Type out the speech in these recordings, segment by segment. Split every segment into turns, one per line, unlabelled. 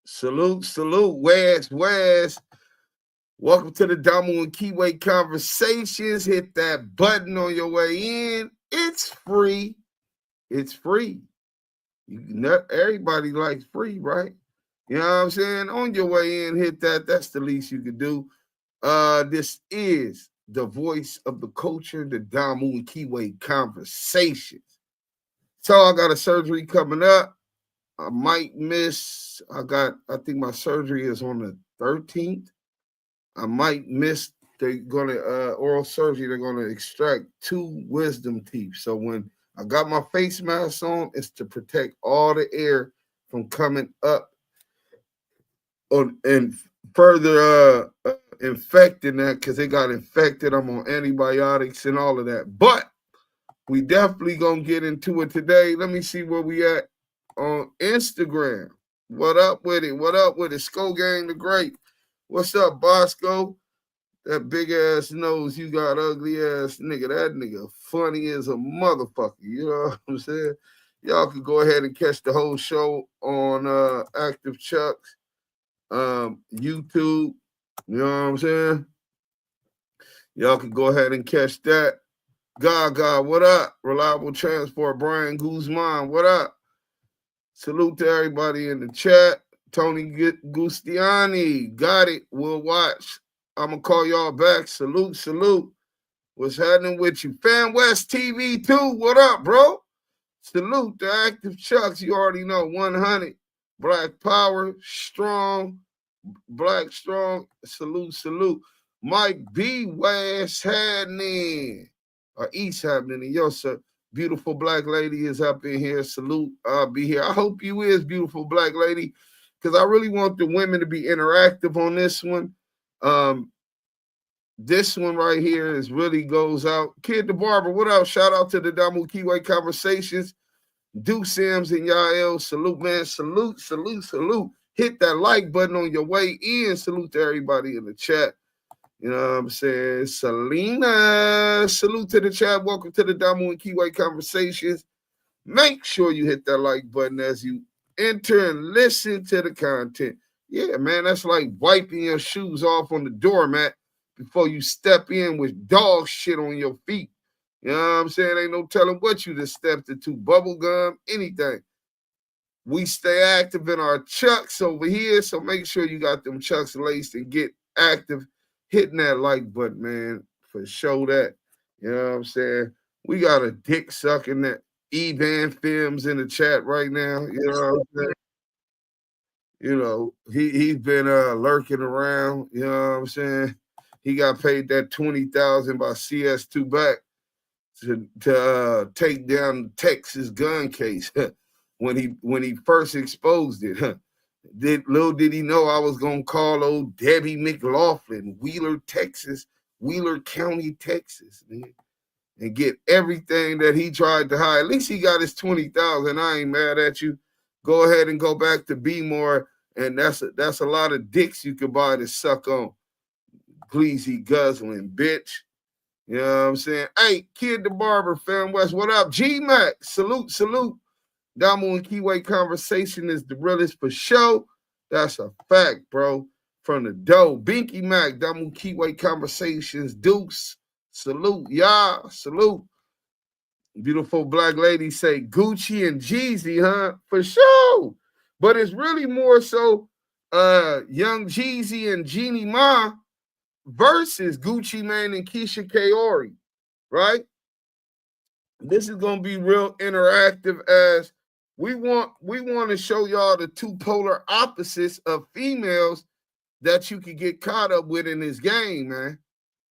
Salute, West. Welcome to the Damu Kiwe Conversations. Hit that button on your way in. It's free. It's free. Everybody likes free, right? You know what I'm saying? On your way in, hit that. That's the least you can do. This is the voice of the culture, the Damu Kiwe Conversations. So I got a surgery coming up. I might miss. I think my surgery is on the 13th. I might miss. They're gonna oral surgery. They're gonna extract 2 wisdom teeth. So when I got my face mask on, it's to protect all the air from coming up and further infecting that because they got infected. I'm on antibiotics and all of that. But we definitely gonna get into it today. Let me see where we at on Instagram. What up with it? What up with it? Skull Gang the Great. What's up, Bosco? That big ass nose you got, ugly ass nigga. That nigga funny as a motherfucker. You know what I'm saying? Y'all can go ahead and catch the whole show on Active Chucks, YouTube. You know what I'm saying? Y'all can go ahead and catch that. Gaga, what up? Reliable Transport, Brian Guzman, what up? Salute to everybody in the chat. Tony Gustiani, got it. We'll watch. I'm going to call y'all back. Salute. What's happening with you? Fan West TV 2, what up, bro? Salute to Active Chucks. You already know, 100. Black Power, strong. Black strong. Salute. Mike B. West happening. Or East happening. Yo, sir. Beautiful black lady is up in here. Salute. I'll be here. I hope you is, beautiful black lady, because I really want the women to be interactive on this one. This one right here is really goes out. Kid the Barber, what up? Shout out to the Damu Kiwe Conversations. Duke Sims and Yael. Salute, man. Salute. Hit that like button on your way in. Salute to everybody in the chat. You know what I'm saying? Selena, salute to the chat. Welcome to the Damu and Kiwe Conversations. Make sure you hit that like button as you enter and listen to the content. Yeah, man, that's like wiping your shoes off on the doormat before you step in with dog shit on your feet. You know what I'm saying? Ain't no telling what you just stepped into. Bubble gum, anything. We stay active in our chucks over here, so make sure you got them chucks laced and get active. Hitting that like button, man, for sure that. You know what I'm saying? We got a dick sucking that Evan Films in the chat right now. You know what I'm saying? You know, he's been lurking around. You know what I'm saying? He got paid that $20,000 by CS2 back to take down the Texas gun case when he first exposed it. Little did he know I was gonna call old Debbie McLaughlin, Wheeler County, Texas, man, and get everything that he tried to hide. At least he got his 20,000. I ain't mad at you. Go ahead and go back to Be More, and that's a lot of dicks you can buy to suck on. Gleazy guzzling, bitch. You know what I'm saying? Hey, Kid the Barber, Fan West, what up? G-Mac, salute. Damu and Kiwe Conversation is the realest for show. That's a fact, bro. From the dough. Binky Mac, Damu Kiwe Conversations, Dukes. Salute, y'all. Salute. Beautiful black lady say Gucci and Jeezy, huh? For sure. But it's really more so Young Geezy and Jeannie Mai versus Gucci Mane and Keyshia Kaori, right? This is going to be real interactive as we want to show y'all the 2 polar opposites of females that you can get caught up with in this game, man.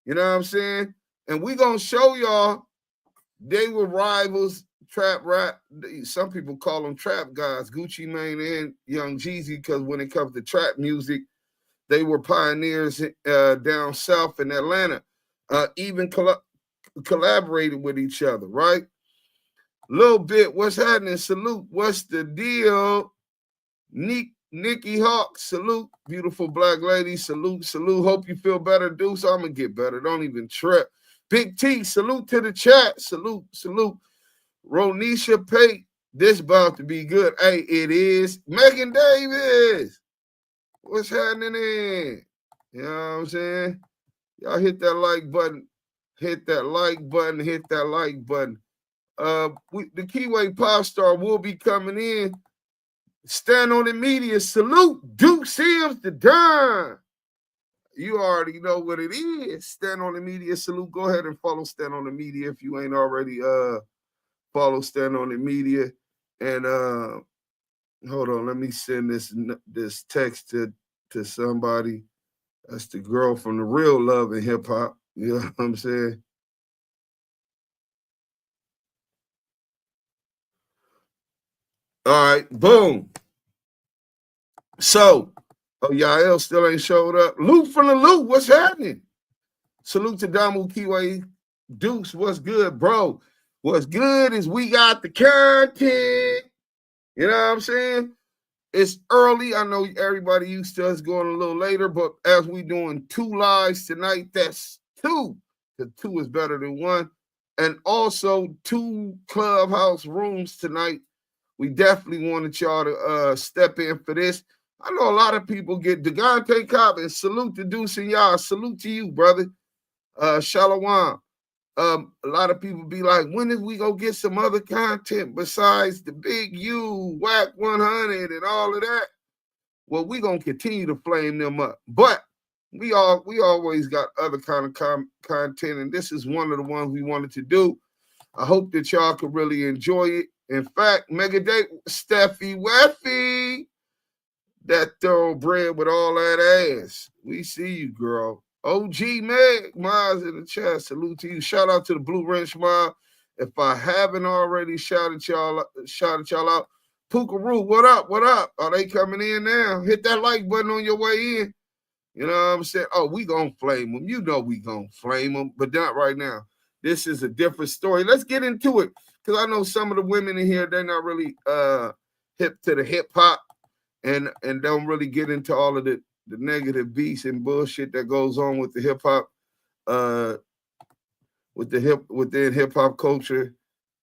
You know what I'm saying? And we going to show y'all they were rivals, trap rap. Some people call them trap guys, Gucci Mane and Young Jeezy, because when it comes to trap music, they were pioneers down south in Atlanta, even collaborated with each other, right? Little bit, what's happening? Salute, what's the deal? Nikki Hawk, salute, beautiful black lady, salute. Hope you feel better, dude. So I'm gonna get better. Don't even trip. Big T, salute to the chat. Salute. Ronisha Pate, this about to be good. Hey, it is. Megan Davis. What's happening in? You know what I'm saying? Y'all hit that like button. Hit that like button. Hit that like button. The Kiwe Pop Star will be coming in. Stand on the media. Salute Duke Sims the Don. You already know what it is. Stand on the media. Salute. Go ahead and follow Stand on the Media if you ain't already follow Stand on the Media. And hold on, let me send this text to somebody. That's the girl from the real Love and Hip Hop. You know what I'm saying? All right, boom. So, Yael still ain't showed up. Luke from the Loop, what's happening? Salute to Damu Kiwe. Dukes, what's good, bro? What's good is we got the content. You know what I'm saying? It's early. I know everybody used to us going a little later, but as we doing 2 lives tonight, that's 2. Because 2 is better than 1. And also 2 clubhouse rooms tonight. We definitely wanted y'all to step in for this. I know a lot of people get Degante Cobbins. Salute to Deuce and y'all. Salute to you, brother. Shalom. A lot of people be like, when is we gonna get some other content besides the Big U, Whack 100, and all of that? Well, we gonna continue to flame them up, but we always got other kind of content, and this is one of the ones we wanted to do. I hope that y'all could really enjoy it. In fact, Mega Date Steffi Weffy, that thoroughbred with all that ass. We see you, girl. OG Meg, Miles in the chat. Salute to you. Shout out to the Blue Wrench Mob. If I haven't already shouted y'all out. Pookaroo, what up? What up? Are they coming in now? Hit that like button on your way in. You know what I'm saying? Oh, we gonna flame them. You know we gonna flame them, but not right now. This is a different story. Let's get into it. Because I know some of the women in here, they're not really hip to the hip hop and don't really get into all of the negative beats and bullshit that goes on with the hip hop, within hip hop culture.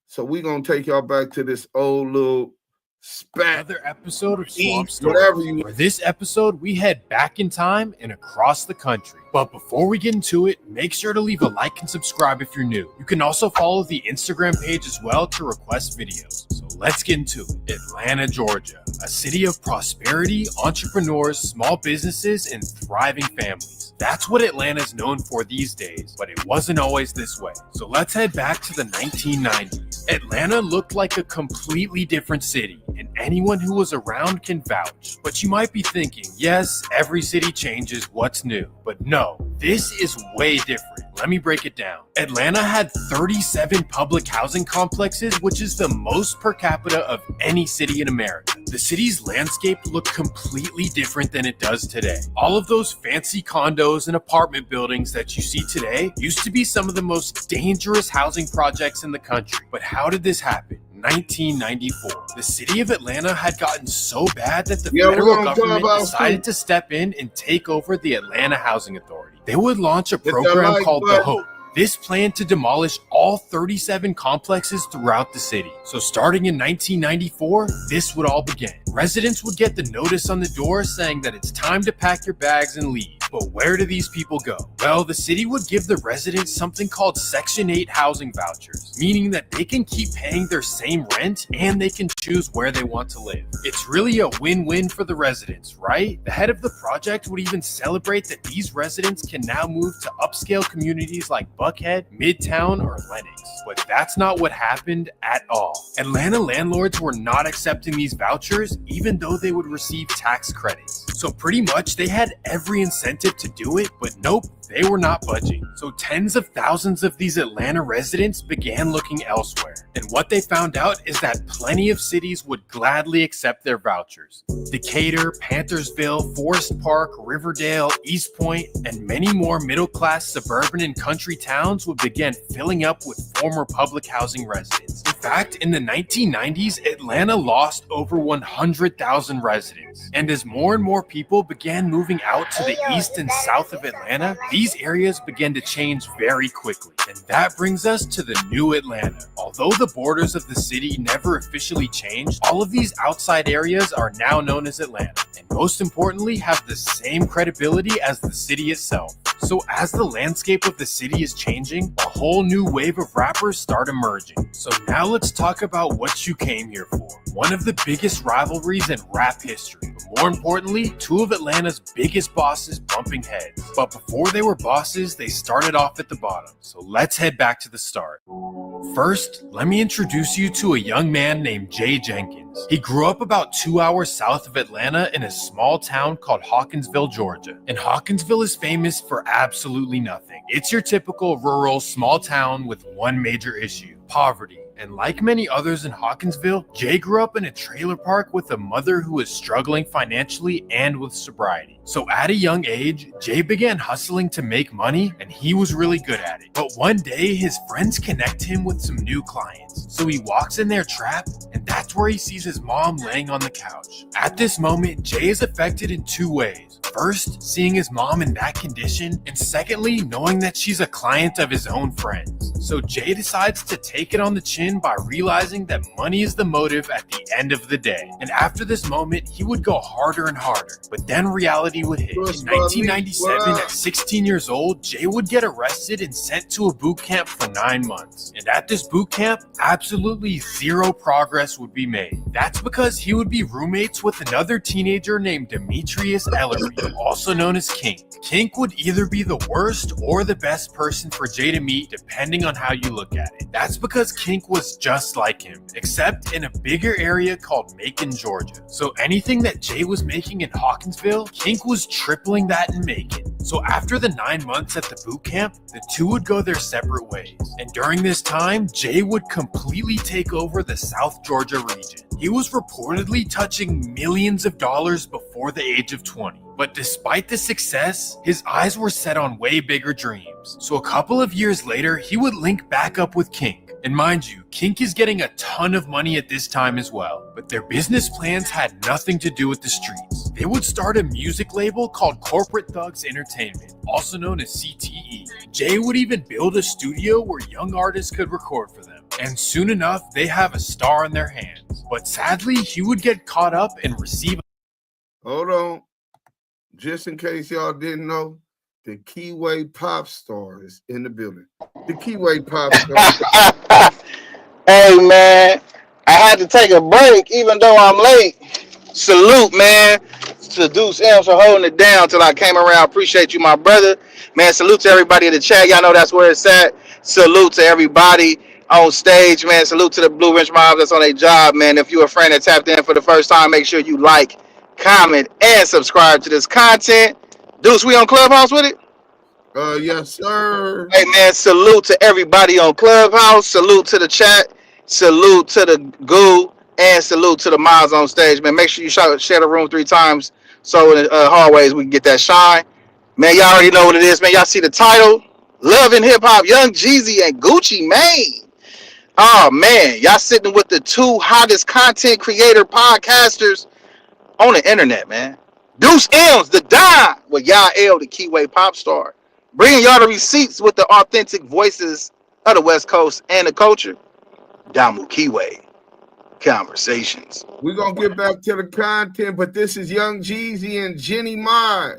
So we're gonna take y'all back to this old little spat.
Another episode of Swamp Stories. For this episode, we head back in time and across the country. But before we get into it, make sure to leave a like and subscribe if you're new. You can also follow the Instagram page as well to request videos. So let's get into it. Atlanta, Georgia, a city of prosperity, entrepreneurs, small businesses, and thriving families. That's what Atlanta's known for these days, but it wasn't always this way. So let's head back to the 1990s. Atlanta looked like a completely different city, and anyone who was around can vouch. But you might be thinking, yes, every city changes, what's new? But no, this is way different. Let me break it down. Atlanta had 37 public housing complexes, which is the most per capita of any city in America. The city's landscape looked completely different than it does today. All of those fancy condos and apartment buildings that you see today used to be some of the most dangerous housing projects in the country. But how did this happen? 1994. The city of Atlanta had gotten so bad that the federal government decided to step in and take over the Atlanta Housing Authority. They would launch a program called The Hope. This planned to demolish all 37 complexes throughout the city. So starting in 1994, this would all begin. Residents would get the notice on the door saying that it's time to pack your bags and leave. But where do these people go? Well, the city would give the residents something called Section 8 housing vouchers, meaning that they can keep paying their same rent and they can choose where they want to live. It's really a win-win for the residents, right? The head of the project would even celebrate that these residents can now move to upscale communities like Buckhead, Midtown, or Lenox. But that's not what happened at all. Atlanta landlords were not accepting these vouchers, even though they would receive tax credits. So pretty much they had every incentive to do it, but nope, they were not budging. So tens of thousands of these Atlanta residents began looking elsewhere. And what they found out is that plenty of cities would gladly accept their vouchers. Decatur, Panthersville, Forest Park, Riverdale, East Point, and many more middle-class suburban and country towns would begin filling up with former public housing residents. In fact, in the 1990s, Atlanta lost over 100,000 residents. And as more and more people began moving out to the east and south of Atlanta, these areas began to change very quickly. And that brings us to the new Atlanta. Although the borders of the city never officially changed, all of these outside areas are now known as Atlanta. and most importantly, have the same credibility as the city itself. So as the landscape of the city is changing, a whole new wave of rappers start emerging. So now let's talk about what you came here for. One of the biggest rivalries in rap history, but more importantly, two of Atlanta's biggest bosses bumping heads. But before they were bosses, they started off at the bottom. So let's head back to the start. First, let me introduce you to a young man named Jay Jenkins. He grew up about 2 hours south of Atlanta in a small town called Hawkinsville, Georgia. And Hawkinsville is famous for absolutely nothing. It's your typical rural small town with one major issue: poverty. And like many others in Hawkinsville, Jay grew up in a trailer park with a mother who was struggling financially and with sobriety. So at a young age, Jay began hustling to make money, and he was really good at it. But one day, his friends connect him with some new clients. So he walks in their trap, and that's where he sees his mom laying on the couch. At this moment, Jay is affected in two ways. First, seeing his mom in that condition, and secondly, knowing that she's a client of his own friends. So Jay decides to take it on the chin by realizing that money is the motive at the end of the day. And after this moment, he would go harder and harder. But then reality would hit. In 1997, at 16 years old, Jay would get arrested and sent to a boot camp for 9 months. And at this boot camp, absolutely zero progress would be made. That's because he would be roommates with another teenager named Demetrius Ellery, also known as Kink. Kink would either be the worst or the best person for Jay to meet, depending on how you look at it. That's because Kink was just like him, except in a bigger area called Macon, Georgia. So anything that Jay was making in Hawkinsville, Kink was tripling that in Macon. So after the 9 months at the boot camp, the two would go their separate ways. And during this time, Jay would completely take over the South Georgia region. He was reportedly touching millions of dollars before the age of 20. But despite the success, his eyes were set on way bigger dreams. So a couple of years later, he would link back up with Kink. And mind you, Kink is getting a ton of money at this time as well. But their business plans had nothing to do with the streets. They would start a music label called Corporate Thugs Entertainment, also known as CTE. Jay would even build a studio where young artists could record for them. And soon enough, they have a star in their hands. But sadly, he would get caught up and receive...
Hold on. Just in case y'all didn't know, the Kiwe Pop Star is in the building. The Kiwe Pop Star.
Hey, man, I had to take a break even though I'm late. Salute, man, to Deuce M's for holding it down till I came around. Appreciate you, my brother. Man, salute to everybody in the chat. Y'all know that's where it's at. Salute to everybody on stage, man. Salute to the Blue Ridge Mob that's on their job, man. If you're a friend that tapped in for the first time, make sure you like, comment, and subscribe to this content. Deuce, we on Clubhouse with it?
Yes, sir.
Hey, man, salute to everybody on Clubhouse. Salute to the chat. Salute to the goo. And salute to the mods on stage, man. Make sure you share the room 3 times so in the hallways we can get that shine. Man, y'all already know what it is, man. Y'all see the title. Love and Hip Hop, Young Jeezy and Gucci Mane. Oh, man. Y'all sitting with the 2 hottest content creator podcasters on the internet, man. Deuce M's, the Don, with Yael, the Kiwe Pop Star. Bringing y'all the receipts with the authentic voices of the West Coast and the culture. Damu Kiwe Conversations.
We're going to get back to the content, but this is Young Geezy and Jeannie Mai.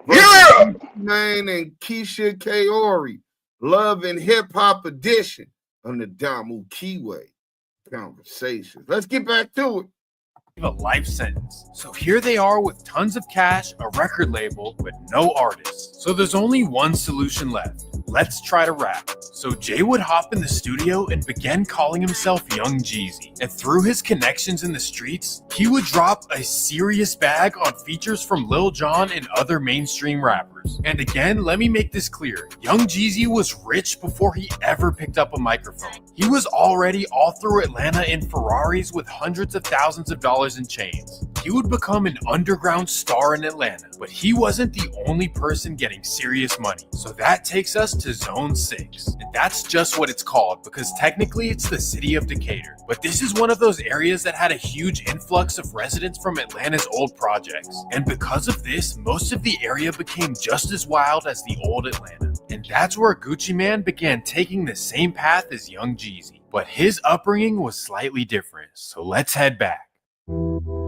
Yeah!
Main and Keyshia Kaori. Love and Hip Hop edition on the Damu Kiwe Conversations. Let's get back to it.
A life sentence. So here they are with tons of cash, a record label, but no artists. So there's only one solution left. Let's try to rap. So Jay would hop in the studio and began calling himself Young Jeezy. And through his connections in the streets, he would drop a serious bag on features from Lil Jon and other mainstream rappers. And again, let me make this clear. Young Jeezy was rich before he ever picked up a microphone. He was already all through Atlanta in Ferraris with hundreds of thousands of dollars in chains. He would become an underground star in Atlanta, but he wasn't the only person getting serious money. So that takes us to Zone 6. And that's just what it's called because technically it's the city of Decatur. But this is one of those areas that had a huge influx of residents from Atlanta's old projects. And because of this, most of the area became just as wild as the old Atlanta. And that's where Gucci Mane began taking the same path as Young Jeezy. But his upbringing was slightly different, so let's head back.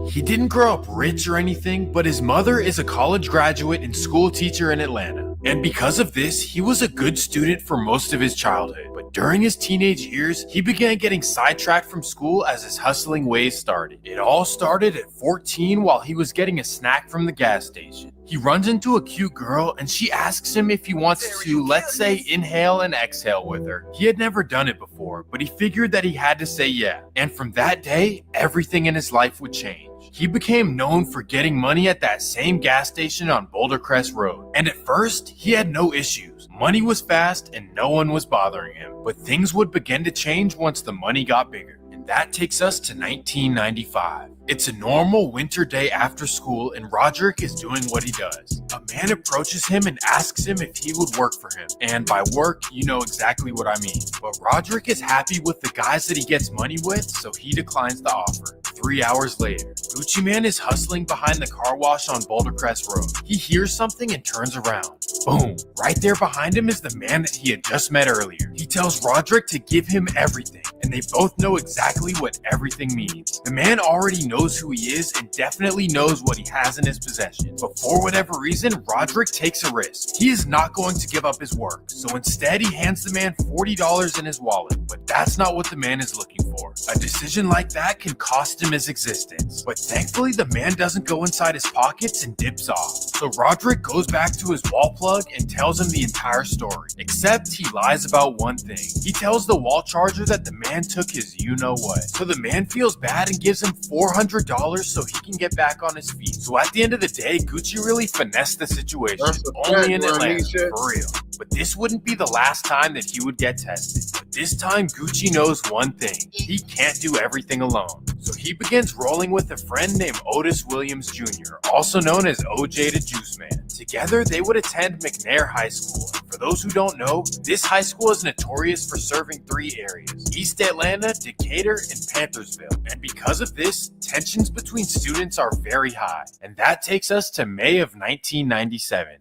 He didn't grow up rich or anything, but his mother is a college graduate and school teacher in Atlanta. And because of this, he was a good student for most of his childhood. But during his teenage years, he began getting sidetracked from school as his hustling ways started. It all started at 14 while he was getting a snack from the gas station. He runs into a cute girl and she asks him if he wants to, let's say, inhale and exhale with her. He had never done it before, but he figured that he had to say yeah. And from that day, everything in his life would change. He became known for getting money at that same gas station on Boulder Crest Road. And at first, he had no issues. Money was fast and no one was bothering him. But things would begin to change once the money got bigger. And that takes us to 1995. It's a normal winter day after school and Roderick is doing what he does. A man approaches him and asks him if he would work for him. And by work, you know exactly what I mean. But Roderick is happy with the guys that he gets money with, so he declines the offer. 3 hours later, Gucci Man is hustling behind the car wash on Boulder Crest Road. He hears something and turns around. Boom! Right there behind him is the man that he had just met earlier. He tells Roderick to give him everything, and they both know exactly what everything means. The man already knows who he is and definitely knows what he has in his possession. But for whatever reason, Roderick takes a risk. He is not going to give up his work, so instead he hands the man $40 in his wallet. But that's not what the man is looking for. A decision like that can cost him his existence. But thankfully, the man doesn't go inside his pockets and dips off. So Roderick goes back to his wall plug and tells him the entire story. Except he lies about one thing. He tells the wall charger that the man took his you-know-what. So the man feels bad and gives him $400 so he can get back on his feet. So at the end of the day, Gucci really finessed the situation. Only in Atlanta, for real. But this wouldn't be the last time that he would get tested. But this time, Gucci knows one thing. He can't do everything alone. So he begins rolling with a friend named Otis Williams Jr., also known as OJ the Juice Man. Together, they would attend McNair High School. For those who don't know, this high school is notorious for serving 3 areas: East Atlanta, Decatur, and Panthersville. And because of this, tensions between students are very high. And that takes us to May of 1997.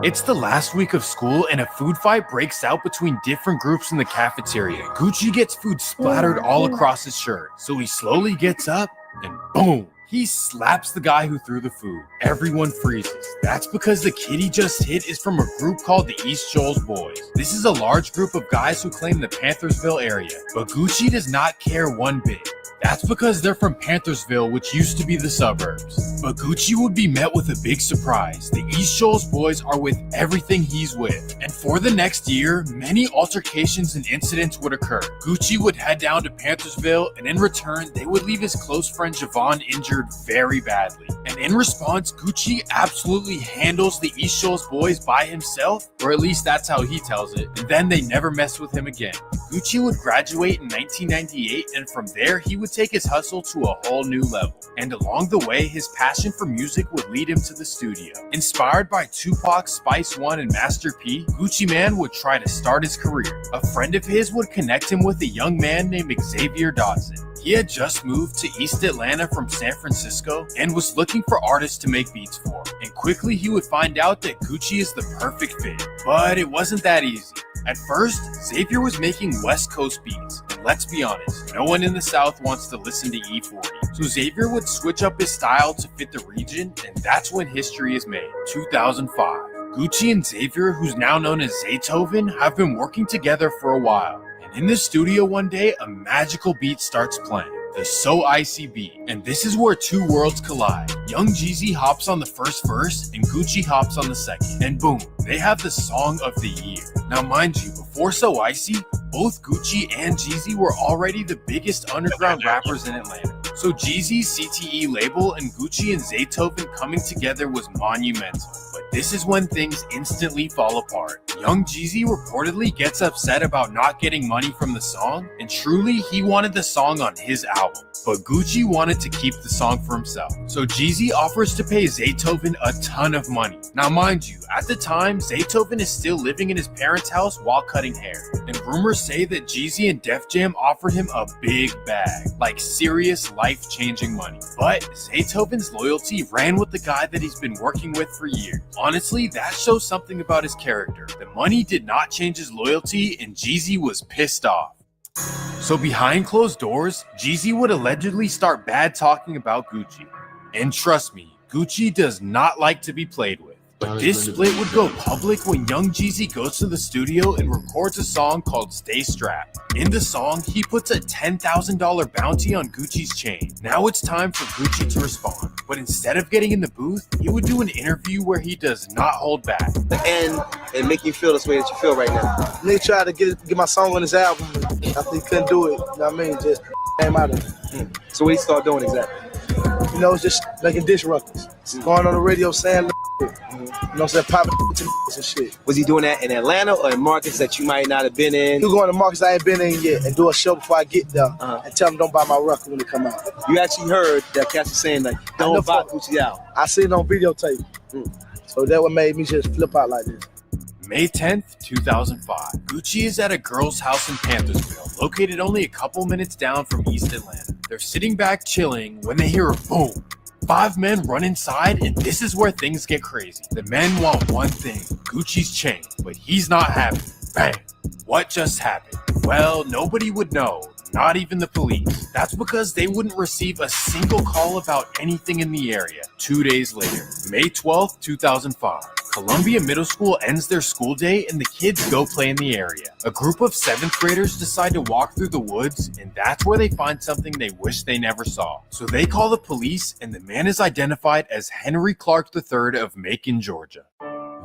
It's the last week of school and a food fight breaks out between different groups in the cafeteria. Gucci gets food splattered all across his shirt, so he slowly gets up and boom! He slaps the guy who threw the food. Everyone freezes. That's because the kid he just hit is from a group called the East Shoals Boys. This is a large group of guys who claim the Panthersville area, but Gucci does not care one bit. That's because they're from Panthersville, which used to be the suburbs. But Gucci would be met with a big surprise. The East Shoals Boys are with everything he's with. And for the next year, many altercations and incidents would occur. Gucci would head down to Panthersville, and in return, they would leave his close friend Javon injured very badly. And in response, Gucci absolutely handles the East Shoals Boys by himself, or at least that's how he tells it, and then they never mess with him again. Gucci would graduate in 1998, and from there, he would take his hustle to a whole new level. And along the way, his passion for music would lead him to the studio. Inspired by Tupac, Spice One, and Master P, Gucci Man would try to start his career. A friend of his would connect him with a young man named Xavier Dodson. He had just moved to East Atlanta from San Francisco and was looking for artists to make beats for. And quickly he would find out that Gucci is the perfect fit. But it wasn't that easy. At first, Xavier was making West Coast beats, and let's be honest, no one in the South wants to listen to E40. So Xavier would switch up his style to fit the region, and that's when history is made, 2005. Gucci and Xavier, who's now known as Zaytoven, have been working together for a while. And in the studio one day, a magical beat starts playing. The So Icy beat, and this is where two worlds collide. Young Jeezy hops on the first verse and Gucci hops on the second, and boom, they have the song of the year. Now mind you, before So Icy, both Gucci and Jeezy were already the biggest underground rappers in Atlanta. So Jeezy's CTE label and Gucci and Zaytoven coming together was monumental. But this is when things instantly fall apart. Young Jeezy reportedly gets upset about not getting money from the song, and truly he wanted the song on his album. But Gucci wanted to keep the song for himself. So Jeezy offers to pay Zaytoven a ton of money. Now mind you, at the time, Zaytoven is still living in his parents' house while cutting hair. And rumors say that Jeezy and Def Jam offered him a big bag, like serious life-changing money. But Zaytoven's loyalty ran with the guy that he's been working with for years. Honestly, that shows something about his character. The money did not change his loyalty, and Jeezy was pissed off. So behind closed doors, Jeezy would allegedly start bad talking about Gucci. And trust me, Gucci does not like to be played with. But this split would go public when Young Jeezy goes to the studio and records a song called Stay Strapped. In the song, he puts a $10,000 bounty on Gucci's chain. Now it's time for Gucci to respond. But instead of getting in the booth, he would do an interview where he does not hold back.
And make you feel this way that you feel right now. They tried to get my song on his album. I think he couldn't do it. You know what I mean? Just came out of it. So what he started doing exactly? You know, just making diss records. Going on the radio saying you know what I'm saying, popping and shit. Was he doing that in Atlanta or in markets that you might not have been in? He going to markets I ain't been in yet and do a show before I get there and tell them don't buy my record when it come out. You actually heard that cats was saying like, don't buy Gucci out. I seen it on videotape. So that what made me just flip out like this.
May 10th, 2005. Gucci is at a girl's house in Panthersville, located only a couple minutes down from East Atlanta. They're sitting back chilling when they hear a boom. 5 men run inside, and this is where things get crazy. The men want one thing, Gucci's chain, but he's not having it. Bang! What just happened? Well, nobody would know, not even the police. That's because they wouldn't receive a single call about anything in the area. 2 days later, May 12th, 2005. Columbia Middle School ends their school day and the kids go play in the area. A group of 7th graders decide to walk through the woods, and that's where they find something they wish they never saw. So they call the police, and the man is identified as Henry Clark III of Macon, Georgia.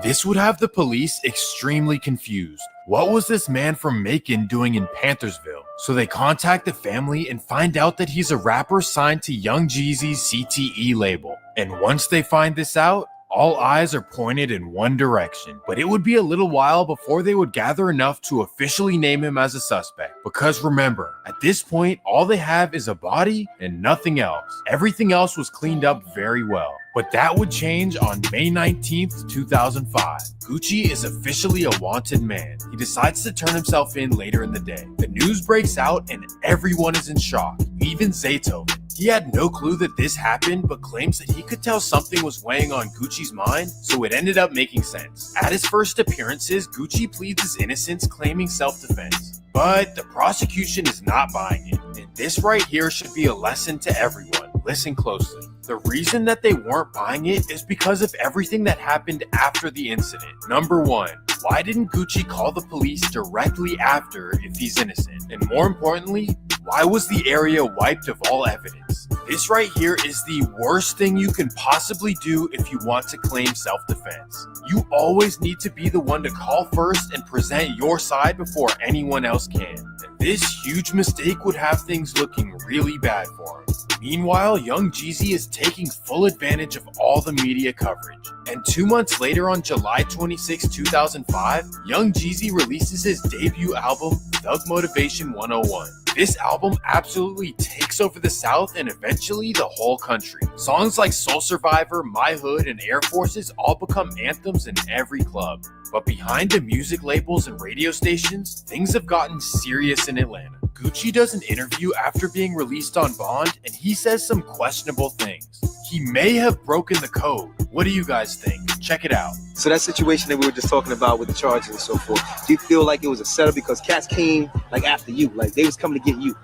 This would have the police extremely confused. What was this man from Macon doing in Panthersville? So they contact the family and find out that he's a rapper signed to Young Jeezy's CTE label. And once they find this out, all eyes are pointed in one direction, but it would be a little while before they would gather enough to officially name him as a suspect. Because remember, at this point, all they have is a body and nothing else. Everything else was cleaned up very well. But that would change on May 19th, 2005. Gucci is officially a wanted man. He decides to turn himself in later in the day. The news breaks out and everyone is in shock, even Zaytoven. He had no clue that this happened, but claims that he could tell something was weighing on Gucci's mind, so it ended up making sense. At his first appearances, Gucci pleads his innocence, claiming self-defense. But the prosecution is not buying it, and this right here should be a lesson to everyone. Listen closely. The reason that they weren't buying it is because of everything that happened after the incident. Number 1, why didn't Gucci call the police directly after if he's innocent? And more importantly, why was the area wiped of all evidence? This right here is the worst thing you can possibly do if you want to claim self-defense. You always need to be the one to call first and present your side before anyone else can. And this huge mistake would have things looking really bad for him. Meanwhile, Young Jeezy is taking full advantage of all the media coverage. And 2 months later, on July 26, 2005, Young Jeezy releases his debut album, Thug Motivation 101. This album absolutely takes over the South and eventually the whole country. Songs like Soul Survivor, My Hood, and Air Forces all become anthems in every club. But behind the music labels and radio stations, things have gotten serious in Atlanta. Gucci does an interview after being released on bond, and he says some questionable things. He may have broken the code. What do you guys think? Check it out.
So that situation that we were just talking about with the charges and so forth, do you feel like it was a setup because cats came like after you, like they was coming to get you?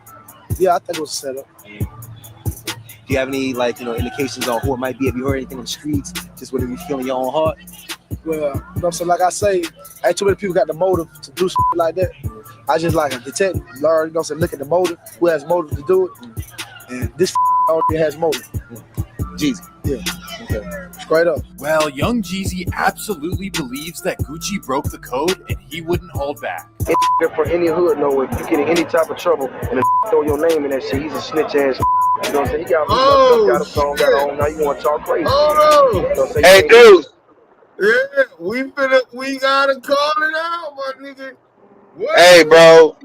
Yeah, I think it was a setup. Do you have any indications on who it might be? Have you heard anything on the streets? Just whatever you feel in your own heart? Well, so like I say, ain't too many people got the motive to do shit like that. I just like a detective, learn, look at the motive, who has motive to do it. And this already has motive. Jeezy. Yeah. Okay. Straight up.
Well, Young Jeezy absolutely believes that Gucci broke the code and he wouldn't hold back.
For any hood know if you get in any type of trouble and throw your name in that shit, he's a snitch ass. You know what I'm saying? He got got a song got on. Now you want to talk crazy?
Oh no!
Hey, dude.
Yeah, we gotta call it out, my nigga. What?
Hey, bro.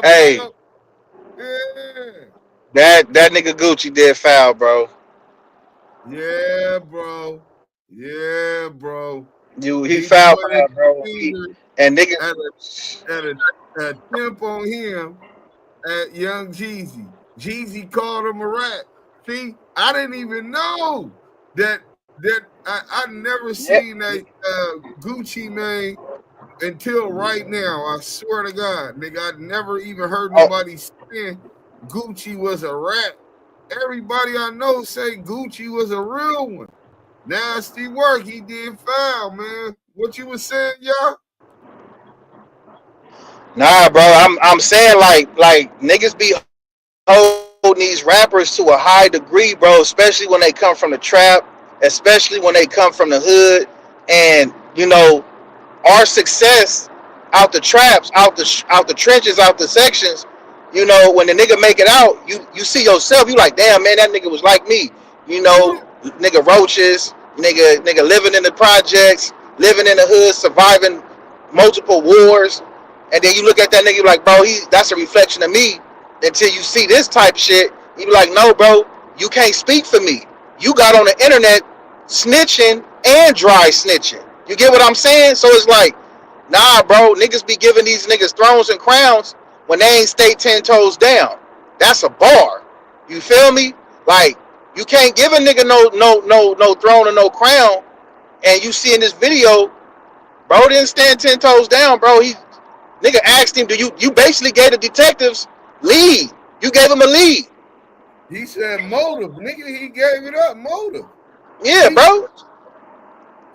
Hey.
Yeah.
That nigga Gucci did foul, bro.
Yeah, bro. Yeah, bro.
He fouled, bro. And nigga
had a temp on him at Young Jeezy. Jeezy called him a rat. See, I didn't even know that I never seen that Gucci man until right now. I swear to God, nigga, I never even heard nobody saying Gucci was a rat everybody I know say Gucci was a real one. Nasty work, he did foul, man. What you was saying, y'all?
Nah, bro, I'm saying like niggas be holding these rappers to a high degree, bro, especially when they come from the trap, especially when they come from the hood. And you know, our success out the traps, out the trenches, out the sections, you know, when the nigga make it out, you see yourself, you like, damn, man, that nigga was like me. You know, nigga roaches, nigga living in the projects, living in the hood, surviving multiple wars. And then you look at that nigga, you like, bro, that's a reflection of me. Until you see this type of shit, you be like, no, bro, you can't speak for me. You got on the internet snitching and dry snitching. You get what I'm saying? So it's like, nah, bro, niggas be giving these niggas thrones and crowns when they ain't stay 10 toes down. That's a bar. You feel me? Like, you can't give a nigga no throne or no crown. And you see in this video, bro didn't stand 10 toes down, bro. Nigga asked him, you basically gave the detectives lead. You gave him a lead.
He said motive. Nigga, he gave it up. Motive.
Yeah, bro.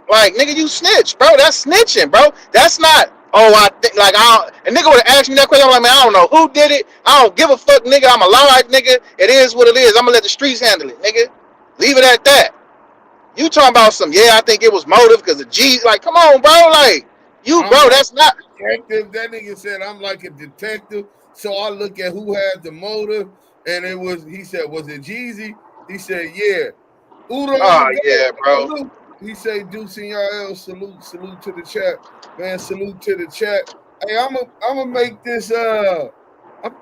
Like, nigga, you snitch, bro. That's snitching, bro. That's not, I think, like, a nigga would have asked me that question. I'm like, man, I don't know who did it. I don't give a fuck, nigga. I'm a law-like nigga. It is what it is. I'm gonna let the streets handle it, nigga. Leave it at that. You talking about I think it was motive because of G. Like, come on, bro. Like, bro, that's not.
Detective. That nigga said, I'm like a detective. So I look at who had the motive. And he said, was it Geezy? He said, yeah. Udo,
yeah, bro.
Salute. He said, Deuce and y'all, salute to the chat. Man, salute to the chat. Hey, I'm gonna make this I'm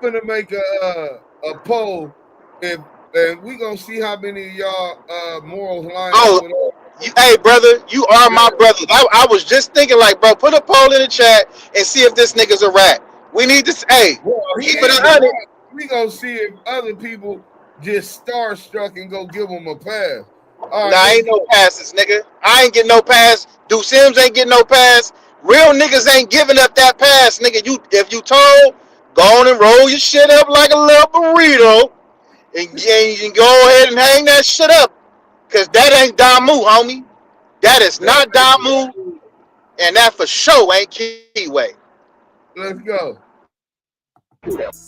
gonna make a poll and we gonna see how many of y'all morals line up with us.
Hey, brother, you are my brother. I was just thinking, like, bro, put a poll in the chat and see if this nigga's a rat. We need this. Hey, keep it 100.
We gonna see if other people just starstruck and go give them a pass.
Right, nah, ain't no passes, nigga. I ain't getting no pass. Dude Sims ain't getting no pass. Real niggas ain't giving up that pass, nigga. If you told, go on and roll your shit up like a little burrito, and you can go ahead and hang that shit up, cause that ain't Damu, homie. That is not Damu, and that for sure ain't Kiwe.
Let's go.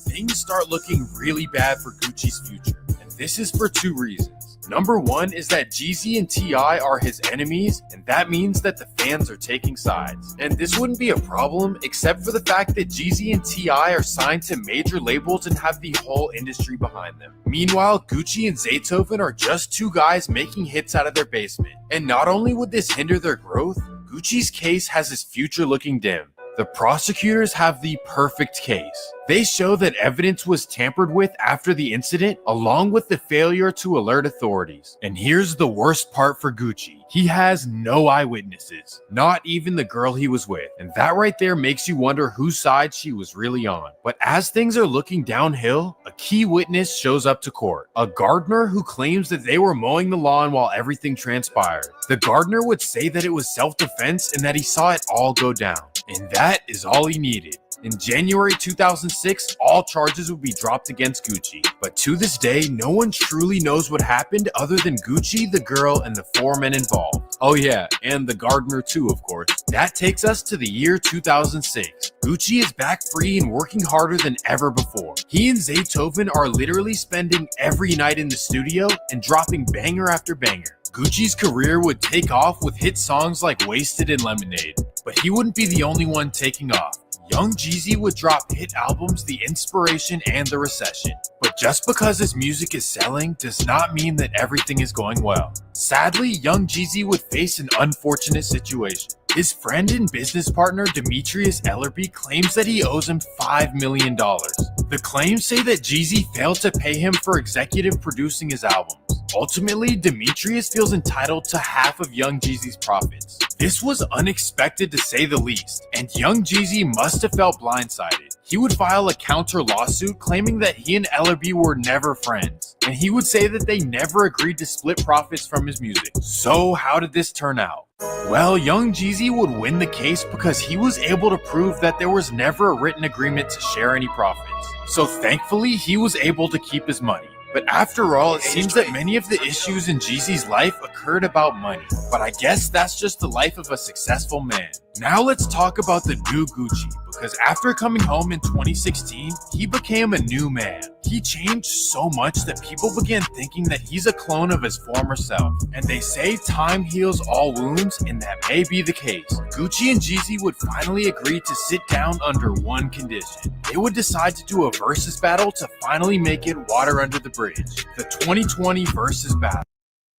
Things start looking really bad for Gucci's future, and this is for two reasons. Number one is that Geezy and T.I. are his enemies, and that means that the fans are taking sides. And this wouldn't be a problem except for the fact that Geezy and T.I. are signed to major labels and have the whole industry behind them. Meanwhile, Gucci and Zaytoven are just two guys making hits out of their basement. And not only would this hinder their growth, Gucci's case has his future looking dim. The prosecutors have the perfect case. They show that evidence was tampered with after the incident, along with the failure to alert authorities. And here's the worst part for Gucci. He has no eyewitnesses, not even the girl he was with. And that right there makes you wonder whose side she was really on. But as things are looking downhill, a key witness shows up to court. A gardener who claims that they were mowing the lawn while everything transpired. The gardener would say that it was self-defense and that he saw it all go down. And that is all he needed. In January 2006, all charges would be dropped against Gucci. But to this day, no one truly knows what happened other than Gucci, the girl, and the four men involved. Oh yeah, and the gardener too, of course. That takes us to the year 2006. Gucci is back free and working harder than ever before. He and Zaytoven are literally spending every night in the studio and dropping banger after banger. Gucci's career would take off with hit songs like Wasted and Lemonade. But he wouldn't be the only one taking off. Young Jeezy would drop hit albums The Inspiration and The Recession. But just because his music is selling does not mean that everything is going well. Sadly, Young Jeezy would face an unfortunate situation. His friend and business partner Demetrius Ellerby claims that he owes him $5 million. The claims say that Jeezy failed to pay him for executive producing his albums. Ultimately, Demetrius feels entitled to half of Young Jeezy's profits. This was unexpected to say the least, and Young Jeezy must have felt blindsided. He would file a counter lawsuit claiming that he and Ellerby were never friends, and he would say that they never agreed to split profits from his music. So how did this turn out? Well, Young Jeezy would win the case because he was able to prove that there was never a written agreement to share any profits. So thankfully, he was able to keep his money. But after all, it seems that many of the issues in Jeezy's life occurred about money. But I guess that's just the life of a successful man. Now let's talk about the new Gucci, because after coming home in 2016, he became a new man. He changed so much that people began thinking that he's a clone of his former self. And they say time heals all wounds, and that may be the case. Gucci and Jeezy would finally agree to sit down under one condition. They would decide to do a versus battle to finally make it water under the bridge. The 2020 versus battle.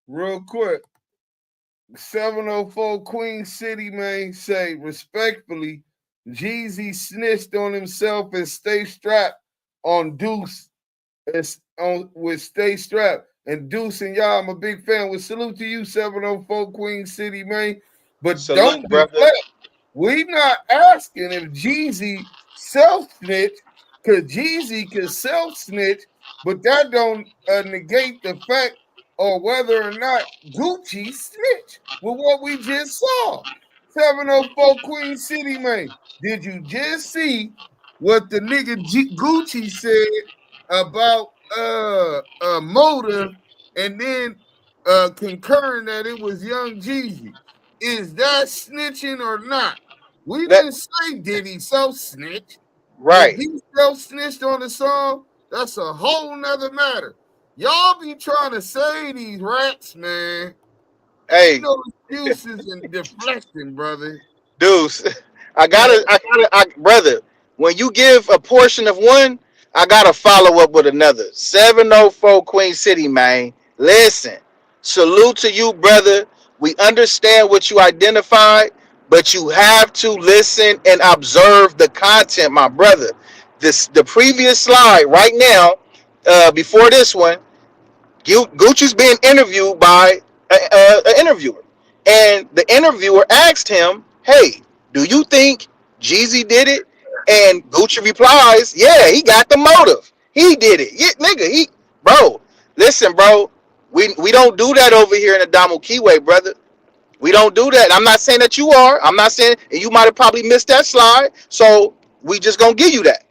Real quick, 704 Queen City, man, say respectfully, Jeezy snitched on himself and stay strapped on Deuce with Stay Strapped. And Deuce and y'all, I'm a big fan. With salute to you, 704 Queen City, man. But
Salute,
don't
brother.
deflect. We not asking if Jeezy self-snitch, because Jeezy can self-snitch, but that don't negate the fact or whether or not Gucci snitch with what we just saw. 704 Queen City, man. Did you just see what the nigga Gucci said about Motive and then concurring that it was Young Jeezy? Is that snitching or not? We didn't say did he self-snitch.
Right.
If he self-snitched on the song, that's a whole nother matter. Y'all be trying to say these rats, man.
Hey,
No excuses and deflecting, brother.
Deuce, brother, when you give a portion of one, I gotta follow up with another. 704 Queen City, man. Listen, salute to you, brother. We understand what you identified, but you have to listen and observe the content, my brother. The previous slide right now, before this one, Gucci's being interviewed by an interviewer, and the interviewer asked him, "Hey, do you think Jeezy did it?" And Gucci replies, "Yeah, he got the motive. He did it. Yeah, nigga, bro. Listen, bro, we don't do that over here in the Damu Kiwe, brother. We don't do that. I'm not saying that you are. I'm not saying, and you might have probably missed that slide. So we just gonna give you that.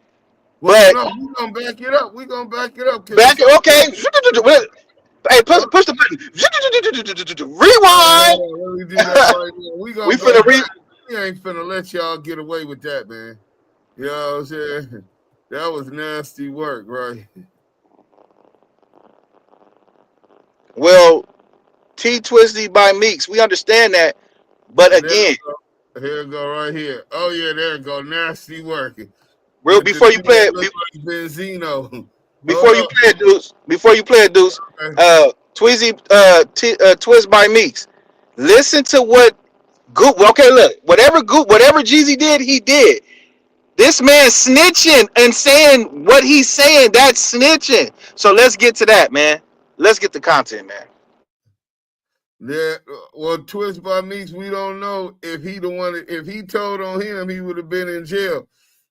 Well, no, we're gonna back it up. We're gonna back it up.
Back it, okay. Hey, push the button. Rewind.
We do that right now. We ain't finna let y'all get away with that, man. You know what I'm saying? That was nasty work, right?
Well, T Twisty by Meeks, we understand that, but again,
here it go right here. Oh yeah, there it go. Nasty work.
Real before you play it,
Benzino.
Before you play it, Deuce, Twist by Meeks. Listen to what okay, look, whatever Jeezy did, he did. This man snitching and saying what he's saying, that's snitching. So let's get to that, man. Let's get the content, man.
Yeah, well, Twist by Meeks, we don't know if he the one. If he told on him, he would have been in jail.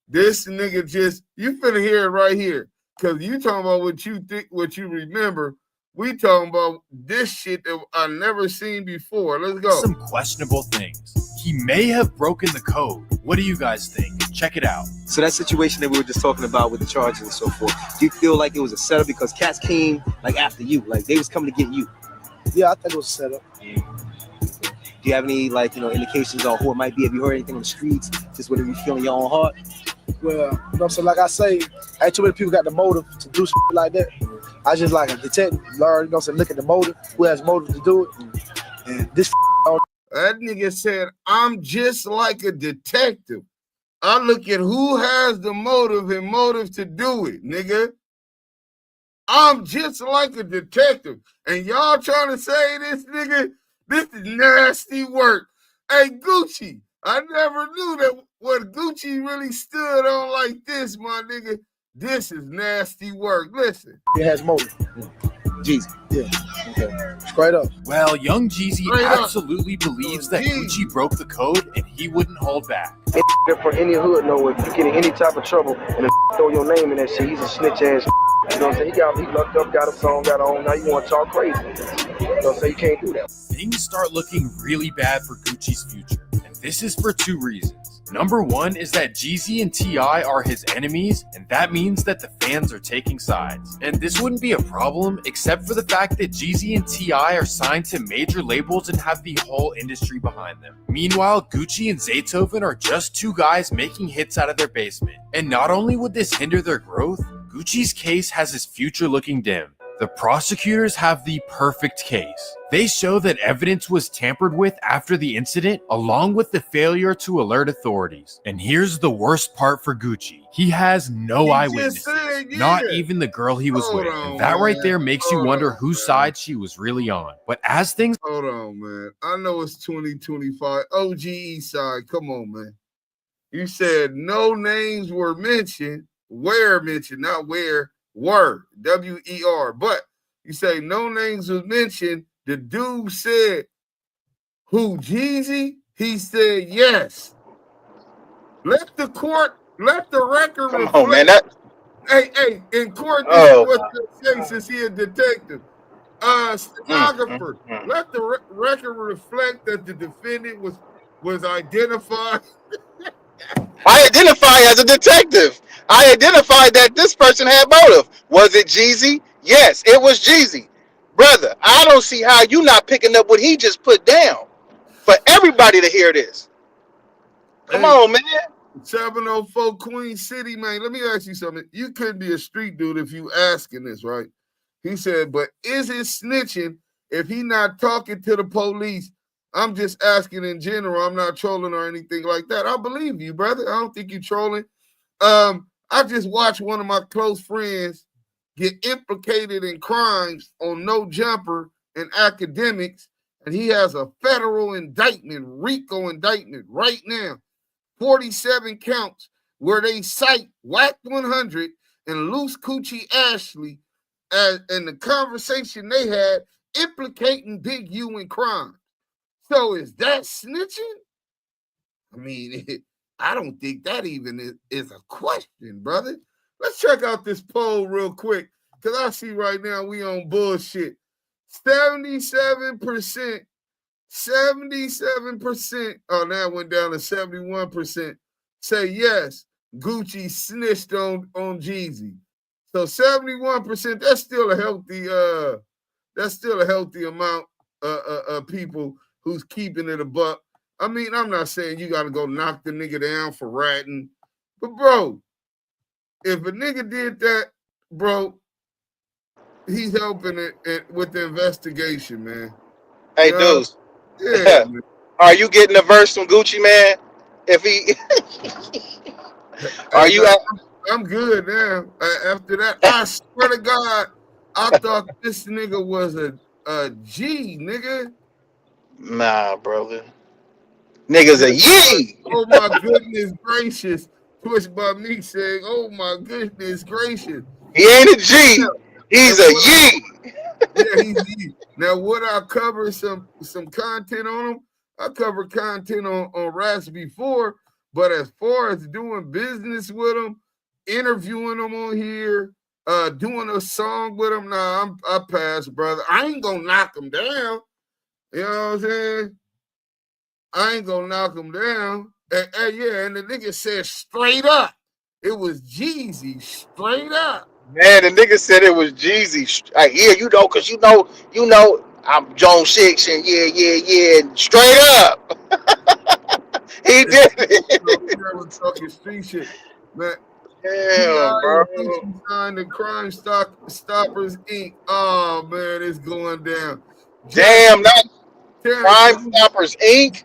This nigga just, you finna hear it right here. Cause you talking about what you think, what you remember. We talking about this shit that I never seen before. Let's go.
Some questionable things. He may have broken the code. What do you guys think? Check it out.
So that situation that we were just talking about with the charges and so forth, do you feel like it was a setup because cats came like after you, like they was coming to get you?
Yeah, I think it was a setup.
Yeah. Do you have any indications on who it might be? Have you heard anything on the streets? Just whatever you feel in your own heart?
Well, so like I say, ain't too many people got the motive to do shit like that. I just like a detective, learn, look at the motive, who has motive to do it. And this
that nigga said, I'm just like a detective. I look at who has the motive and motive to do it, nigga. I'm just like a detective. And y'all trying to say this, nigga, this is nasty work. Hey, Gucci, I never knew that what Gucci really stood on like this, my nigga. This is nasty work. Listen.
It has motive.
Jeezy.
Yeah. Okay. Straight up.
Well, young Jeezy absolutely believes that Gucci broke the code and he wouldn't hold back.
For any hood, know if you get in any type of trouble and throw your name in that shit, he's a snitch ass. You know what I'm saying? He locked up, got a song, got on. Now you want to talk crazy. You know what I'm saying? You can't do that.
Things start looking really bad for Gucci's future. And this is for two reasons. Number one is that Geezy and T.I. are his enemies, and that means that the fans are taking sides. And this wouldn't be a problem except for the fact that Geezy and T.I. are signed to major labels and have the whole industry behind them. Meanwhile, Gucci and Zaytoven are just two guys making hits out of their basement. And not only would this hinder their growth, Gucci's case has his future looking dim. The prosecutors have the perfect case. They show that evidence was tampered with after the incident, along with the failure to alert authorities. And here's the worst part for Gucci. He has no eyewitnesses, not even the girl he was with. And that right there makes you wonder whose side she was really on. But as things...
Hold on, man. I know it's 2025. OG Eastside, come on, man. You said no names were mentioned. Where mentioned, not where. Were, W-E-R. But you say no names was mentioned. The dude said, who, Jeezy? He said yes. Let the record
Come
reflect.
on, man.
Hey, in court, this is what they say since he a detective. Stenographer, let the record reflect that the defendant was identified.
I identify as a detective. I identified that this person had motive. Was it Jeezy? Yes, it was Jeezy. Brother, I don't see how you not picking up what he just put down. For everybody to hear this. Come on, man.
704 Queen City, man. Let me ask you something. You could be a street dude if you asking this, right? He said, but is it snitching if he not talking to the police? I'm just asking in general. I'm not trolling or anything like that. I believe you, brother. I don't think you're trolling. I just watched one of my close friends get implicated in crimes on No Jumper and academics, and he has a federal indictment, RICO indictment right now, 47 counts, where they cite Whack 100 and Loose Coochie Ashley and the conversation they had implicating Big U in crime. So is that snitching? I mean, I don't think that even is a question, brother. Let's check out this poll real quick, because I see right now we on bullshit. 77%, oh, now it went down to 71%, say yes, Gucci snitched on Jeezy. So 71%, that's still a healthy amount of people who's keeping it a buck. I mean, I'm not saying you got to go knock the nigga down for ratting. But, bro, if a nigga did that, bro, he's helping it with the investigation, man.
Hey, dudes.
Yeah.
Are you getting a verse from Gucci, man? If he... Are you...
I'm good now. After that, I swear to God, I thought this nigga was a G, nigga.
Nah, brother. Niggas a yee.
Oh my goodness gracious. Twitch by me saying, oh my goodness gracious.
He ain't a G. He's a yee.
Yeah, he's yee. Now, would I cover some content on him? I covered content on Rats before, but as far as doing business with him, interviewing him on here, doing a song with him, nah, I pass, brother. I ain't gonna knock him down. You know what I'm saying? I ain't gonna knock him down. Yeah, and the nigga said straight up, it was Jeezy, straight up.
Man, the nigga said it was Jeezy. Yeah, you know, cause you know, I'm Jones 6 and yeah, straight up. He did it.
Talking street shit, man.
Damn, bro.
Signed the Crime Stoppers Inc. Oh man, it's going down.
Damn, not Crime Stoppers Inc.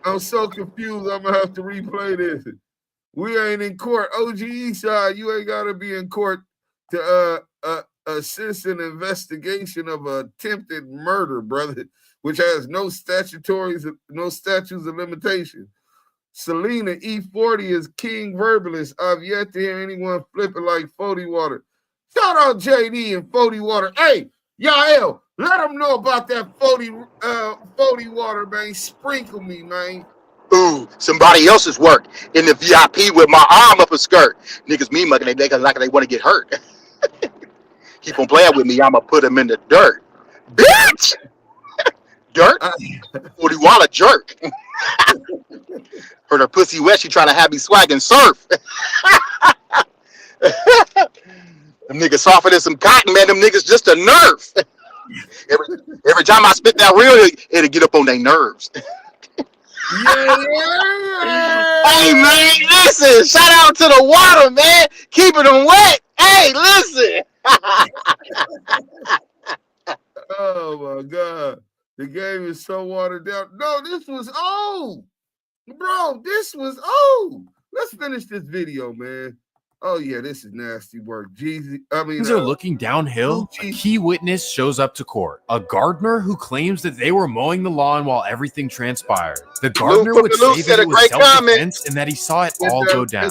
I'm so confused. I'm gonna have to replay this. We ain't in court. OG Eastside, you ain't gotta be in court to assist an investigation of attempted murder, brother, which has no statutes of limitation. Selena E40 is king verbalist. I've yet to hear anyone flipping like 40 water. Shout out JD and 40 water. Hey, Yael, let them know about that 40 water, man. Sprinkle me, man.
Ooh, somebody else's work in the VIP with my arm up a skirt. Niggas me mugging they like they want to get hurt. Keep on playing with me, I'ma put them in the dirt. Bitch! Dirt? 40 water jerk. Heard her pussy wet, she trying to have me swag and surf. Them niggas softer than some cotton, man. Them niggas just a nerf. every time I spit that real, it'll get up on their nerves.
Yeah.
Hey, man, listen. Shout out to the water, man. Keeping them wet. Hey, listen.
Oh, my God. The game is so watered down. No, this was old. Bro, this was old. Let's finish this video, man. Oh, yeah, this is nasty work. Things
are looking downhill. A key witness shows up to court. A gardener who claims that they were mowing the lawn while everything transpired. The gardener would say that it was self-defense and that he saw it all go down.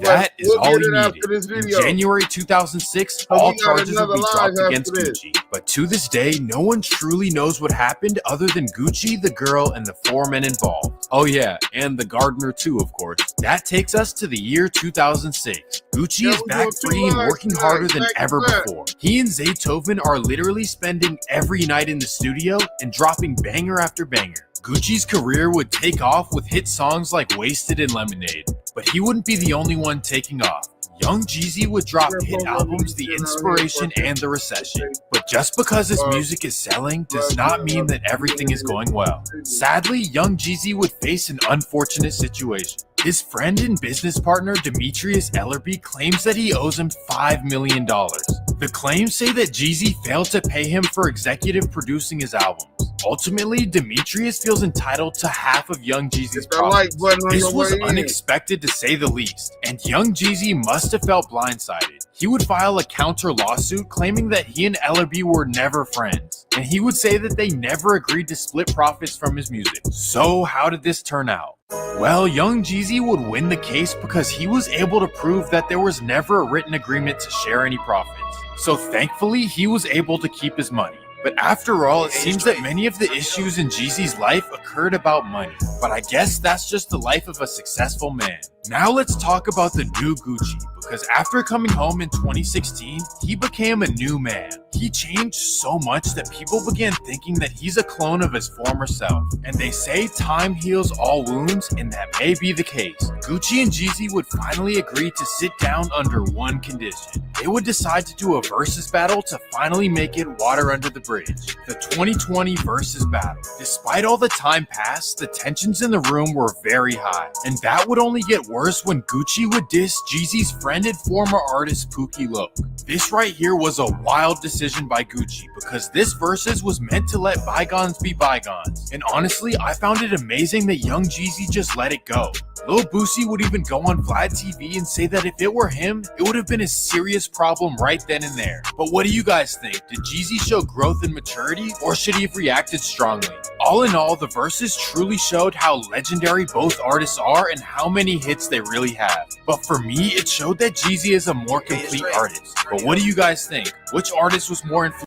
That is all he needed. In January 2006, all charges would be dropped against Gucci. But to this day, no one truly knows what happened other than Gucci, the girl, and the 4 men involved. Oh yeah, and the gardener too, of course. That takes us to the year 2006. Gucci is back free and working harder than ever before. He and Zaytoven are literally spending every night in the studio and dropping banger after banger. Gucci's career would take off with hit songs like Wasted and Lemonade, but he wouldn't be the only one taking off. Young Jeezy would drop hit albums The Inspiration and The Recession. But just because his music is selling does not mean that everything is going well. Sadly, Young Jeezy would face an unfortunate situation. His friend and business partner Demetrius Ellerby claims that he owes him $5 million. The claims say that Jeezy failed to pay him for executive producing his albums. Ultimately, Demetrius feels entitled to half of Young Jeezy's profits. This was unexpected to say the least, and Young Jeezy must have felt blindsided. He would file a counter lawsuit claiming that he and Ellerby were never friends, and he would say that they never agreed to split profits from his music. So how did this turn out? Well, Young Jeezy would win the case because he was able to prove that there was never a written agreement to share any profits. So thankfully, he was able to keep his money. But after all, it seems that many of the issues in Jeezy's life occurred about money. But I guess that's just the life of a successful man. Now let's talk about the new Gucci, because after coming home in 2016, he became a new man. He changed so much that people began thinking that he's a clone of his former self. And they say time heals all wounds, and that may be the case. Gucci and Jeezy would finally agree to sit down under one condition. They would decide to do a versus battle to finally make it water under the bridge. The 2020 versus battle. Despite all the time passed, the tensions in the room were very high. And that would only get worse when Gucci would diss Jeezy's friend and former artist Pookie Loc. This right here was a wild decision by Gucci because this versus was meant to let bygones be bygones. And honestly, I found it amazing that Young Jeezy just let it go. Lil Boosie would even go on Vlad TV and say that if it were him, it would have been a serious problem right then and there. But what do you guys think? Did Jeezy show growth and maturity, or should he have reacted strongly? All in all, the verses truly showed how legendary both artists are and how many hits they really have. But for me, it showed that Jeezy is a more complete artist. But what do you guys think? Which artist was more influential?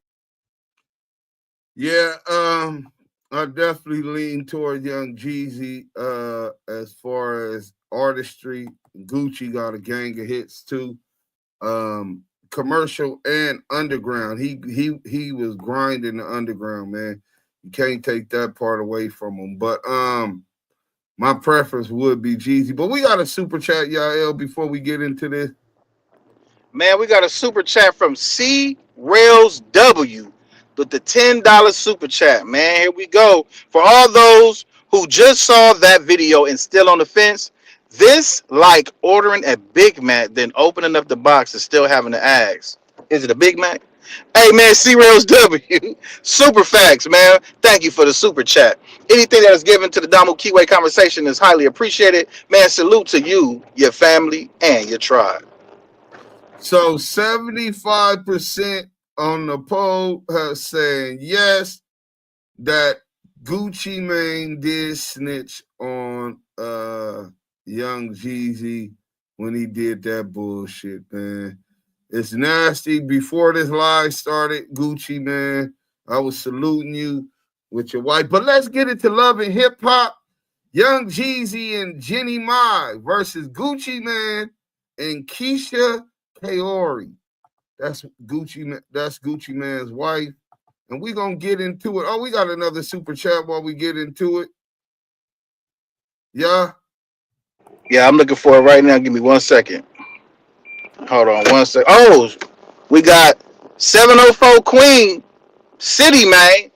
Yeah, I definitely lean toward Young Jeezy as far as artistry. Gucci got a gang of hits too. Commercial and underground. He was grinding the underground, man. You can't take that part away from him. But my preference would be Jeezy. But we got a super chat, y'all, before we get into this.
Man, we got a super chat from C Rails W with the $10 super chat. Man, here we go. For all those who just saw that video and still on the fence, this like ordering a Big Mac, then opening up the box and still having to ask, is it a Big Mac? Hey, man, C Rails W, super facts, man. Thank you for the super chat. Anything that is given to the Damu Kiwe Conversation is highly appreciated. Man, salute to you, your family, and your tribe.
So 75% on the poll have saying yes, that Gucci Mane did snitch on Young Jeezy when he did that bullshit, man. It's nasty. Before this live started, Gucci, man, I was saluting you with your wife. But let's get into love and hip hop. Young Jeezy and Jeannie Mai versus Gucci Mane and Keyshia Kaori. That's Gucci Mane's wife. And we're going to get into it. Oh, we got another super chat while we get into it. Yeah.
Yeah, I'm looking for it right now. Give me 1 second. Hold on 1 second. Oh, we got 704 Queen City, man.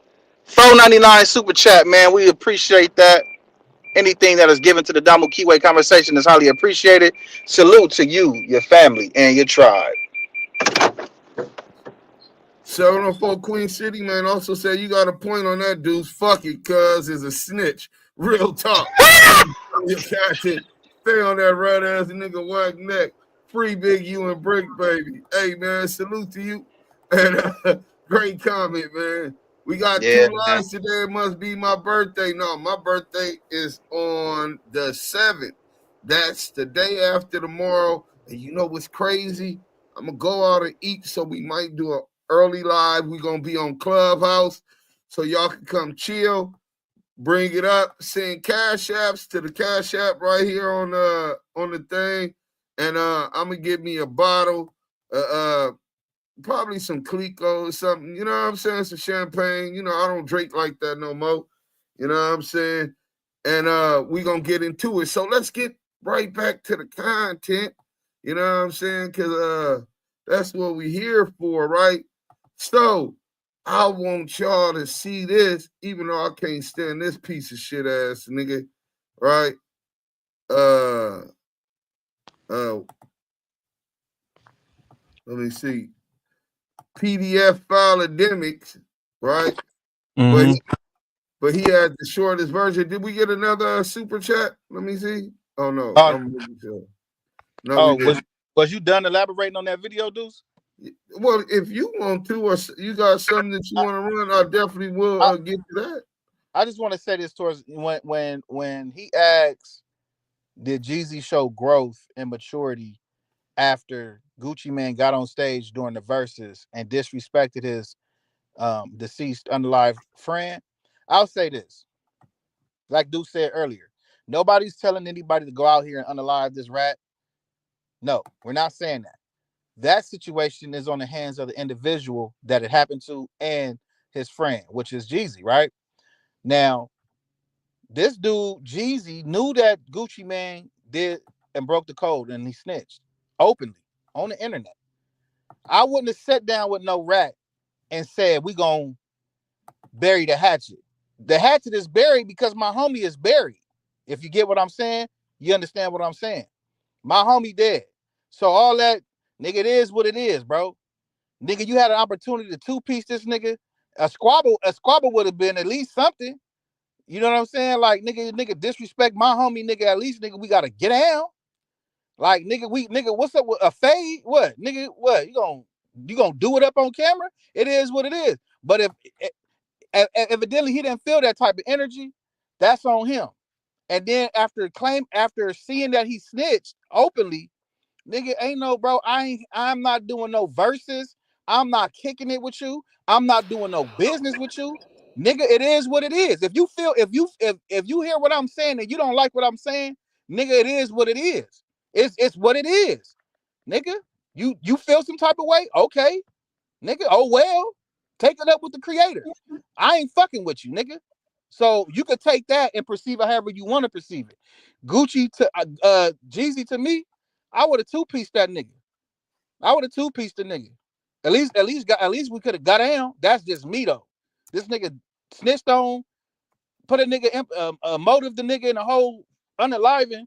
4.99 super chat, man. We appreciate that. Anything that is given to the Damu Kiwe conversation is highly appreciated. Salute to you, your family, and your tribe.
704 Queen City, man, also said you got a point on that, dude. Fuck it, cuz is a snitch. Real talk. Your content. Stay on that red ass nigga whack neck. Free Big U and Brick, baby. Hey, man, salute to you. And great comment, man. We got
Yeah,
2
man.
lines today. It must be my birthday. No, my birthday is on the 7th. That's the day after tomorrow. And you know what's crazy? I'm going to go out and eat, so we might do an early live. We're going to be on Clubhouse, so y'all can come chill. Bring it up, send cash apps to the cash app right here on the thing. And I'm gonna get me a bottle, probably some Clico or something, you know what I'm saying? Some champagne. You know, I don't drink like that no more. You know what I'm saying? And we gonna get into it. So let's get right back to the content. You know what I'm saying? Cause that's what we here for, right? So I want y'all to see this, even though I can't stand this piece of shit ass nigga, right? Let me see. PDF Filedemics, right?
Mm-hmm.
But he had the shortest version. Did we get another super chat? Let me see. Oh no, I'm really sure. No, we didn't.
Was you done elaborating on that video, Deuce?
Well, if you want to, or you got something that you want to run, I definitely will get to that.
I just want to say this towards when he asks, did Jeezy show growth and maturity after Gucci Mane got on stage during the verses and disrespected his deceased unalive friend? I'll say this, like Deuce said earlier, nobody's telling anybody to go out here and unalive this rat. No, we're not saying that. That situation is on the hands of the individual that it happened to and his friend, which is Jeezy, right? Now, this dude, Jeezy, knew that Gucci Mane did and broke the code and he snitched openly on the internet. I wouldn't have sat down with no rat and said, we gonna bury the hatchet. The hatchet is buried because my homie is buried. If you get what I'm saying, you understand what I'm saying. My homie dead. So all that, nigga, it is what it is, bro. Nigga, you had an opportunity to two-piece this nigga. A squabble would have been at least something. You know what I'm saying? Like, nigga disrespect my homie, nigga. At least, nigga, we gotta get down. Like, nigga, what's up with a fade? What, nigga? What you gonna do it up on camera? It is what it is. But if evidently he didn't feel that type of energy, that's on him. And then after seeing that he snitched openly, nigga, ain't no, bro. I'm not doing no verses. I'm not kicking it with you. I'm not doing no business with you. Nigga, it is what it is. If you hear what I'm saying and you don't like what I'm saying, nigga, it is what it is. It's what it is. Nigga, you feel some type of way? Okay. Nigga, oh well. Take it up with the creator. I ain't fucking with you, nigga. So you could take that and perceive it however you want to perceive it. Gucci to Jeezy to me, I would have two-pieced that nigga. I would have two-pieced the nigga. At least we could have got down. That's just me though. This nigga snitched on, put a nigga motive the nigga in the whole unaliving.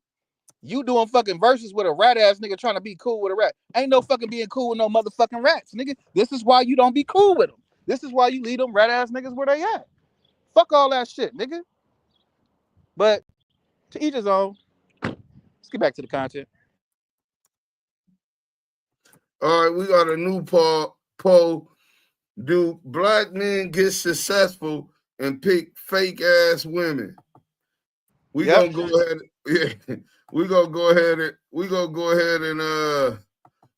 You doing fucking verses with a rat ass nigga trying to be cool with a rat. Ain't no fucking being cool with no motherfucking rats, nigga. This is why you don't be cool with them. This is why you leave them rat ass niggas where they at. Fuck all that shit, nigga. But to each his own. Let's get back to the content.
All right, we got a new poll. Do black men get successful and pick fake ass women? We gonna go ahead. Yeah, we gonna go ahead and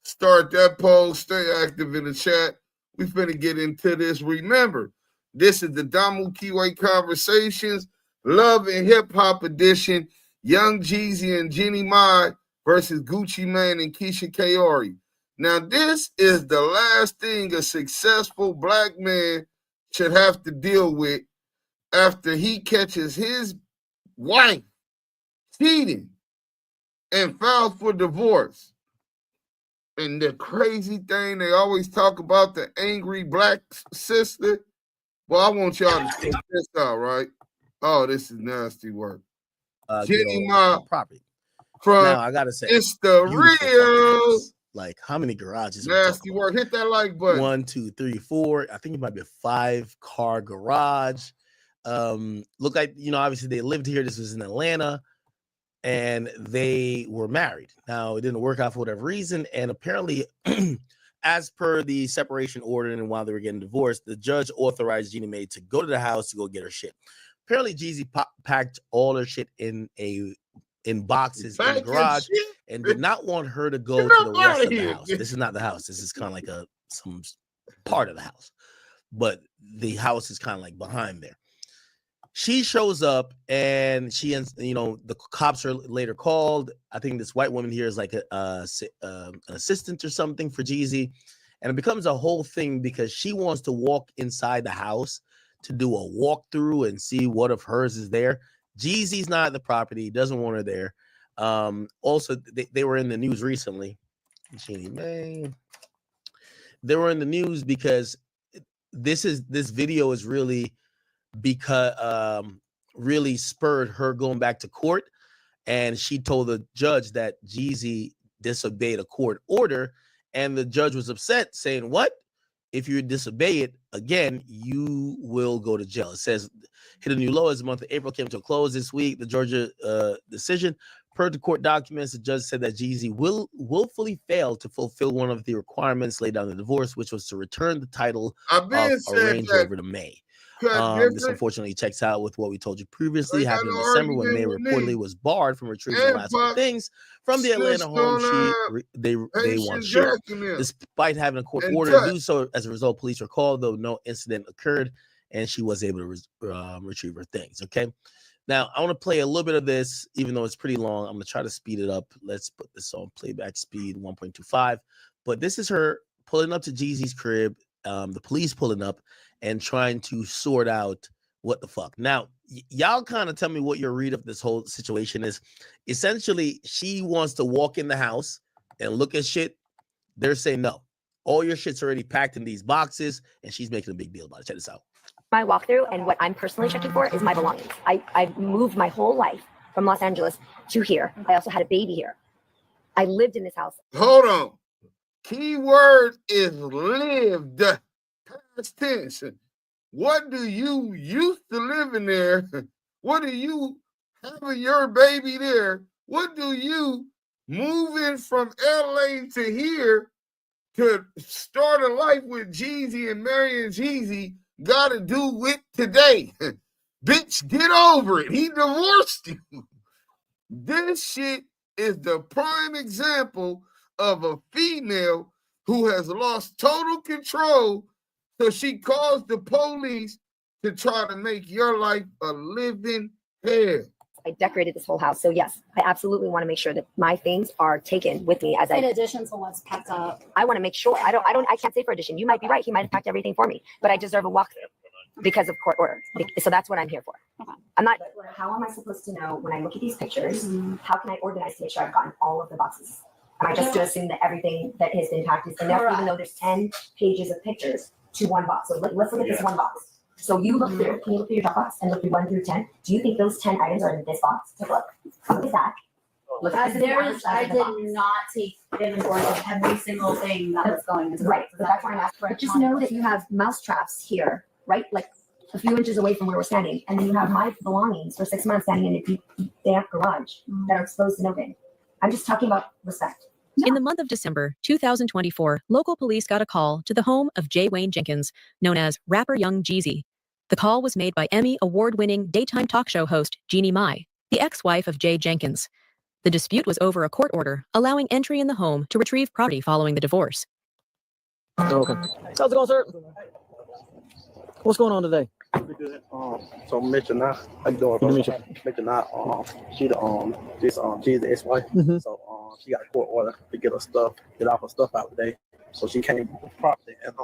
start that poll. Stay active in the chat. We finna get into this. Remember, this is the Damu Kiwe Conversations, Love and Hip Hop Edition. Young Geezy and Jeannie Mai versus Gucci Mane and Keyshia Kaori. Now, this is the last thing a successful black man should have to deal with after he catches his wife cheating and filed for divorce. And the crazy thing, they always talk about the angry black sister. Well, I want y'all to check this out, right? Oh, this is nasty work. Jeannie Mai
property.
From
now I gotta say,
it's the real.
Like, how many garages?
Nasty work. Hit that like button.
1, 2, 3, 4. I think it might be a 5-car garage. Look like, obviously they lived here. This was in Atlanta, and they were married. Now it didn't work out for whatever reason, and apparently, as per the separation order, and while they were getting divorced, the judge authorized Jeannie Mai to go to the house to go get her shit. Apparently, Jeezy packed all her shit in boxes in the garage and did not want her to go to the rest of the house. This is not the house. This is kind of like some part of the house, but the house is kind of like behind there. She shows up and the cops are later called. I think this white woman here is like an assistant or something for Jeezy, and it becomes a whole thing because she wants to walk inside the house to do a walkthrough and see what of hers is there. Jeezy's not at the property, doesn't want her there. Also, they were in the news recently. Jeannie Mai. They were in the news because this video is really really spurred her going back to court, and she told the judge that Jeezy disobeyed a court order, and the judge was upset, saying, "What? If you disobey it again, you will go to jail." It says, hit a new low as the month of April came to a close this week. The Georgia decision, per the court documents, the judge said that Jeezy willfully failed to fulfill one of the requirements laid down in the divorce, which was to return the title of a Range Rover to May. This unfortunately checks out with what we told you previously. Happened in December when May reportedly was barred from retrieving the last few things from the Atlanta home. They want shit, despite having a court order to do so. As a result, police were called, though no incident occurred, and she was able to retrieve her things. Okay, now I want to play a little bit of this, even though it's pretty long. I'm gonna try to speed it up. Let's put this on playback speed 1.25. But this is her pulling up to Jeezy's crib. The police pulling up and trying to sort out what the fuck. Now, y'all kind of tell me what your read of this whole situation is. Essentially, she wants to walk in the house and look at shit. They're saying, no, all your shit's already packed in these boxes, and she's making a big deal about it. Check this out.
My walkthrough, and what I'm personally checking for is my belongings. I've moved my whole life from Los Angeles to here. I also had a baby here. I lived in this house.
Hold on. Key word is lived. Past tense. What do you used to live in there? What do you having your baby there? What do you moving from LA to here to start a life with Jeezy and marrying Jeezy got to do with today? Bitch, get over it. He divorced you. This shit is the prime example of a female who has lost total control. So she calls the police to try to make your life a living hell.
I decorated this whole house. So yes, I absolutely want to make sure that my things are taken with me as
in addition to what's packed up.
I want to make sure. I can't say for addition. You might be right. He might have packed everything for me, but I deserve a walkthrough because of court order. So that's what I'm here for. Okay. I'm not. How am I supposed to know when I look at these pictures? How can I organize to make sure I've gotten all of the boxes? Am I just to assume that everything that has been packed is enough, even though there's 10 pages of pictures to one box? So let's look at this one box. So you look through, can you look through your Dropbox and look through 1 through 10? Do you think those 10 items are in this box? Take a look. Look at that. Look at
I did not take inventory of every single thing that was going into
right. So that's why I'm asking for. But just know that you have mouse traps here, right? Like a few inches away from where we're standing. And then you have my belongings for 6 months standing in a deep, damp garage that are exposed to nobody. I'm just talking about respect.
In the month of December 2024, local police got a call to the home of J. Wayne Jenkins, known as rapper Young Jeezy. The call was made by Emmy award-winning daytime talk show host Jeannie Mai, the ex-wife of Jay Jenkins. The dispute was over a court order allowing entry in the home to retrieve property following the divorce.
Okay. How's it going, sir? What's going on today?
So Mitch and I, how you doing, bro? Mitch and I, she she's the ex-wife. So she got a court order to get off her stuff out today. So she came properly, and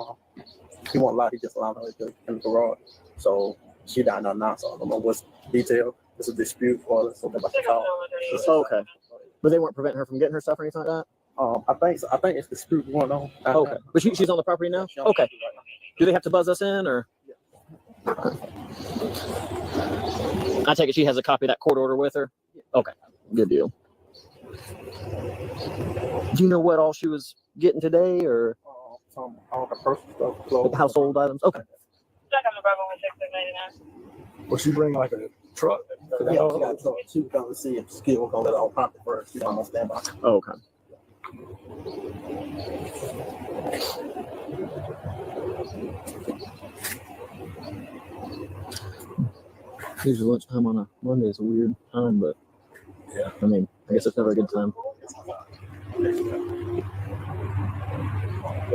he won't lie, he just allowed her to in the garage. So she down there now, so I don't know what's detailed. it's a dispute or something about the call.
Okay. But they weren't preventing her from getting her stuff or anything like that?
I think so. I think it's dispute going on.
Okay. But she's on the property now? Okay. Do they have to buzz us in or? I take it she has a copy of that court order with her? Okay. Good deal. Do you know what all she was getting today or?
Some all the personal stuff, clothes.
Household items? Okay.
Well, she bring like a truck. Yeah, she got a truck. She was going to see if Skill was going to let her on property first. She's on standby.
Oh, okay. Usually lunchtime on a Monday is a weird time, but yeah, I mean, I guess it's never a good time.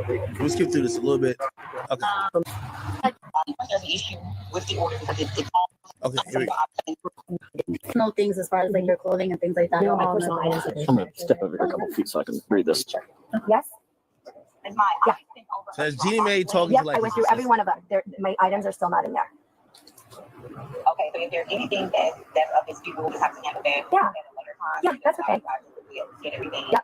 Can we skip through this a little bit? Okay. Okay, here we go.
Personal things as far as like your clothing and things like that.
I'm gonna step over here a couple feet so I can read this.
Yes. Yeah.
So that's Jeannie Mai talking
Yep,
to like
I went through every one of them. My items are still not in there.
Okay, so if there's anything that's of dispute, we'll just have to handle that.
Yeah. Yeah, that's okay.
Get everything.
Yeah.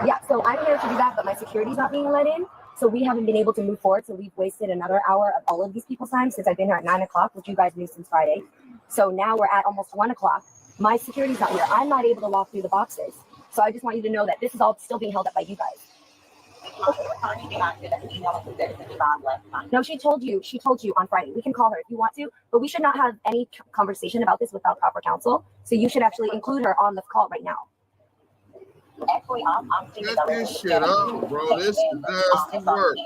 Yeah, so I'm here to do that, but my security's not being let in. So we haven't been able to move forward. So we've wasted another hour of all of these people's time since I've been here at 9 o'clock, which you guys knew since Friday. So now we're at almost 1 o'clock. My security's not here. I'm not able to walk through the boxes. So I just want you to know that this is all still being held up by you guys. No, she told you on Friday. We can call her if you want to, but we should not have any conversation about this without proper counsel. So you should actually include her on the call right now.
Actually, I'm
Get this shit up, bro. This is nasty work.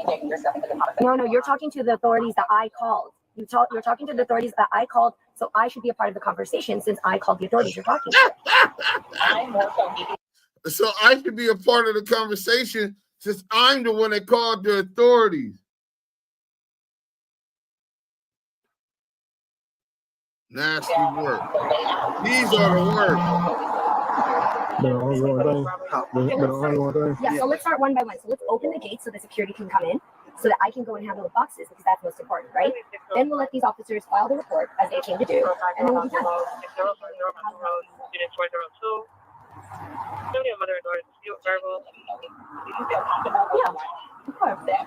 No, you're talking to the authorities that I called. You're talking to the authorities that I called, so I should be a part of the conversation since I called the authorities you're talking to.
So I should be a part of the conversation since I'm the one that called the authorities. Nasty work. These are the work.
Yeah, so let's start one by one. So let's open the gate so the security can come in so that I can go and handle the boxes because that's most important, right? Then we'll let these officers file the report as they came to do, and then we'll be done. Yeah, of course. Yeah.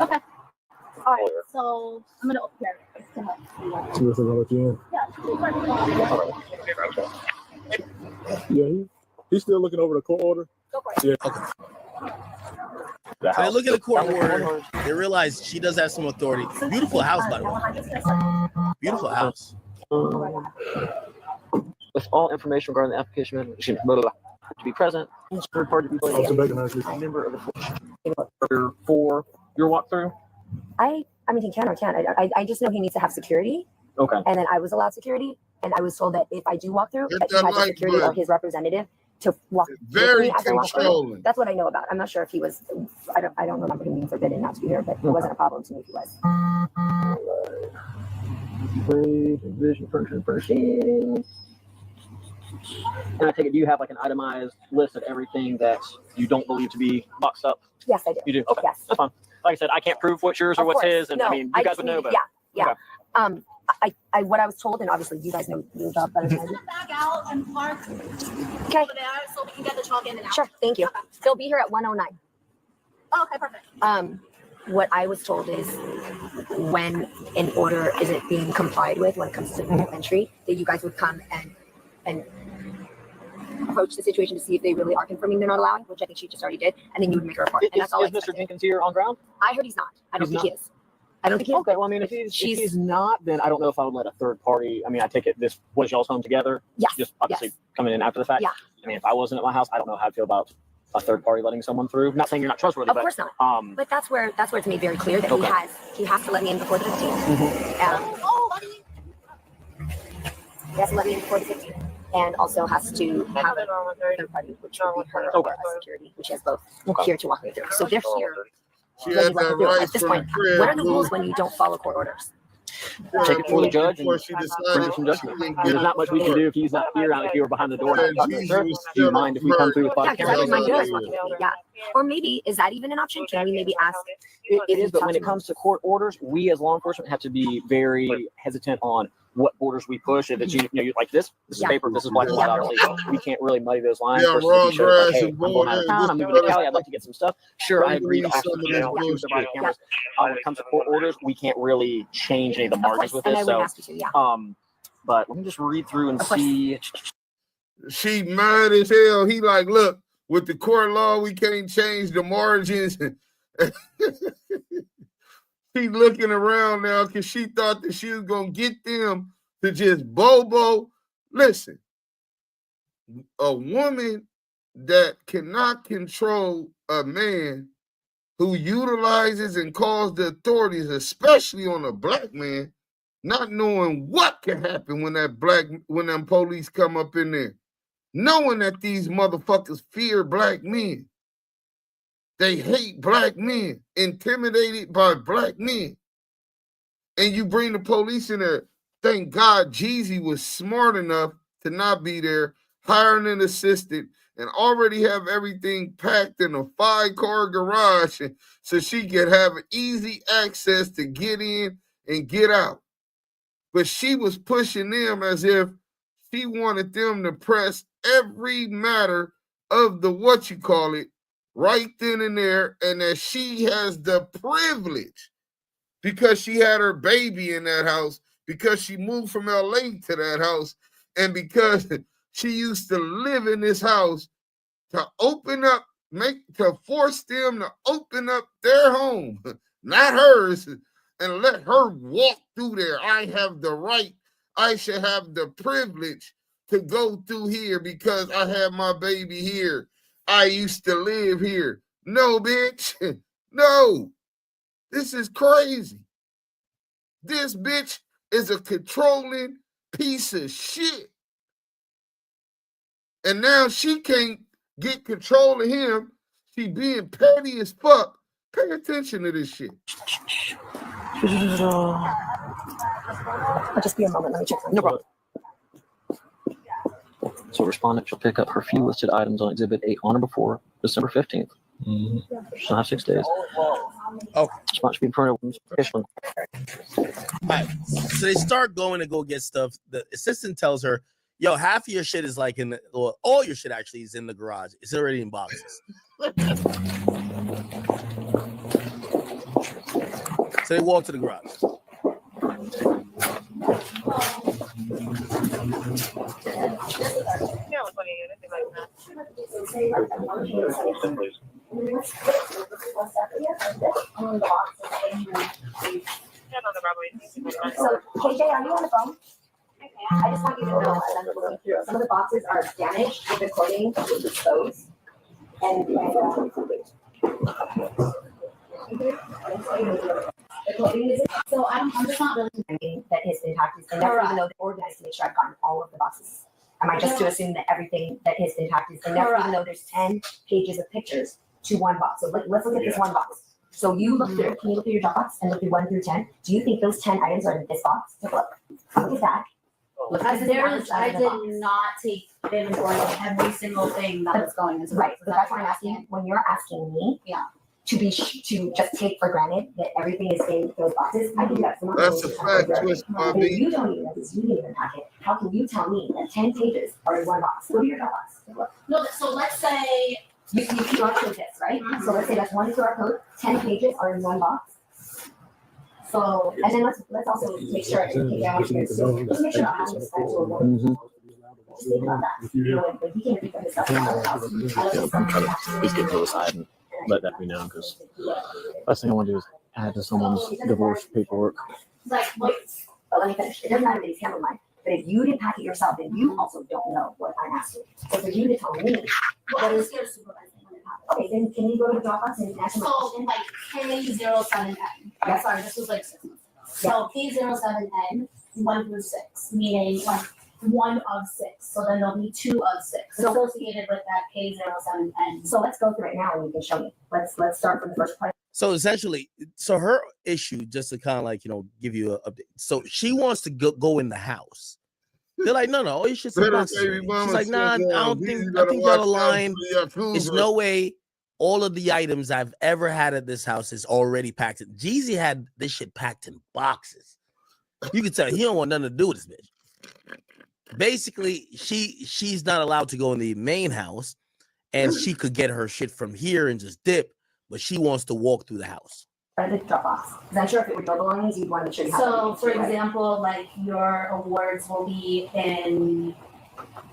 Okay. All right, so I'm gonna open here.
Yeah, he's still looking over the court order.
Go for it.
Yeah.
Okay. So they look at the court order. They realize she does have some authority. Beautiful house, by the way. Beautiful house.
With all information regarding the application, to be present, each third party to be a member of the for your walkthrough.
I mean, he can or can't. I just know he needs to have security.
Okay.
And then I was allowed security, and I was told that if I do walk through,
Get
that he
that
has a
light,
security
bud.
or his representative to walk.
Very
with me as I walk through.
controlling.
That's what I know about. I'm not sure if he was. I don't remember him being forbidden not to be here, but it wasn't a problem to me if he was.
Vision furnishing. And I take it, do you have like an itemized list of everything that you don't believe to be boxed up?
Yes, I do.
You do? Okay.
Yes.
That's fine. Like I said, I can't prove what's yours or
Of
what's
course.
his, and
No,
I mean, you guys
just
would know,
need-
but
yeah.
Okay.
I what I was told, and obviously you guys know your job better than I do.
Back out and park
Okay.
over there so we can get the truck in and out.
Sure. Thank you. They'll be here at 1:09.
Oh, okay, perfect.
What I was told is when an order isn't being complied with when it comes to entry, that you guys would come and approach the situation to see if they really are confirming they're not allowing, which I think she just already did, and then you would make a report. And that's all.
Is Mr. Jenkins here on ground?
I heard he's not. I don't think he is. I don't think he is.
Okay, well, I mean, if he's not, then I don't know if I would let a third party. I mean, I take it this was y'all's home together.
Yes.
Just obviously coming in after the fact.
Yeah.
I mean, if I wasn't at my house, I don't know how I feel about a third party letting someone through. Not saying you're not trustworthy,
Of
but
course not. But that's where it's made very clear that
Okay.
he has to let me in before the 15th. He has to let me in before the 15th. And also has to have a third party, which would be her or a security, which has both here to walk me through. So they're here.
She
ready
had
to walk
that
me through.
right
At this
from
point,
crib,
what are the
boo.
rules when you don't follow court orders?
Take it before the judge and
Before she
bring
decided
some
she
judgment.
didn't
There's
get
not much we can do if he's not here. If you were behind the door,
Yeah,
and talking to
Jeezy
her,
was
do you
still
mind if we come through with
Yeah,
body
because I
cameras?
wouldn't mind you guys walking with me. Yeah. Or maybe, is that even an option? Can we maybe ask?
It is, but when it comes to court orders, we as law enforcement have to be very hesitant on what borders we push. If it's you like this is paper, this is black and white. Obviously, we can't really muddy those lines.
Yeah,
versus
raw
if you show us, like,
grass
hey,
and
I'm going out of
bull-
town. I'm moving to Cali. I'd like to get some stuff. Sure, I agree.
Some
Officers
of
should
this
not shoot their body
bullshit.
cameras. When it comes to court orders, we can't really change any of the margins with
And
this.
I would
So,
ask you to, yeah.
but let me just read through and
Of course.
see.
She mad as hell. He like, look, with the court law, we can't change the margins. She looking around now because she thought that she was going to get them to just bobo. Listen, a woman that cannot control a man who utilizes and calls the authorities, especially on a black man, not knowing what can happen when them police come up in there, knowing that these motherfuckers fear black men. They hate black men, intimidated by black men. And you bring the police in there. Thank God Geezy was smart enough to not be there, hiring an assistant, and already have everything packed in a 5-car garage so she could have easy access to get in and get out. But she was pushing them as if she wanted them to press every matter of the right then and there, and that she has the privilege because she had her baby in that house, because she moved from LA to that house, and because she used to live in this house, to force them to open up their home, not hers, and let her walk through there. I have the right, I should have the privilege to go through here because I have my baby here. I used to live here. No, bitch. No. This is crazy. This bitch is a controlling piece of shit. And now she can't get control of him. She being petty as fuck. Pay attention to this shit.
I'll just be a moment. Let me check something.
No problem. So respondent shall pick up her few listed items on Exhibit 8 on or before December 15th. She'll have 6 days.
Okay.
Response should be printed.
All right. So they start going to go get stuff. The assistant tells her, yo, half of your shit is like all your shit actually is in the garage. It's already in boxes. So they walk to the garage.
So, KJ, are you on the phone? I just want you to know as I'm looking through, some of the boxes are damaged with the clothing was exposed. And so I'm just not really thinking that his intact is enough, even though they organized to make sure I've gotten all of the boxes. Am I just to assume that everything that his intact is enough, even though there's 10 pages of pictures to one box? So let's look at this one box. So you look through, can you look through your Dropbox and look through 1 through 10? Do you think those 10 items are in this box? Take a look. Look at that.
I did not take inventory of every single thing that was going into
right. So that's why I'm asking. When you're asking me, to just take for granted that everything is in those boxes, I think that's
a fact twist,
Bobby. If you don't even know this, you didn't even pack it. How can you tell me that 10 pages are in one box? Go to your Dropbox. Take a look.
No, so let's say
you QR code this, right? Mm-hmm. So let's say that's one QR code. 10 pages are in one box. So, and then let's also make sure just make sure I'm having this actual just think about that. You know, like he can't pick up his stuff.
I'm trying to please get to the side and let that be known, because last thing I want to do is add to someone's divorce paperwork.
But let me finish. It doesn't matter that he's handled mine. But if you didn't pack it yourself, then you also don't know what I'm asking. So for you to tell me what is your supervisor? Okay, then can you go to the Dropbox and ask him?
So like K07N.
Yes,
sorry, this was like 6 months. So K07N 1 through 6, meaning like 1 of 6. So then there'll be 2 of 6 associated with that K07N.
So let's go through it now and you can show me. Let's start from the first part.
So essentially, so her issue, just to kind of like, give you an update. So she wants to go in the house. They're like, no, all your shit's in boxes. She's like, nah, I think y'all aligned. There's no way all of the items I've ever had at this house is already packed. Jeezy had this shit packed in boxes. You can tell he don't want nothing to do with this bitch. Basically, she's not allowed to go in the main house, and she could get her shit from here and just dip, but she wants to walk through the house.
The drop off. Because I'm sure if it were your belongings, you'd want to make sure you have
So,
them.
for example, like your awards will be in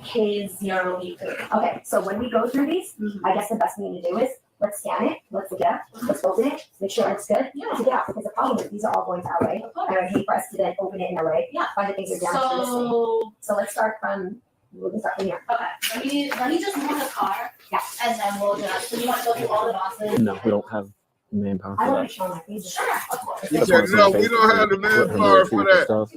K0E3.
Okay, so when we go through these, I guess the best thing to do is let's scan it, let's look it up, let's open it, make sure it's good. Yeah. To get out, because the problem is these are all going to LA. And I would hate for us to then open it in LA. Yeah. Find the things are down to the So let's start from. We can start from here.
Okay. Let me just move the car.
Yeah.
And then we'll just. So you want to go through all the boxes?
No, we don't have manpower
I
for
want
that.
to show my face.
Sure. Of course.
He said, no, we don't have the manpower for that. So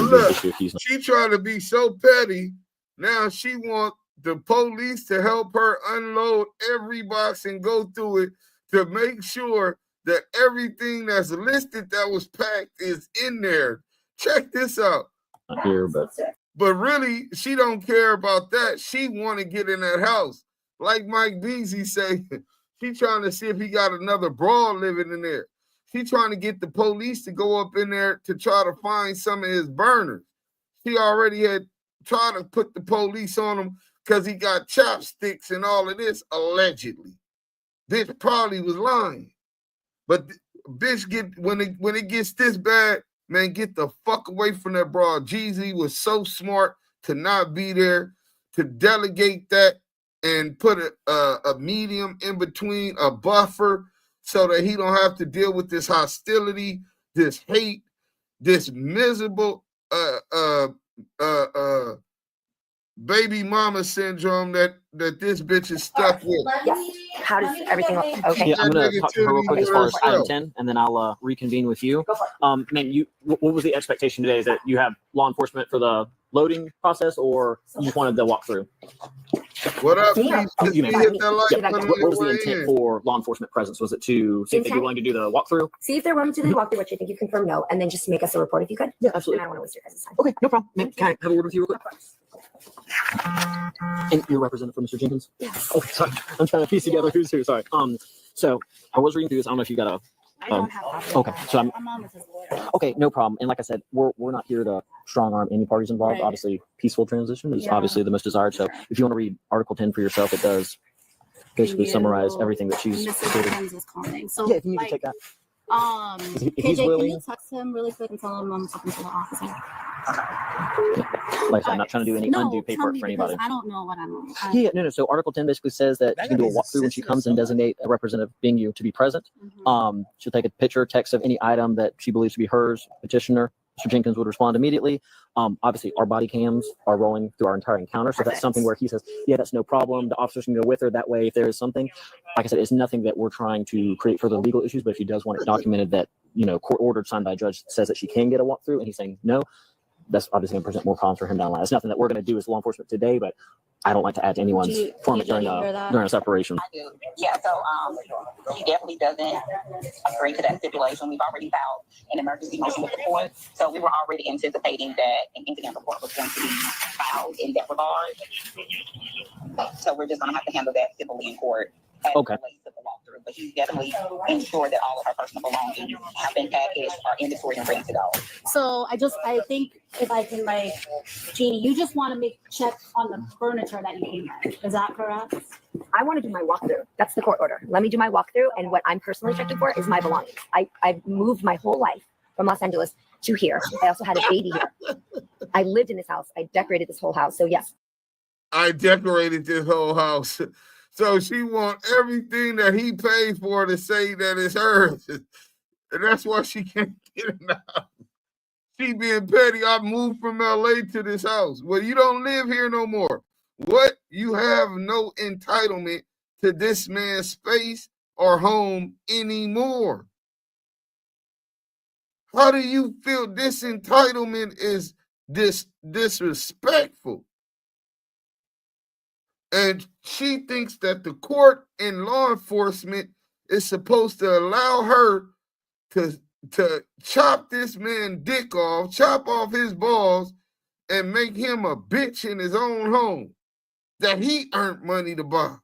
look, she trying to be so petty. Now she want the police to help her unload every box and go through it to make sure that everything that's listed that was packed is in there. Check this out.
Not here,
But really, she don't care about that. She want to get in that house. Like Mike Beasley say, she trying to see if he got another broad living in there. She trying to get the police to go up in there to try to find some of his burners. She already had tried to put the police on him because he got chopsticks and all of this, allegedly. Bitch probably was lying. But bitch, when it gets this bad, man, get the fuck away from that broad. Jeezy was so smart to not be there, to delegate that and put a medium in between, a buffer, so that he don't have to deal with this hostility, this hate, this miserable baby mama syndrome that this bitch is stuck with.
Yes. How does everything look? Okay.
Yeah, I'm gonna talk to her real quick as far as item 10, and then I'll reconvene with you.
Go for it.
Man, what was the expectation today? Is that you have law enforcement for the loading process, or you just wanted the walkthrough?
What up,
Me?
Keith?
You, man.
Hit that like
Yeah,
button
What
on
was
your
the
way
intent
in.
for law enforcement presence? Was it to see if they'd be
Intent?
willing to do the walkthrough?
See if they're willing to do the walkthrough, which I think you confirm no, and then just make us a report if you could.
Yeah,
And
absolutely.
I don't want to waste your guys' time.
Okay, no problem. Man, can I have a word with you real quick?
Of course.
And you're represented for Mr. Jenkins?
Yes.
Okay, sorry. I'm trying to piece together who's who. Sorry. So I was reading through this. I don't know if you got a.
I don't have copies.
Okay, so I'm
I'm on with his lawyer.
okay. No problem. And like I said, we're not here to strong arm any parties involved.
Right.
Obviously, peaceful transition is
Yeah.
obviously the most desired. So if you want to read Article 10 for yourself, it does basically summarize everything that she's
Mr.
stated.
Jenkins is calling. So,
Yeah, if you need
like,
to take that. If
KJ,
he's
can
willing.
you text him really quick and tell him I'm talking to the officer?
Like I said, I'm not trying to do any undue
tell
paperwork
me
for
because
anybody.
I don't know what I'm.
Yeah, no. So Article 10 basically says that she can do a walkthrough when she comes and designate a representative being you to be present. She'll take a picture, text of any item that she believes to be hers. Petitioner, Mr. Jenkins, would respond immediately. Obviously, our body cams are rolling through our entire encounter. So that's something where he says, yeah, that's no problem. The officers can go with her. That way, if there is something, like I said, it's nothing that we're trying to create further legal issues. But if he does want it documented that, court ordered signed by a judge says that she can get a walkthrough and he's saying no, that's obviously going to present more problems for him down the line. It's nothing that we're going to do as law enforcement today, but I don't like to add to anyone's performance during a separation.
I do. Yeah, so he definitely doesn't agree to that stipulation. We've already filed an emergency motion with the court, so we were already anticipating that an incident report was going to be filed in that regard. So we're just going to have to handle that civilly in court.
Okay.
But he's definitely ensured that all of her personal belongings have been packaged, are inventory and ready to go.
So I think if I can, like, Jeannie, you just want to check on the furniture that you came back. Is that correct?
I want to do my walkthrough. That's the court order. Let me do my walkthrough, and what I'm personally checking for is my belongings. I've moved my whole life from Los Angeles to here. I also had a baby here. I lived in this house. I decorated this whole house. So yes.
I decorated this whole house. So she want everything that he paid for to say that it's hers. And that's why she can't get it now. She being petty. I moved from LA to this house. Well, you don't live here no more. What? You have no entitlement to this man's space or home anymore. How do you feel this entitlement is disrespectful? And she thinks that the court and law enforcement is supposed to allow her to chop this man's dick off, chop off his balls, and make him a bitch in his own home that he earned money to buy.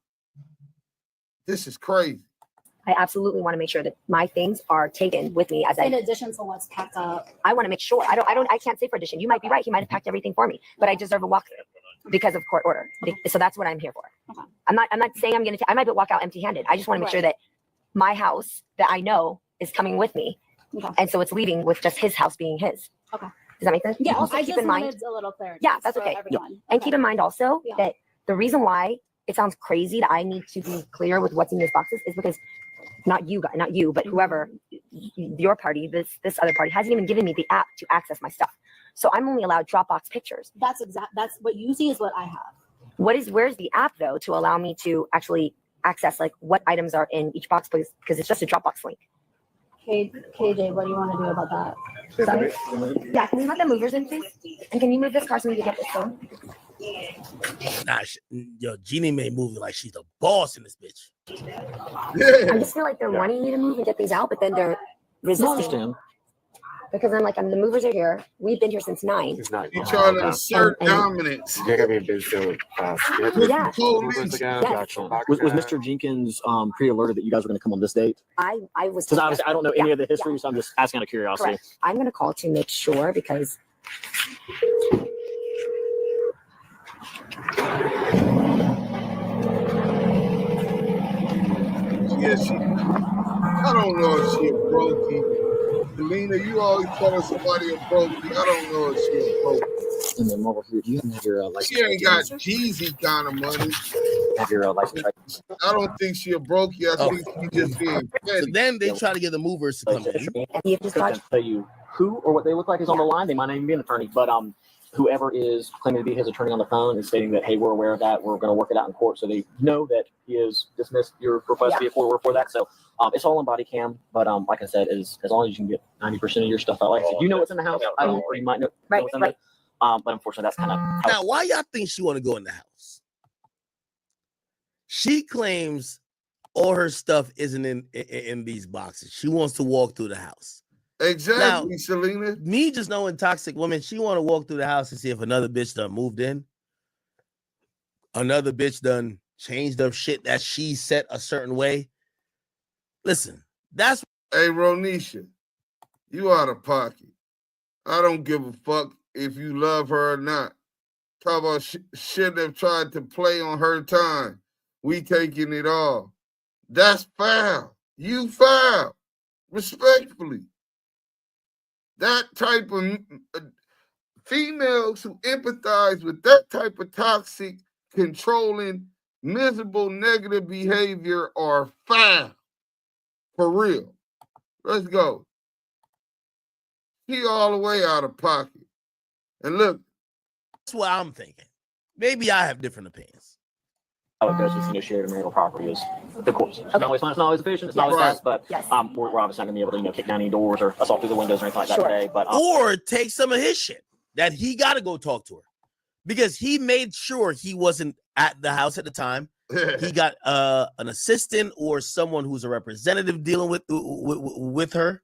This is crazy.
I absolutely want to make sure that my things are taken with me as
In addition to what's packed up.
I want to make sure. I can't say for addition. You might be right. He might have packed everything for me, but I deserve a walkthrough because of court order. So that's what I'm here for.
Okay.
I'm not saying I'm going to, I might walk out empty handed. I just want to make sure that my house that I know is coming with me.
Okay.
And so it's leaving with just his house being his.
Okay.
Does that make sense?
Yeah,
Also
I
keep
just
in mind,
wanted a little clarity.
yeah, that's
for
okay.
everyone.
And keep in mind also
Yeah.
that the reason why it sounds crazy that I need to be clear with what's in these boxes is because not you, but whoever, your party, this other party hasn't even given me the app to access my stuff. So I'm only allowed Dropbox pictures.
That's what you see is what I have.
Where's the app though to allow me to actually access like what items are in each box, because it's just a Dropbox link.
KJ, what do you want to do about that?
Sorry? Yeah, can we let the movers in, please? And can you move this car so we can get this going?
Nah, yo, Jeannie Mai moving like she's the boss in this bitch.
I just feel like they're wanting me to move and get these out, but then they're resisting. Because I'm like, the movers are here. We've been here since 9.
You're trying to assert dominance.
You're gonna be a bit so fast.
Yeah.
Was Mr. Jenkins pre-alerted that you guys were going to come on this date?
I was.
Because obviously I don't know any of the history, so I'm just asking out of curiosity.
Correct. I'm going to call to make sure because.
Yeah, I don't know if she a brokey. Selena, you always telling somebody a brokey. I don't know if she a brokey.
And then over here, do you have your license?
She ain't got Geezy kind of money.
Have your license?
I don't think she a brokey. I think she just being petty.
So then they try to get the movers to come in.
To tell you who or what they look like is on the line. They might not even be an attorney, but whoever is claiming to be his attorney on the phone is stating that, hey, we're aware of that. We're going to work it out in court. So they know that he has dismissed your request to be a court order for that. So it's all on body cam. But like I said, as long as you can get 90% of your stuff out. Like I said, you know what's in the house. I don't, or you might know what's in it. But unfortunately, that's kind of
now. Why y'all think she want to go in the house? She claims all her stuff isn't in these boxes. She wants to walk through the house.
Exactly,
now,
Selena.
Me just knowing toxic women, she want to walk through the house and see if another bitch done moved in. Another bitch done changed up shit that she set a certain way. Listen, that's.
Hey, Ronisha, you out of pocket. I don't give a fuck if you love her or not. Talk about shit that tried to play on her time. We taking it all. That's foul. You foul. Respectfully. That type of females who empathize with that type of toxic, controlling, miserable, negative behavior are foul. For real. Let's go. He all the way out of pocket. And look.
That's what I'm thinking. Maybe I have different opinions.
How it goes with shared marital property is the course. It's not always efficient, it's not always fast, but we're obviously not gonna be able to kick down any doors or assault through the windows or anything like that today. But
or take some of his shit that he got to go talk to her because he made sure he wasn't at the house at the time. He got an assistant or someone who's a representative dealing with her.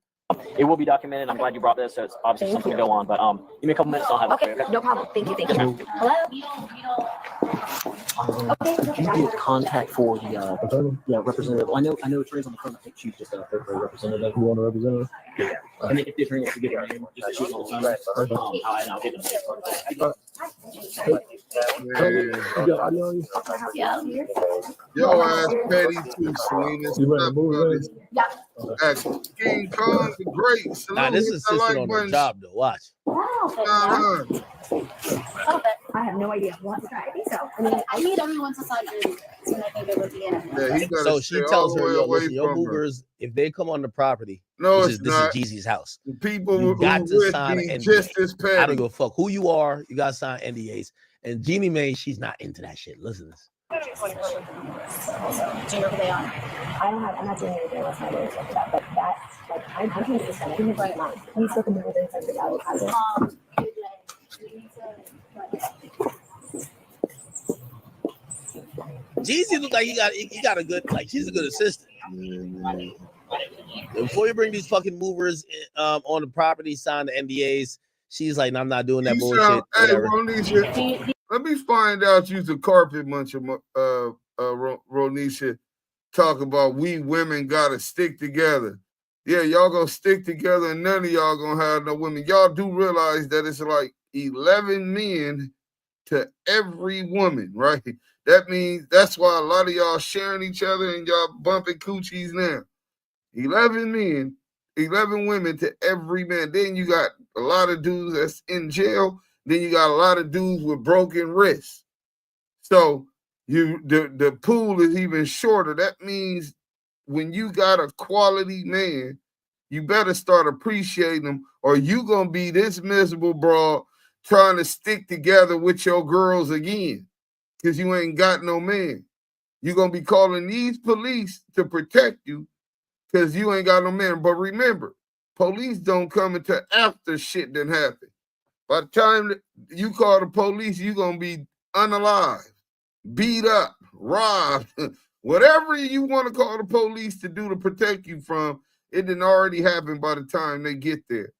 It will be documented. I'm glad you brought this, so it's obviously something to go on. But give me a couple minutes, I'll have it.
Okay, no problem. Thank you. Hello?
Could you get contact for the representative? I know attorneys on the phone. I think she's just a representative.
You want a representative?
Yeah. And if the attorney wants to get her name, just she's on the phone. I'll give them.
You got audio on you?
Yeah.
Yo ass petty too, Selena.
You ready to move in?
Yeah.
King Kong the Great.
Nah, this is assistant on the job though. Watch.
I have no idea. I think so.
I need everyone to sign in, and I think it would be in.
So she tells her, "Yo, listen, your movers, if they come on the property, this is Jeezy's house.
People
you got to sign an NDA.
Just as petty.
I don't give a fuck who you are. You got to sign NDAs. And Jeannie Mai, she's not into that shit. Listen to this.
Do you know who they are?
I'm not doing anything else. But that's like I'm trying to understand. I think it's right now. He's looking more than something else.
Jeezy look like he got a good, like she's a good assistant. Before you bring these fucking movers on the property, sign the NDAs. She's like, no, I'm not doing that bullshit.
Ronisha, let me find out you's a carpet muncher, Ronisha. talk about we women gotta stick together. Yeah, y'all gonna stick together and none of y'all gonna have no women. Y'all do realize that it's like 11 men to every woman, right? That means that's why a lot of y'all sharing each other and y'all bumping coochies now. 11 men, 11 women to every man. Then you got a lot of dudes that's in jail. Then you got a lot of dudes with broken wrists. So the pool is even shorter. That means when you got a quality man, you better start appreciating them, or you gonna be this miserable broad trying to stick together with your girls again because you ain't got no man. You're gonna be calling these police to protect you because you ain't got no man. But remember, police don't come until after shit done happened. By the time you call the police, you're gonna be unalive, beat up, robbed, whatever you want to call the police to do to protect you from, it didn't already happen by the time they get there.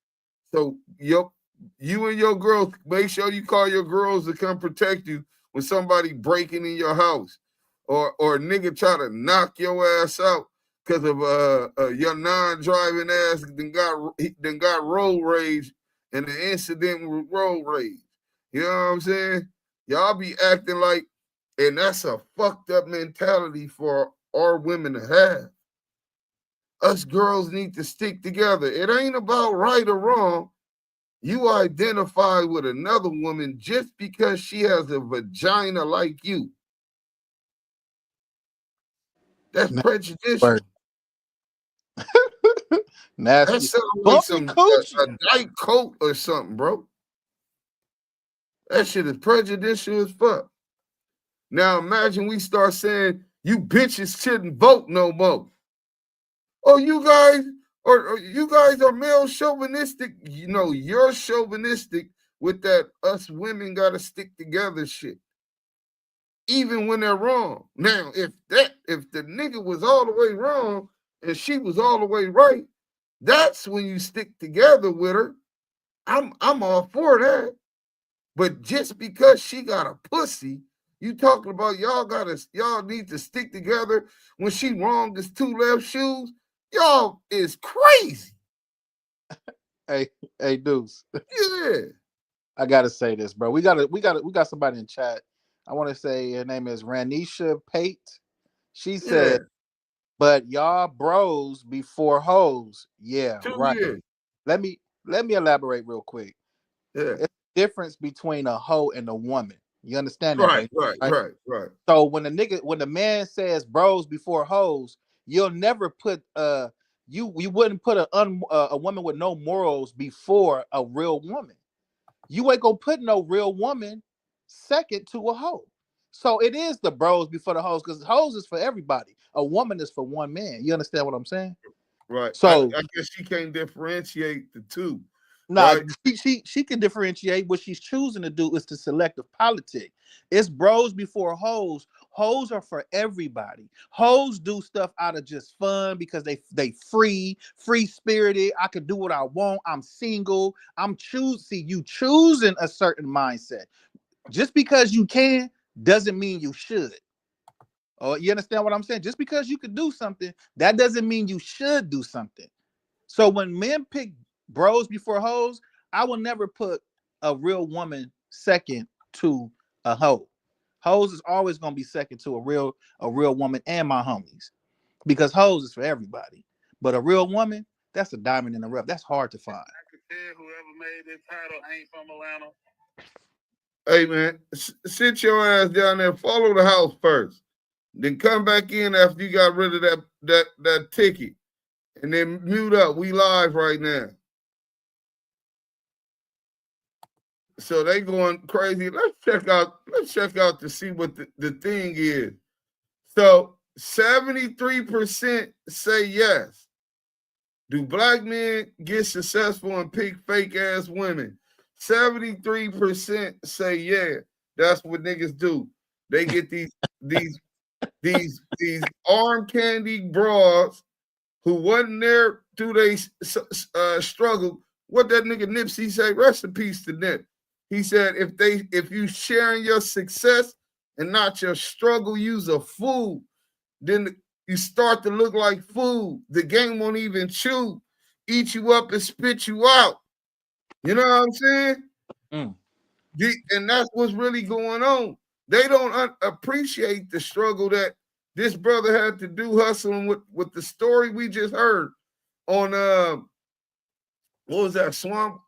So you and your girls, make sure you call your girls to come protect you when somebody breaking in your house, or a nigga try to knock your ass out because of your non-driving ass then got road rage and the incident with road rage. You know what I'm saying? Y'all be acting like, and that's a fucked up mentality for our women to have. Us girls need to stick together. It ain't about right or wrong. You identify with another woman just because she has a vagina like you. That's prejudicial.
Nasty.
That sounds like some a dyke coat or something, bro. That shit is prejudicial as fuck. Now imagine we start saying you bitches shouldn't vote no more. Oh, you guys are male chauvinistic. You know, you're chauvinistic with that us women gotta stick together shit. Even when they're wrong. Now, if the nigga was all the way wrong and she was all the way right, that's when you stick together with her. I'm all for that. But just because she got a pussy, you talking about y'all need to stick together when she wrong as two left shoes? Y'all is crazy.
Hey, Deuce.
Yeah.
I gotta say this, bro. We got somebody in chat. I want to say her name is Ranisha Pate. She said, but y'all bros before hoes. Yeah, right.
Years.
Let me elaborate real quick.
Yeah.
It's the difference between a hoe and a woman. You understand that?
Right.
So when the man says bros before hoes, you'll never put you wouldn't put a woman with no morals before a real woman. You ain't gonna put no real woman second to a hoe. So it is the bros before the hoes, because hoes is for everybody. A woman is for one man. You understand what I'm saying?
Right.
So
I guess she can't differentiate the two.
nah,
right?
she can differentiate. What she's choosing to do is to selective politic. It's bros before hoes. Hoes are for everybody. Hoes do stuff out of just fun because they free spirited. I can do what I want. I'm single. You choosing a certain mindset. Just because you can doesn't mean you should. Oh, you understand what I'm saying? Just because you could do something, that doesn't mean you should do something. So when men pick bros before hoes, I will never put a real woman second to a hoe. Hoes is always gonna be second to a real woman and my homies, because hoes is for everybody. But a real woman, that's a diamond in the rough. That's hard to find.
I could tell whoever made this title ain't from Atlanta. Hey man, sit your ass down there. Follow the house first, then come back in after you got rid of that ticket, and then mute up. We live right now. So they going crazy. Let's check out to see what the thing is. So 73% say yes. Do black men get successful and pick fake ass women? 73% say yeah. That's what niggas do. They get these arm candy broads who wasn't there through they struggle. What that nigga Nipsey say? Rest in peace to Nip. He said, if you sharing your success and not your struggle, you's a fool. Then You start to look like food. The game won't even chew, eat you up and spit you out. You know what I'm saying? And that's what's really going on. They don't appreciate the struggle that this brother had to do hustling with the story we just heard on what was that, Swamp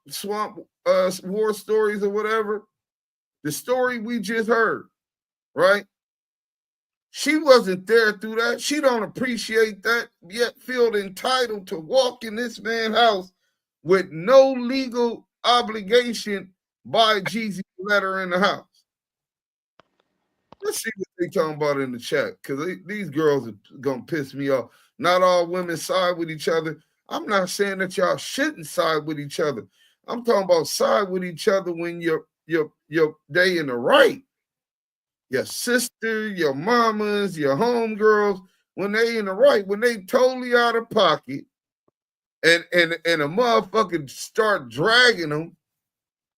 War Stories or whatever? The story we just heard, right? She wasn't there through that. She don't appreciate that, yet feel entitled to walk in this man's house with no legal obligation by Geezy letter in the house. Let's see what they talking about in the chat, because these girls are going to piss me off. Not all women side with each other. I'm not saying that y'all shouldn't side with each other. I'm talking about side with each other when they in the right. Your sister, your mamas, your homegirls, when they in the right, when they totally out of pocket, and a motherfucker start dragging them,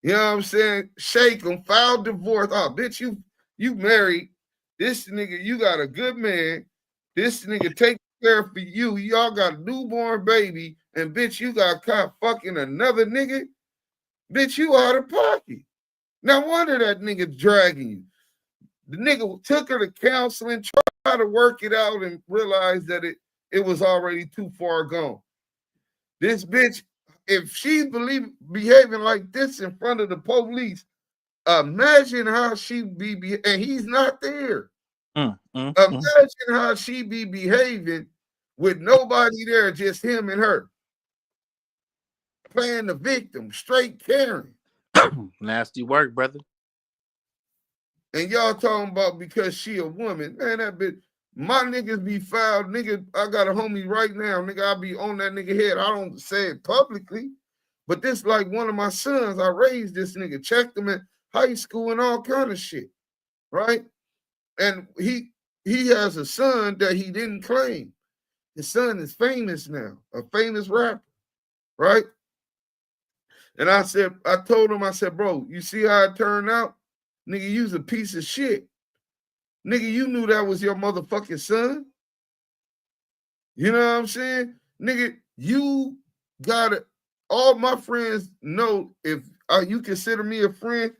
you know what I'm saying? Shake them, file divorce. Oh, bitch, you married. This nigga, you got a good man. This nigga take care for you. Y'all got a newborn baby, and bitch, you got caught fucking another nigga. Bitch, you out of pocket. No wonder that nigga dragging you. The nigga took her to counseling, tried to work it out, and realized that it was already too far gone. This bitch, if she's behaving like this in front of the police, imagine how she be and he's not there. Imagine how she be behaving with nobody there, just him and her. Playing the victim, straight Karen.
Nasty work, brother.
And y'all talking about because she a woman. Man, that bitch, my niggas be foul. Nigga, I got a homie right now. Nigga, I be on that nigga head. I don't say it publicly, but this like one of my sons. I raised this nigga, checked him in high school and all kind of shit, right? And he has a son that he didn't claim. His son is famous now, a famous rapper, right? And I told him, I said, bro, you see how it turned out? Nigga, you's a piece of shit. Nigga, you knew that was your motherfucking son. You know what I'm saying? Nigga, you gotta, all my friends know if you consider me a friend,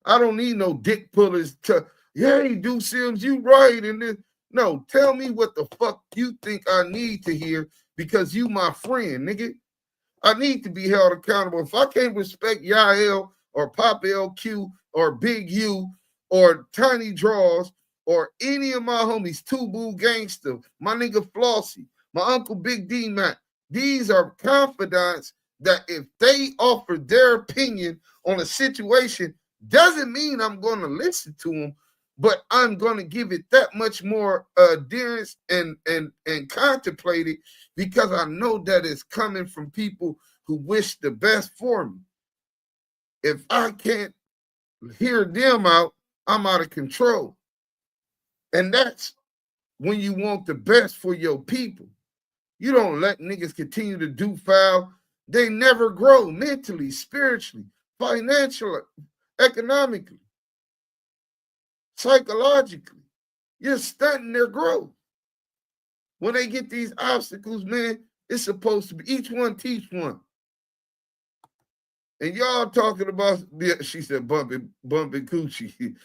I don't need no dick pullers to, hey, do Sims, you right. And then, no, tell me what the fuck you think I need to hear because you my friend, nigga. I need to be held accountable. If I can't respect Yael or Pop LQ or Big U or Tiny Draws or any of my homies, Two Boo Gangster, my nigga Flossie, my uncle Big D Mac, these are confidants that if they offer their opinion on a situation, doesn't mean I'm going to listen to them, but I'm going to give it that much more adherence and contemplate it because I know that it's coming from people who wish the best for me. If I can't hear them out, I'm out of control. And that's when you want the best for your people. You don't let niggas continue to do foul. They never grow mentally, spiritually, financially, economically, psychologically. You're stunting their growth. When they get these obstacles, man, it's supposed to be each one teach one. And y'all talking about, she said, bumping coochie.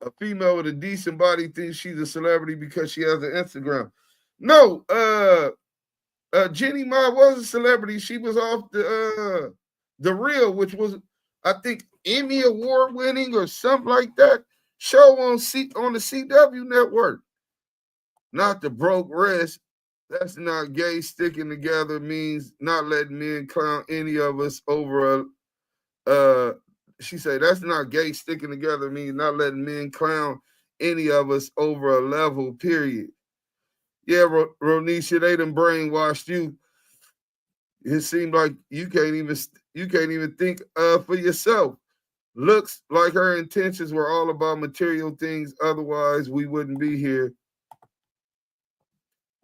A female with a decent body thinks she's a celebrity because she has an Instagram. No, Jeannie Mai was a celebrity. She was off the Real, which was, I think, Emmy Award winning or something like that show on the CW network. Not the broke rest. That's not gay. Sticking together means not letting men clown any of us over she said that's not gay. Sticking together means not letting men clown any of us over a level, period. Yeah, Ronisha, they done brainwashed you. It seemed like you can't even think for yourself. Looks like her intentions were all about material things. Otherwise, we wouldn't be here.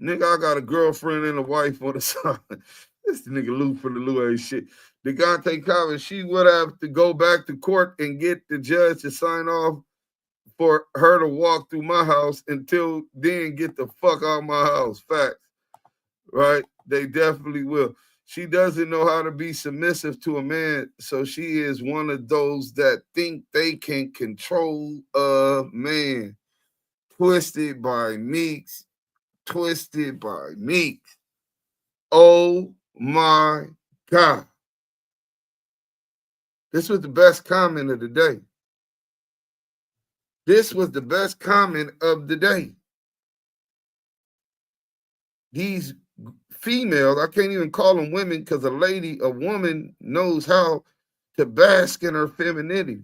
Nigga, I got a girlfriend and a wife on the side. This the nigga Lou for the Lou ain't shit. Degante Collins, she would have to go back to court and get the judge to sign off for her to walk through my house until then get the fuck out of my house. Facts. Right? They definitely will. She doesn't know how to be submissive to a man, so she is one of those that think they can control a man. Twisted by Meeks. Twisted by Meeks. Oh my God. This was the best comment of the day. This was the best comment of the day. These females, I can't even call them women because a woman knows how to bask in her femininity.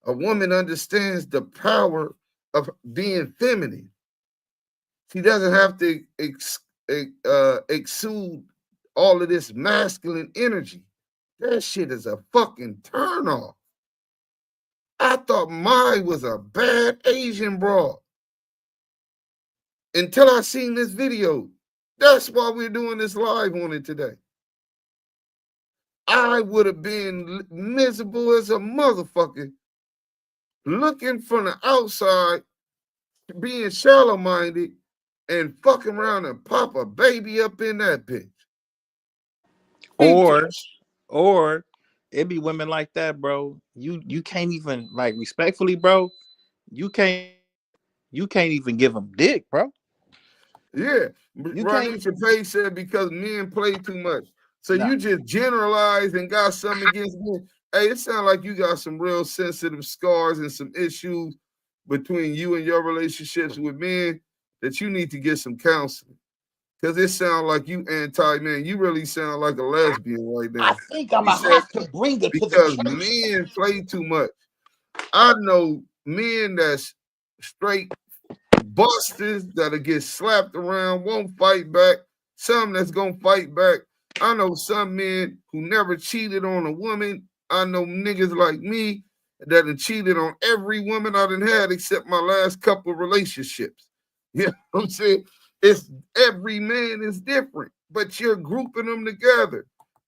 A woman understands the power of being feminine. She doesn't have to exude all of this masculine energy. That shit is a fucking turnoff. I thought Mai was a bad Asian broad until I seen this video. That's why we're doing this live on it today. I would have been miserable as a motherfucker looking from the outside, being shallow-minded, and fucking around and pop a baby up in that bitch.
Or it be women like that, bro. You can't even, like, respectfully, bro. You can't even give them dick, bro.
Yeah, Rodney Page said because men play too much. So
Nah.
you just generalize and got something against men. Hey, it sounds like you got some real sensitive scars and some issues between you and your relationships with men that you need to get some counseling. Because it sounds like you anti-man. You really sound like a lesbian right now.
I think I'm going to have to bring it to the
because
church.
Men play too much. I know men that's straight busters that'll get slapped around, won't fight back. Some that's gonna fight back. I know some men who never cheated on a woman. I know niggas like me that have cheated on every woman I done had except my last couple of relationships. You know what I'm saying? It's every man is different, but you're grouping them together.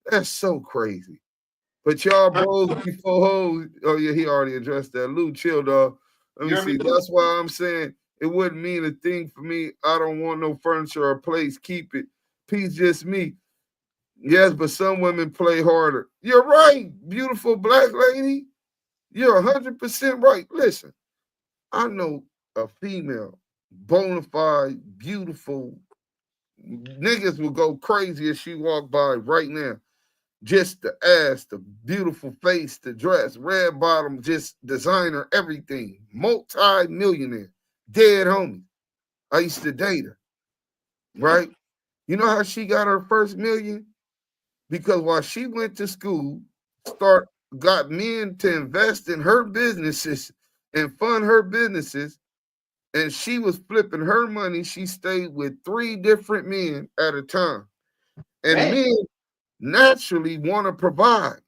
That's so crazy. But y'all bros before hoes. Oh yeah, he already addressed that. Lou, chill, dog. Let me see. That's why I'm saying it wouldn't mean a thing for me. I don't want no furniture or place. Keep it. Peace, just me. Yes, but some women play harder. You're right, beautiful black lady. You're 100% right. Listen, I know a female, bona fide, beautiful. Niggas will go crazy if she walked by right now. Just the ass, the beautiful face, the dress, red bottom, just designer, everything. Multi-millionaire, dead homie. I used to date her, right? You know how she got her first million? Because while she went to school, got men to invest in her businesses and fund her businesses, and she was flipping her money. She stayed with 3 different men at a time. And men naturally want to provide.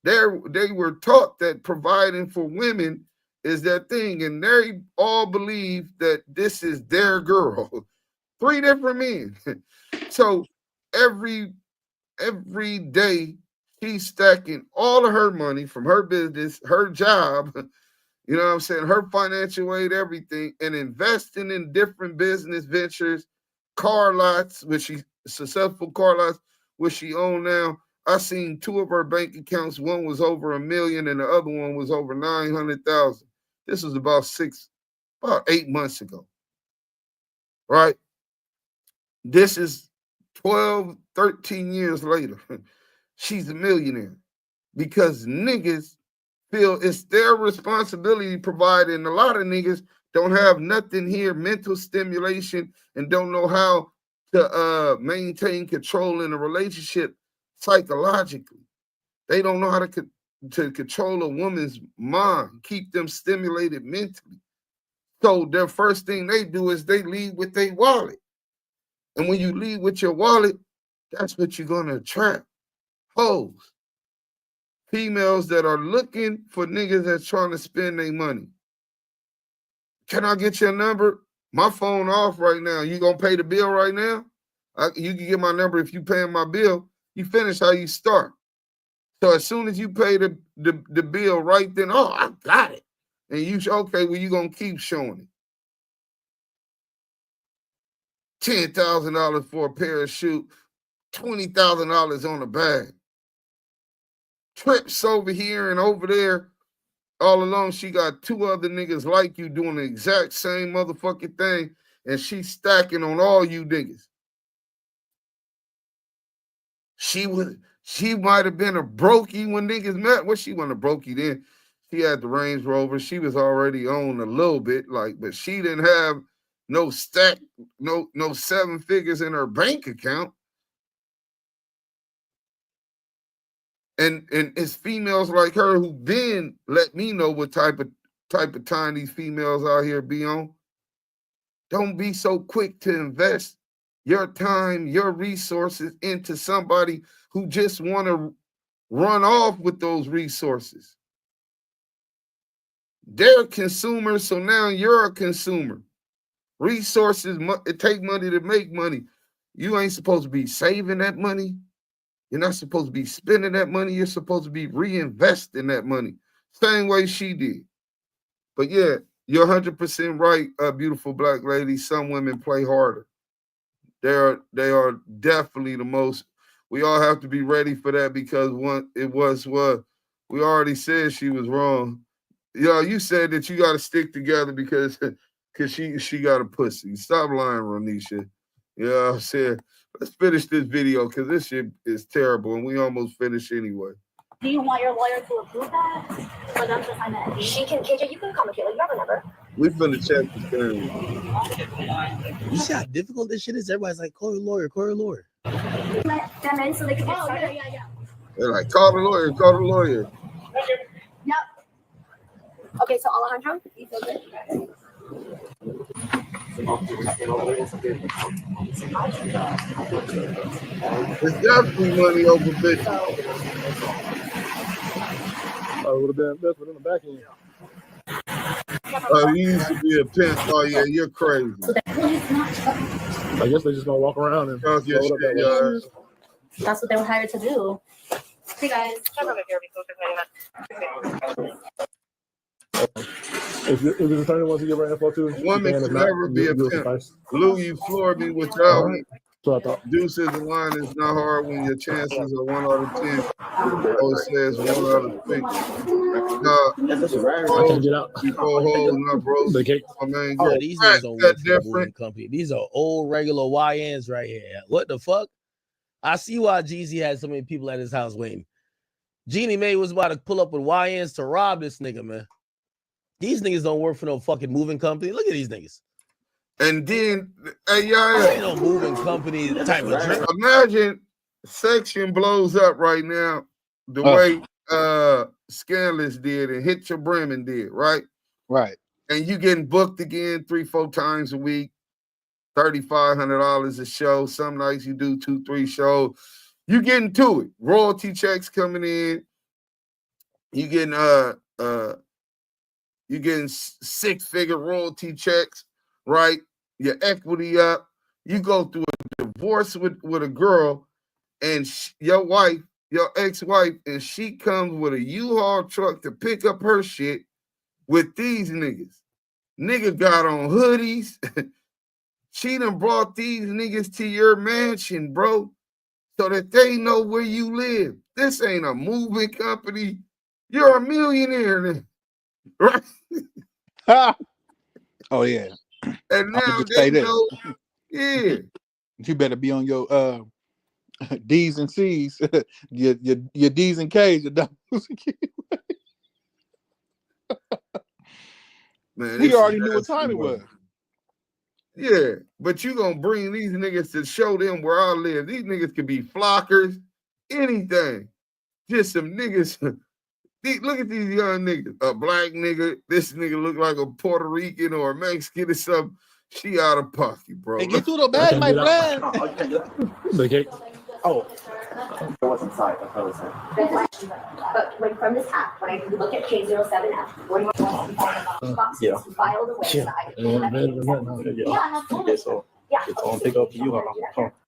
They were taught that providing for women is their thing, and they all believe that this is their girl. 3 different men. So every day she's stacking all of her money from her business, her job, you know what I'm saying, her financial aid, everything, and investing in different business ventures, car lots, which she successful car lots, which she own now. I seen 2 of her bank accounts. One was over $1 million and the other one was over 900,000. This was about 8 months ago, right? This is 12, 13 years later. She's a millionaire because niggas feel it's their responsibility to provide, and a lot of niggas don't have nothing here, mental stimulation, and don't know how to maintain control in a relationship psychologically. They don't know how to control a woman's mind, keep them stimulated mentally. So their first thing they do is they lead with their wallet. And when you lead with your wallet, that's what you're going to attract. Hoes. Females that are looking for niggas that's trying to spend their money. Can I get your number? My phone off right now. You gonna pay the bill right now? You can get my number if you paying my bill. You finish how you start. So as soon as you pay the bill right then, oh, I got it. And you okay, well, you're gonna keep showing it. $10,000 for a pair of shoes, $20,000 on a bag. Trips over here and over there. All along, she got two other niggas like you doing the exact same motherfucking thing, and she stacking on all you niggas. She might have been a brokey when niggas met. Well, she wasn't a brokey then. She had the Range Rover. She was already on a little bit, but she didn't have no stack, no 7 figures in her bank account. And it's females like her who then let me know what type of time these females out here be on. Don't be so quick to invest your time, your resources into somebody who just want to run off with those resources. They're consumers, so now you're a consumer. Resources, it take money to make money. You ain't supposed to be saving that money. You're not supposed to be spending that money. You're supposed to be reinvesting that money. Same way she did. But yeah, you're 100% right, beautiful black lady. Some women play harder. They are definitely the most. We all have to be ready for that because it was what we already said she was wrong. You said that you got to stick together because she got a pussy. Stop lying, Ronisha. I said, let's finish this video because this shit is terrible and we almost finished anyway.
Do you want your lawyer to approve that? For them to sign that?
She can, KJ, you can call Michaela. You have a number.
We finna check the thing.
You see how difficult this shit is? Everybody's like, call your lawyer, call your lawyer.
Let them in so they can get started. Yeah.
They're like, call the lawyer, call the lawyer.
Yep. Okay, so Alejandro, you feel good?
It's definitely money over bitch.
Oh, it would have been that's within the back end.
Oh, you used to be a pimp. Oh yeah, you're crazy.
I guess they just gonna walk around and
talk your shit, y'all.
That's what they were hired to do. Hey guys.
If the attorney wants to give her info too,
a woman can never be a pimp. Lou, you floored me with y'all. Right.
So I thought.
Deuces and line is not hard when your chances are 1 out of 10. O says 1 out of 6.
I can't get out.
You go hold, not bro.
These niggas don't work for a moving company. These are old regular YNs right here. What the fuck? I see why Geezy had so many people at his house waiting. Jeannie Mai was about to pull up with YNs to rob this nigga, man. These niggas don't work for no fucking moving company. Look at these niggas.
And then, hey, y'all,
ain't no moving company type of drink.
Imagine Section blows up right now the way Scandalous did and Hit Your Bremen did, right?
Right.
And you getting booked again 3-4 times a week, $3,500 a show. Some nights you do 2-3 shows. You getting to it. Royalty checks coming in. You getting 6-figure royalty checks, right? Your equity up. You go through a divorce with a girl, and your ex-wife, and she comes with a U-Haul truck to pick up her shit with these niggas. Nigga got on hoodies. She done brought these niggas to your mansion, bro, so that they know where you live. This ain't a moving company. You're a millionaire now, right?
Oh, yeah.
And now they know, yeah.
You better be on your D's and C's, your D's and K's, your Damu Kiwe.
Man,
he already knew what time it was.
Yeah, but you gonna bring these niggas to show them where I live. These niggas could be flockers, anything. Just some niggas. Look at these young niggas. A black nigga. This nigga look like a Puerto Rican or a Mexican or something. She out of pocket, bro.
Hey, get through the bag, my friend.
Oh. What's inside? But when from this app, when I look at K07 app, what do you want boxes filed away? Yeah, I have full. Yeah.
It's on pick up to you.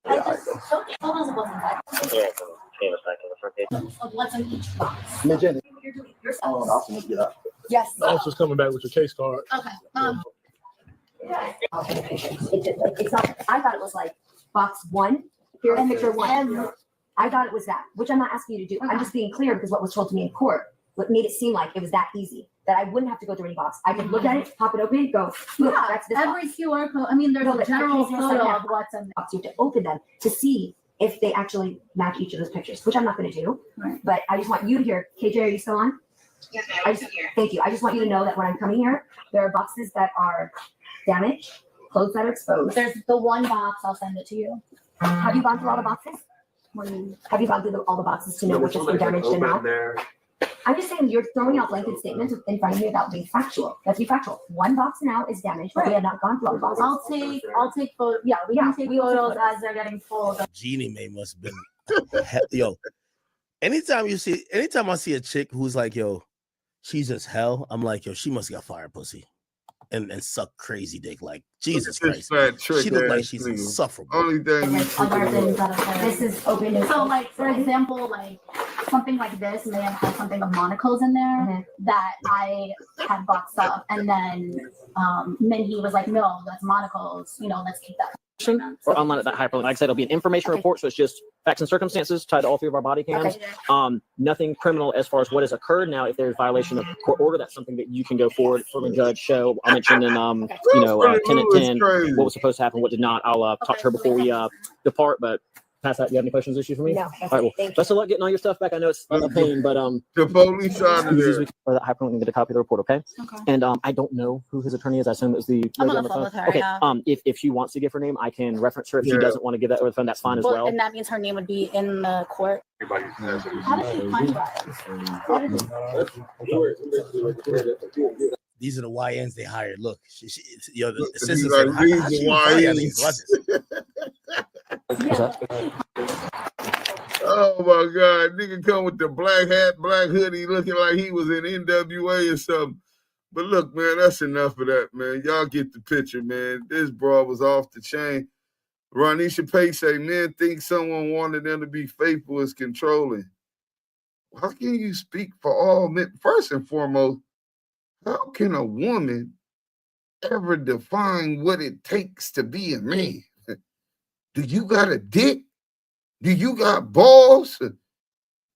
Yeah, I
What's in each box?
Jenny.
Yourself. Yes.
The officer's coming back with your case card.
Okay. It's not. I thought it was like box 1. Here's picture 1. I thought it was that, which I'm not asking you to do. I'm just being clear because what was told to me in court, what made it seem like it was that easy, that I wouldn't have to go through any box. I could look at it, pop it open, go. Look, that's this
every
box.
QR code. I mean, there's
No,
a
but
general
here's
photo
like
of what's in there.
You have to open them to see if they actually match each of those pictures, which I'm not going to do.
Right.
But I just want you to hear. KJ, are you still on?
Yes,
Thank you. I just want you to know that when I'm coming here, there are boxes that are damaged, clothes that are exposed.
There's the one box. I'll send it to you.
Have you gone through all the boxes? Have you gone through all the boxes to know which has been damaged and not? I'm just saying you're throwing out blanket statements in front of me without being factual. Let's be factual. One box now is damaged, but we have not gone through all the boxes.
I'll take photos. Yeah, we can take photos as they're getting full.
Jeannie Mai must have been yo. Anytime I see a chick who's like, yo, she's just hell, I'm like, yo, she must got fire pussy and suck crazy dick. Like, Jesus Christ. She look like she's insufferable.
Only thing this is open.
So, like, for example, like something like this may have had something of monocles in there that I had boxed up, and then Mindy was like, no, that's monocles, let's keep that.
Or online at that hyperlink. Like I said, it'll be an information report, so it's just facts and circumstances tied to all 3 of our body cams. Nothing criminal as far as what has occurred. Now, if there's violation of court order, that's something that you can go forward from a judge. Show I mentioned in 10 and 10 what was supposed to happen, what did not. I'll talk to her before we depart, but past that, you have any questions, issues for me?
No.
All right, well, best of luck getting all your stuff back. I know it's a pain, but
the police out of there.
For that hyperlink and get a copy of the report, okay? And I don't know who his attorney is. I assume it was the
I'm
lady
on the phone with her.
Okay.
Yeah.
If she wants to give her name, I can reference her. If she doesn't want to give that over the phone, that's fine as well.
And that means her name would be in the court. How did she find
These are the YNs they hired. Look, the
He's
assistant
like,
said,
these
"How
the
she hire
YNs."
these buses?"
Oh my God, nigga come with the black hat, black hoodie, looking like he was in NWA or something. But look, man, that's enough of that, man. Y'all get the picture, man. This broad was off the chain. Ronisha Pay say men think someone wanted them to be faithful is controlling. How can you speak for all men? First and foremost, how can a woman ever define what it takes to be a man? Do you got a dick? Do you got balls?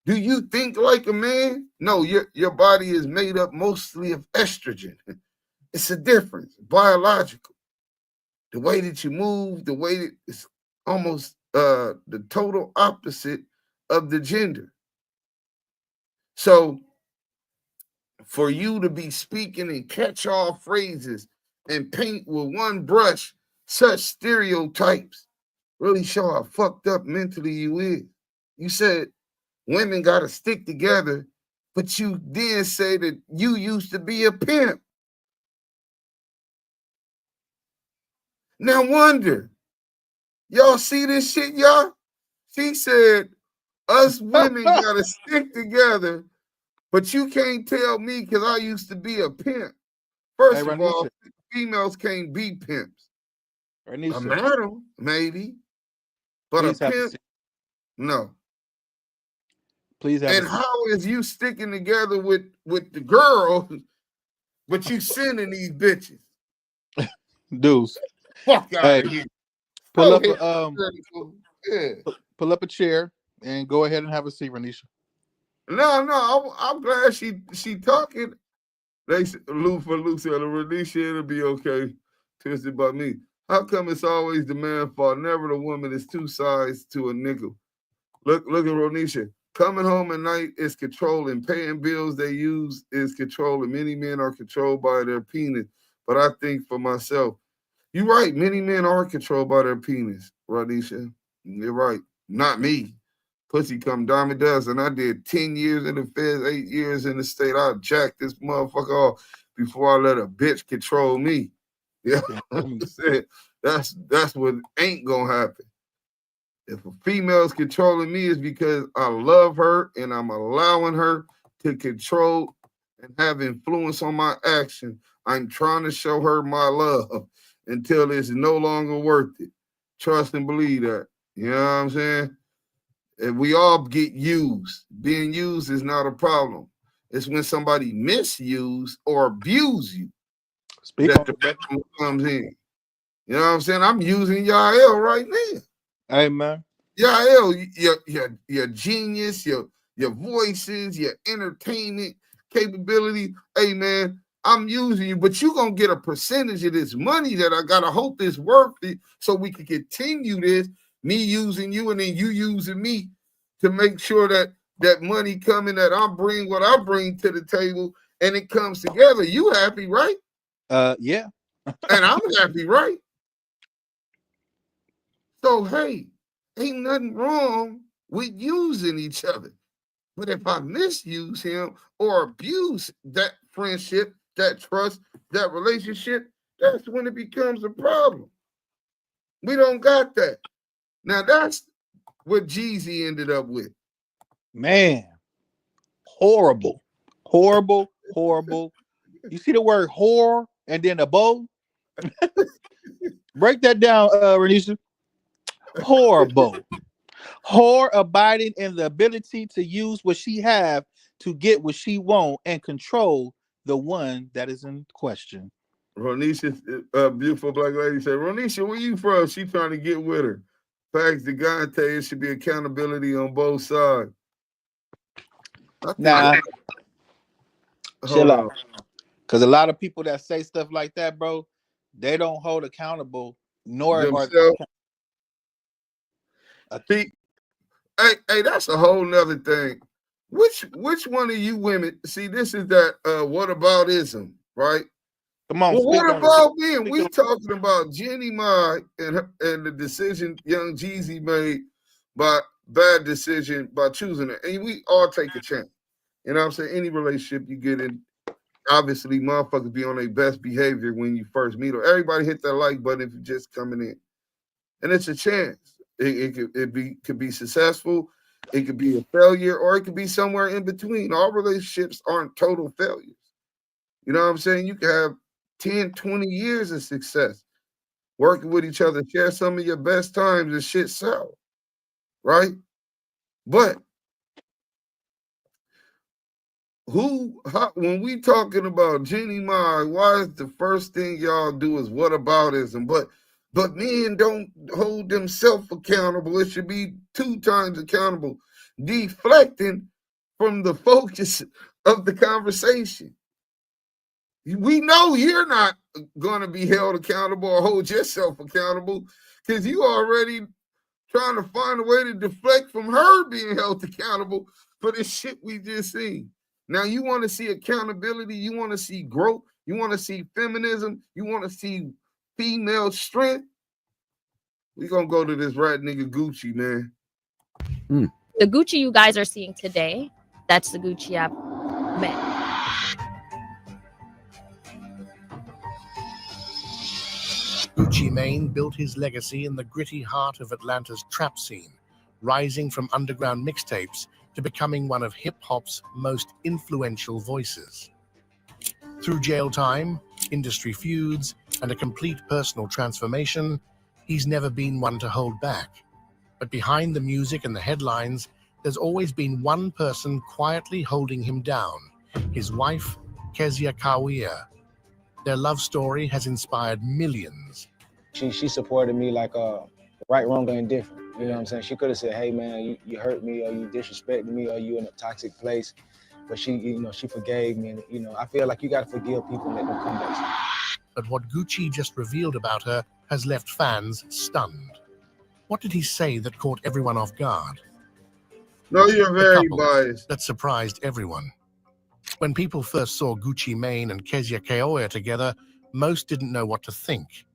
Do you think like a man? No, your body is made up mostly of estrogen. It's a difference, biological. The way that you move, the way that it's almost the total opposite of the gender. So for you to be speaking in catch-all phrases and paint with one brush such stereotypes really show how fucked up mentally you is. You said women got to stick together, but you then say that you used to be a pimp. Now wonder, y'all see this shit, y'all? She said us women got to stick together, but you can't tell me because I used to be a pimp. First of all, females can't be pimps. A madam, maybe. But a pimp, no.
Please have.
And how is you sticking together with the girl, but you sending these bitches?
Dudes.
Fuck out of here.
Pull up a chair and go ahead and have a seat, Renisha.
No, I'm glad she talking. They Lou said, Renisha, it'll be okay. Twisted by me. How come it's always the man's fault? Never the woman. It's 2 sides to a nickel. Look at Ronisha. Coming home at night is controlling. Paying bills they use is controlling. Many men are controlled by their penis. But I think for myself, you're right. Many men are controlled by their penis, Ronisha. You're right. Not me. Pussy come dime a dozen. I did 10 years in the feds, 8 years in the state. I jacked this motherfucker off before I let a bitch control me. Yeah, I'm saying that's what ain't gonna happen. If a female's controlling me, it's because I love her and I'm allowing her to control and have influence on my action. I'm trying to show her my love until it's no longer worth it. Trust and believe that. You know what I'm saying? If we all get used, being used is not a problem. It's when somebody misuse or abuse you
that
the problem comes in. You know what I'm saying? I'm using Yael right now.
Hey man.
Yael, your genius, your voices, your entertainment capability. Hey man, I'm using you, but you're gonna get a percentage of this money that I gotta hope is worth it so we can continue this, me using you and then you using me to make sure that that money coming, that I bring what I bring to the table and it comes together. You happy, right?
Yeah.
And I'm happy, right? So hey, ain't nothing wrong with using each other. But if I misuse him or abuse that friendship, that trust, that relationship, that's when it becomes a problem. We don't got that. Now that's what Geezy ended up with.
Man, horrible. You see the word horror and then a bow? Break that down, Renisha. Horrible. Whore abiding in the ability to use what she have to get what she want and control the one that is in question.
Ronisha, beautiful black lady, said, Ronisha, where you from? She trying to get with her. Facts to God tell you it should be accountability on both sides.
Nah. Chill out. Because a lot of people that say stuff like that, bro, they don't hold accountable nor
themselves. See, hey, that's a whole nother thing. Which one of you women, see, this is that whataboutism, right?
Come on,
well, what about me? We talking about Jeannie Mai and the decision young Geezy made by bad decision by choosing her. And we all take a chance. You know what I'm saying? Any relationship you get in, obviously motherfuckers be on their best behavior when you first meet them. Everybody hit that like button if you're just coming in. And it's a chance. It could be successful, it could be a failure, or it could be somewhere in between. All relationships aren't total failures. You know what I'm saying? You can have 10, 20 years of success working with each other, share some of your best times and shit sour, right? But when we talking about Jeannie Mai, why is the first thing y'all do is whataboutism? But men don't hold themselves accountable. It should be 2 times accountable, deflecting from the focus of the conversation. We know you're not going to be held accountable or hold yourself accountable because you already trying to find a way to deflect from her being held accountable for this shit we just seen. Now you want to see accountability, you want to see growth, you want to see feminism, you want to see female strength. We're going to go to this rat nigga Gucci, man.
The Gucci you guys are seeing today, that's the Gucci I've met.
Gucci Mane built his legacy in the gritty heart of Atlanta's trap scene, rising from underground mixtapes to becoming one of hip-hop's most influential voices. Through jail time, industry feuds, and a complete personal transformation, he's never been one to hold back. But behind the music and the headlines, there's always been one person quietly holding him down, his wife, Keyshia. Their love story has inspired millions.
She supported me like right, wrong, or indifferent. You know what I'm saying? She could have said, hey man, you hurt me, or you disrespected me, or you in a toxic place. But she forgave me. And, I feel like you got to forgive people and let them come back.
But what Gucci just revealed about her has left fans stunned. What did he say that caught everyone off guard?
No, you're very biased.
That surprised everyone. When people first saw Gucci Mane and Keyshia together, most didn't know what to think.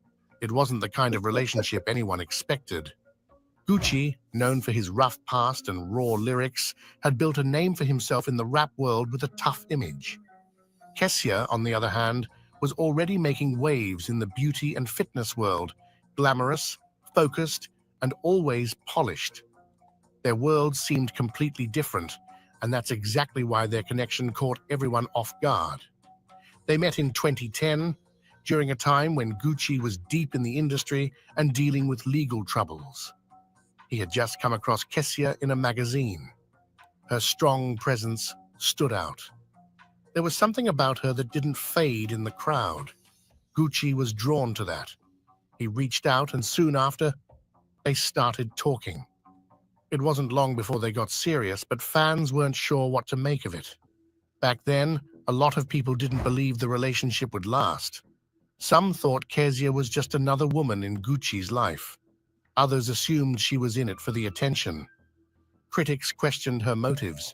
It wasn't the kind of relationship anyone expected. Gucci, known for his rough past and raw lyrics, had built a name for himself in the rap world with a tough image. Keyshia, on the other hand, was already making waves in the beauty and fitness world, glamorous, focused, and always polished. Their worlds seemed completely different, and that's exactly why their connection caught everyone off guard. They met in 2010, during a time when Gucci was deep in the industry and dealing with legal troubles. He had just come across Keyshia in a magazine. Her strong presence stood out. There was something about her that didn't fade in the crowd. Gucci was drawn to that. He reached out, and soon after, they started talking. It wasn't long before they got serious, but fans weren't sure what to make of it. Back then, a lot of people didn't believe the relationship would last. Some thought Keyshia was just another woman in Gucci's life. Others assumed she was in it for the attention. Critics questioned her motives.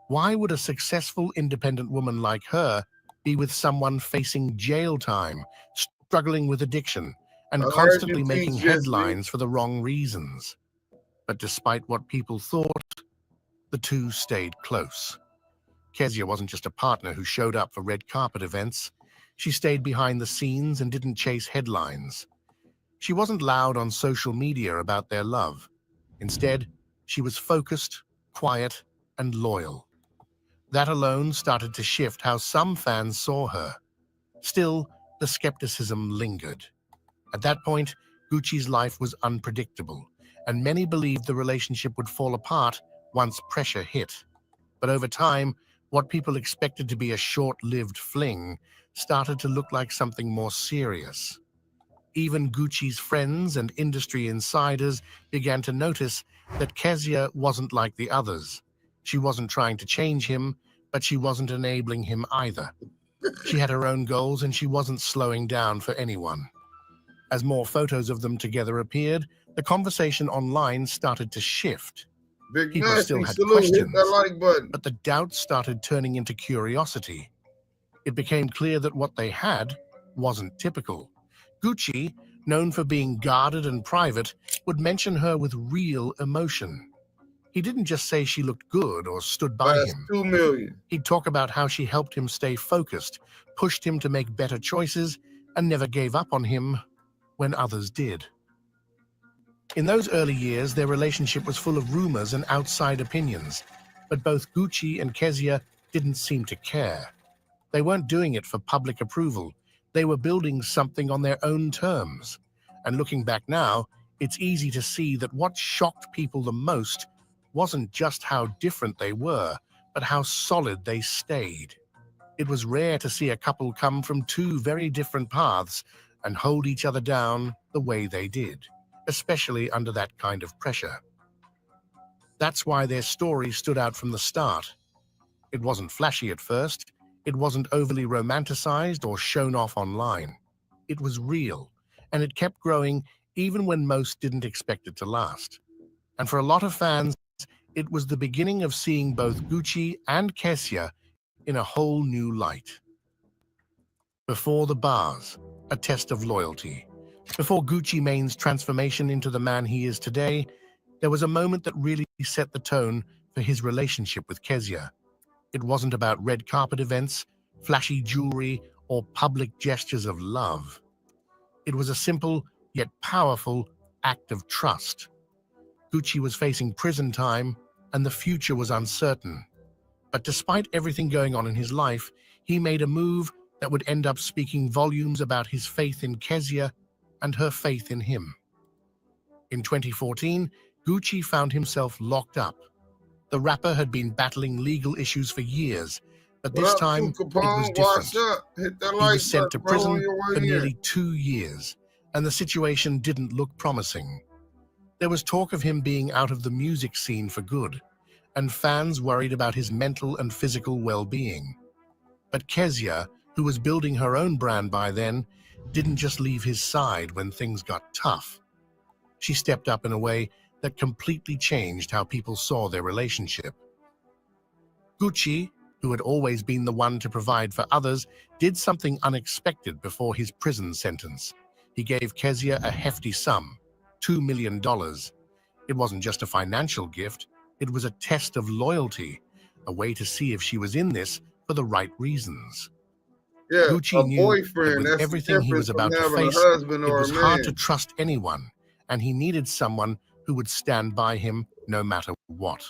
Why would a successful independent woman like her be with someone facing jail time, struggling with addiction, and constantly making headlines for the wrong reasons? But despite what people thought, the two stayed close. Keyshia wasn't just a partner who showed up for red carpet events. She stayed behind the scenes and didn't chase headlines. She wasn't loud on social media about their love. Instead, she was focused, quiet, and loyal. That alone started to shift how some fans saw her. Still, the skepticism lingered. At that point, Gucci's life was unpredictable, and many believed the relationship would fall apart once pressure hit. But over time, what people expected to be a short-lived fling started to look like something more serious. Even Gucci's friends and industry insiders began to notice that Keyshia wasn't like the others. She wasn't trying to change him, but she wasn't enabling him either. She had her own goals, and she wasn't slowing down for anyone. As more photos of them together appeared, the conversation online started to shift. People still had questions, but the doubts started turning into curiosity. It became clear that what they had wasn't typical. Gucci, known for being guarded and private, would mention her with real emotion. He didn't just say she looked good or stood by him.
2 million.
He'd talk about how she helped him stay focused, pushed him to make better choices, and never gave up on him when others did. In those early years, their relationship was full of rumors and outside opinions, but both Gucci and Keyshia didn't seem to care. They weren't doing it for public approval. They were building something on their own terms. And looking back now, it's easy to see that what shocked people the most wasn't just how different they were, but how solid they stayed. It was rare to see a couple come from two very different paths and hold each other down the way they did, especially under that kind of pressure. That's why their story stood out from the start. It wasn't flashy at first. It wasn't overly romanticized or shown off online. It was real, and it kept growing even when most didn't expect it to last. And for a lot of fans, it was the beginning of seeing both Gucci and Keyshia in a whole new light. Before the bars, a test of loyalty. Before Gucci Mane's transformation into the man he is today, there was a moment that really set the tone for his relationship with Keyshia. It wasn't about red carpet events, flashy jewelry, or public gestures of love. It was a simple yet powerful act of trust. Gucci was facing prison time, and the future was uncertain. But despite everything going on in his life, he made a move that would end up speaking volumes about his faith in Keyshia and her faith in him. In 2014, Gucci found himself locked up. The rapper had been battling legal issues for years, but this time it was different. He was sent to prison for nearly 2 years, and the situation didn't look promising. There was talk of him being out of the music scene for good, and fans worried about his mental and physical well-being. But Keyshia, who was building her own brand by then, didn't just leave his side when things got tough. She stepped up in a way that completely changed how people saw their relationship. Gucci, who had always been the one to provide for others, did something unexpected before his prison sentence. He gave Keyshia a hefty sum, $2 million. It wasn't just a financial gift, it was a test of loyalty, a way to see if she was in this for the right reasons.
Yeah,
Gucci knew
boyfriend,
that with everything he was about to face, it was hard to trust anyone, and he needed someone who would stand by him no matter what.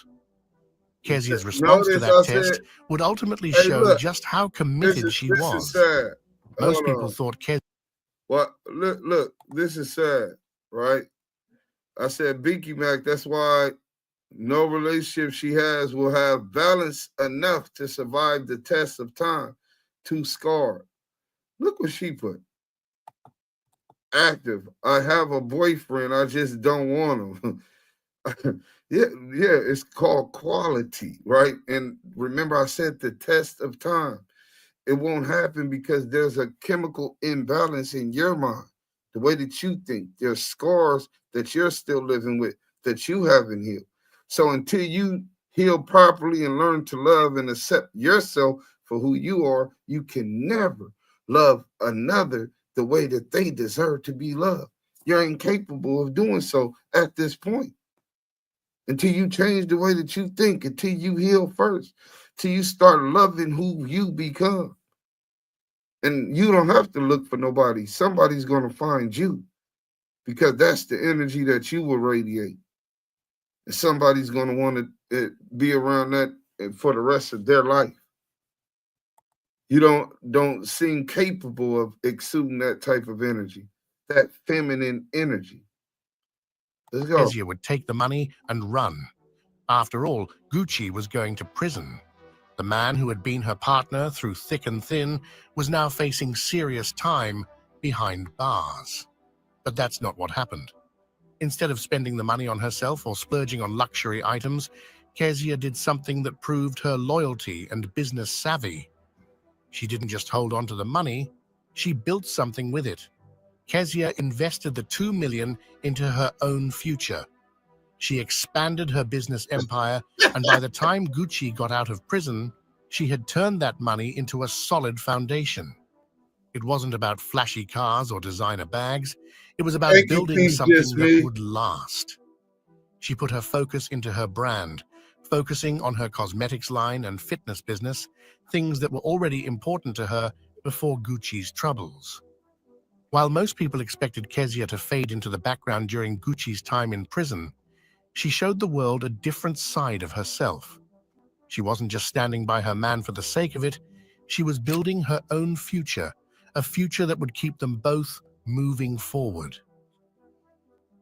Keyshia's response to that test would ultimately show just how committed she was. Most people thought Keyshia...
Well, look, this is sad, right? I said Binky Mac, that's why No relationship she has will have balance enough to survive the test of time. Too scarred. Look what she put. Active. I have a boyfriend. I just don't want him. yeah, it's called quality, right? And remember, I said the test of time. It won't happen because there's a chemical imbalance in your mind, the way that you think. There's scars that you're still living with that you haven't healed. So until you heal properly and learn to love and accept yourself for who you are, you can never love another the way that they deserve to be loved. You're incapable of doing so at this point. Until you change the way that you think, until you heal first, till you start loving who you become. And you don't have to look for nobody. Somebody's going to find you because that's the energy that you will radiate. And somebody's going to want to be around that for the rest of their life. You don't seem capable of exuding that type of energy, that feminine energy. Let's go.
Keyshia would take the money and run. After all, Gucci was going to prison. The man who had been her partner through thick and thin was now facing serious time behind bars. But that's not what happened. Instead of spending the money on herself or splurging on luxury items, Keyshia did something that proved her loyalty and business savvy. She didn't just hold on to the money, she built something with it. Keyshia invested the $2 million into her own future. She expanded her business empire, and by the time Gucci got out of prison, she had turned that money into a solid foundation. It wasn't about flashy cars or designer bags. It was about building something that would last. She put her focus into her brand, focusing on her cosmetics line and fitness business, things that were already important to her before Gucci's troubles. While most people expected Keyshia to fade into the background during Gucci's time in prison, she showed the world a different side of herself. She wasn't just standing by her man for the sake of it, she was building her own future, a future that would keep them both moving forward.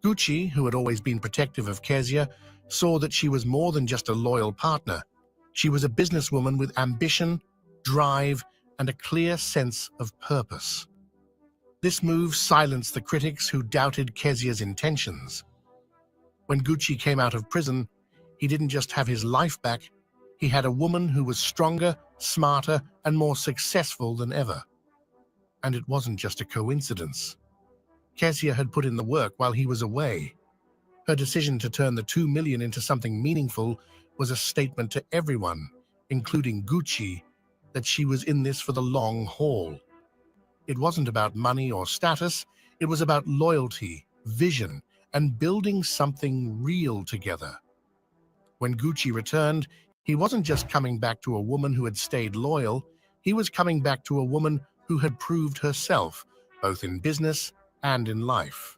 Gucci, who had always been protective of Keyshia, saw that she was more than just a loyal partner. She was a businesswoman with ambition, drive, and a clear sense of purpose. This move silenced the critics who doubted Kezia's intentions. When Gucci came out of prison, he didn't just have his life back, he had a woman who was stronger, smarter, and more successful than ever. And it wasn't just a coincidence. Keyshia had put in the work while he was away. Her decision to turn the $2 million into something meaningful was a statement to everyone, including Gucci, that she was in this for the long haul. It wasn't about money or status, it was about loyalty, vision, and building something real together. When Gucci returned, he wasn't just coming back to a woman who had stayed loyal, he was coming back to a woman who had proved herself, both in business and in life.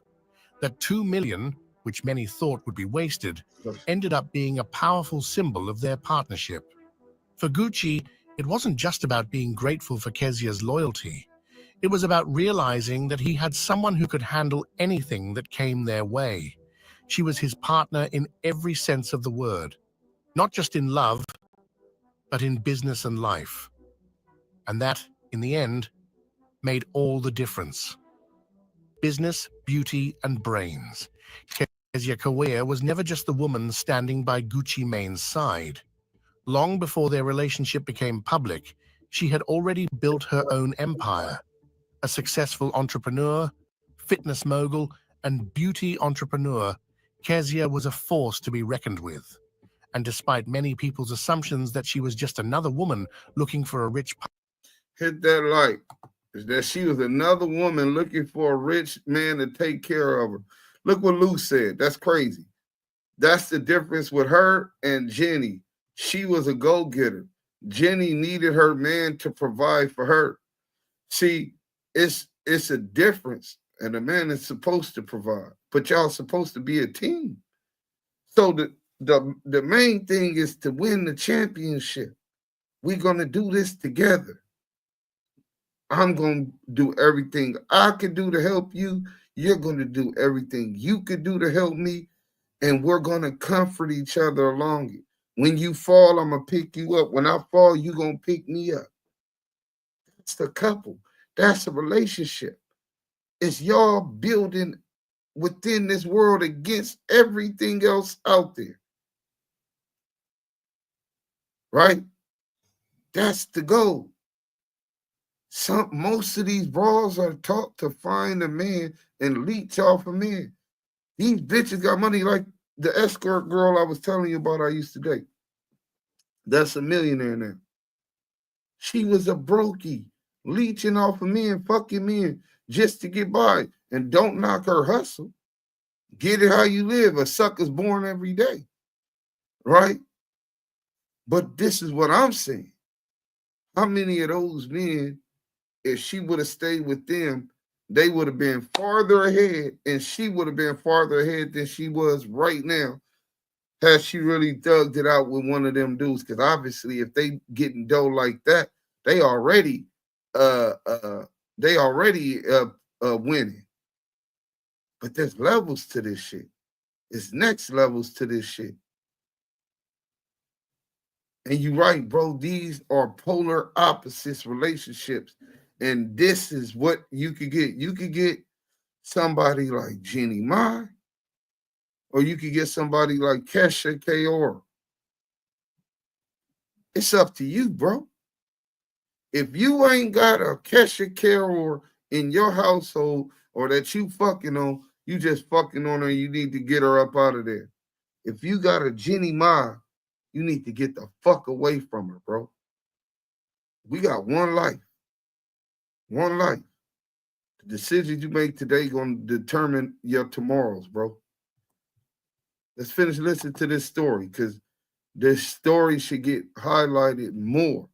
That $2 million, which many thought would be wasted, ended up being a powerful symbol of their partnership. For Gucci, it wasn't just about being grateful for Kezia's loyalty. It was about realizing that he had someone who could handle anything that came their way. She was his partner in every sense of the word, not just in love, but in business and life. And that, in the end, made all the difference. Business, beauty, and brains. Keyshia Ka'oir was never just the woman standing by Gucci Mane's side. Long before their relationship became public, she had already built her own empire. A successful entrepreneur, fitness mogul, and beauty entrepreneur, Keyshia was a force to be reckoned with. And despite many people's assumptions that she was just another woman looking for a rich...
Hit that like. Is that she was another woman looking for a rich man to take care of her. Look what Lou said. That's crazy. That's the difference with her and Jenny. She was a go-getter. Jenny needed her man to provide for her. See, it's a difference, and a man is supposed to provide, but y'all supposed to be a team. So the main thing is to win the championship. We're gonna do this together. I'm gonna do everything I can do to help you. You're gonna do everything you could do to help me, And we're going to comfort each other along it. When you fall, I'm going to pick you up. When I fall, you're going to pick me up. That's the couple. That's a relationship. It's y'all building within this world against everything else out there. Right? That's the goal. Most of these bras are taught to find a man and leech off a man. These bitches got money like the escort girl I was telling you about I used to date. That's a millionaire now. She was a brokey, leeching off of men, fucking men, just to get by. And don't knock her hustle. Get it how you live. A sucker's born every day. Right? But this is what I'm saying. How many of those men, if she would have stayed with them, they would have been farther ahead, and she would have been farther ahead than she was right now had she really thugged it out with one of them dudes. Because obviously, if they getting dough like that, they already winning. But there's levels to this shit. It's next levels to this shit. And you're right, bro. These are polar opposites relationships. And this is what you could get. You could get somebody like Jeannie Mai, or you could get somebody like Keyshia Kaora. It's up to you, bro. If you ain't got a Keyshia Kaora in your household or that you fucking on, you just fucking on her, you need to get her up out of there. If you got a Jeannie Mai, you need to get the fuck away from her, bro. We got one life. One life. The decisions you make today going to determine your tomorrows, bro. Let's finish listening to this story, because this story should get highlighted more.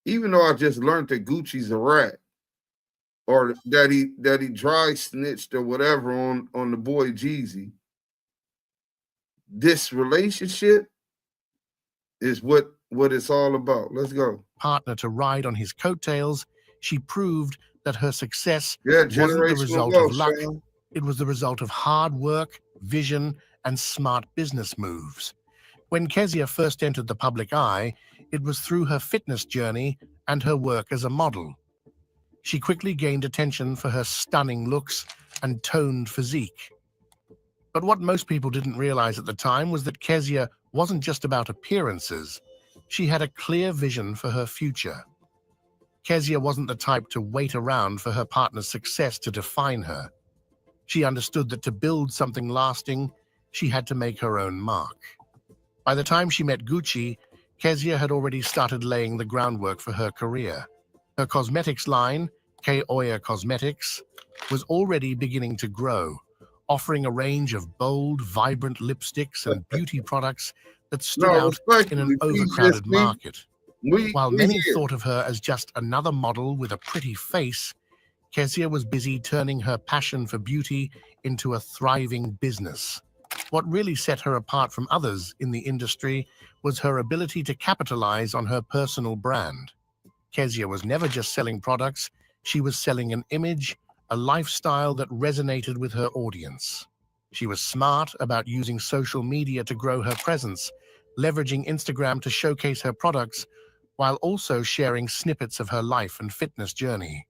Even though I just learned that Gucci's a rat, or that he dry snitched or whatever on the boy Geezy. This relationship is what it's all about. Let's go.
Partner to ride on his coattails, she proved that her success wasn't the result of luck. It was the result of hard work, vision, and smart business moves. When Keyshia first entered the public eye, it was through her fitness journey and her work as a model. She quickly gained attention for her stunning looks and toned physique. But what most people didn't realize at the time was that Keyshia wasn't just about appearances. She had a clear vision for her future. Keyshia wasn't the type to wait around for her partner's success to define her. She understood that to build something lasting, she had to make her own mark. By the time she met Gucci, Keyshia had already started laying the groundwork for her career. Her cosmetics line, Keyshia Cosmetics, was already beginning to grow, offering a range of bold, vibrant lipsticks and beauty products that stood out in an overcrowded market. While many thought of her as just another model with a pretty face, Keyshia was busy turning her passion for beauty into a thriving business. What really set her apart from others in the industry was her ability to capitalize on her personal brand. Keyshia was never just selling products, she was selling an image, a lifestyle that resonated with her audience. She was smart about using social media to grow her presence, leveraging Instagram to showcase her products, while also sharing snippets of her life and fitness journey.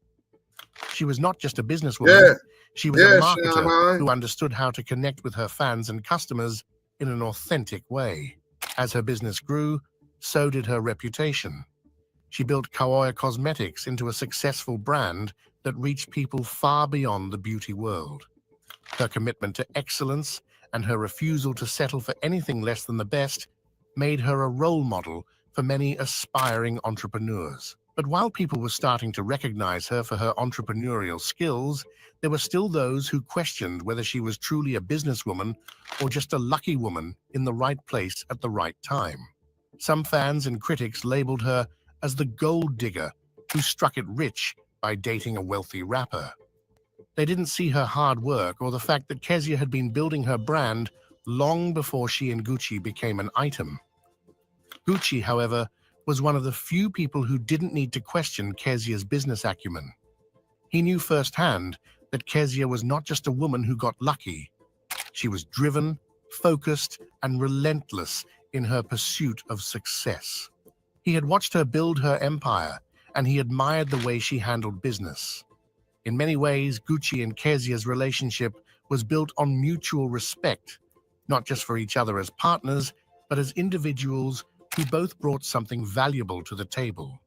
She was not just a businesswoman, she was a marketer who understood how to connect with her fans and customers in an authentic way. As her business grew, so did her reputation. She built Keyshia Cosmetics into a successful brand that reached people far beyond the beauty world. Her commitment to excellence and her refusal to settle for anything less than the best made her a role model for many aspiring entrepreneurs. But while people were starting to recognize her for her entrepreneurial skills, there were still those who questioned whether she was truly a businesswoman or just a lucky woman in the right place at the right time. Some fans and critics labeled her as the gold digger who struck it rich by dating a wealthy rapper. They didn't see her hard work or the fact that Keyshia had been building her brand long before she and Gucci became an item. Gucci, however, was one of the few people who didn't need to question Keyshia's business acumen. He knew firsthand that Keyshia was not just a woman who got lucky. She was driven, focused, and relentless in her pursuit of success. He had watched her build her empire, and he admired the way she handled business. In many ways, Gucci and Kezia's relationship was built on mutual respect, not just for each other as partners, but as individuals who both brought something valuable to the table.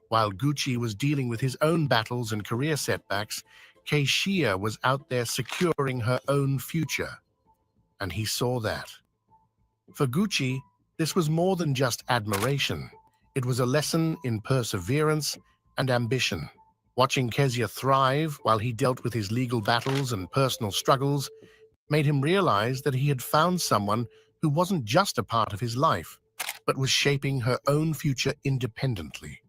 While Gucci was dealing with his own battles and career setbacks, Keyshia was out there securing her own future. And he saw that. For Gucci, this was more than just admiration. It was a lesson in perseverance and ambition. Watching Kezia thrive while he dealt with his legal battles and personal struggles made him realize that he had found someone who wasn't just a part of his life, but was shaping her own future independently.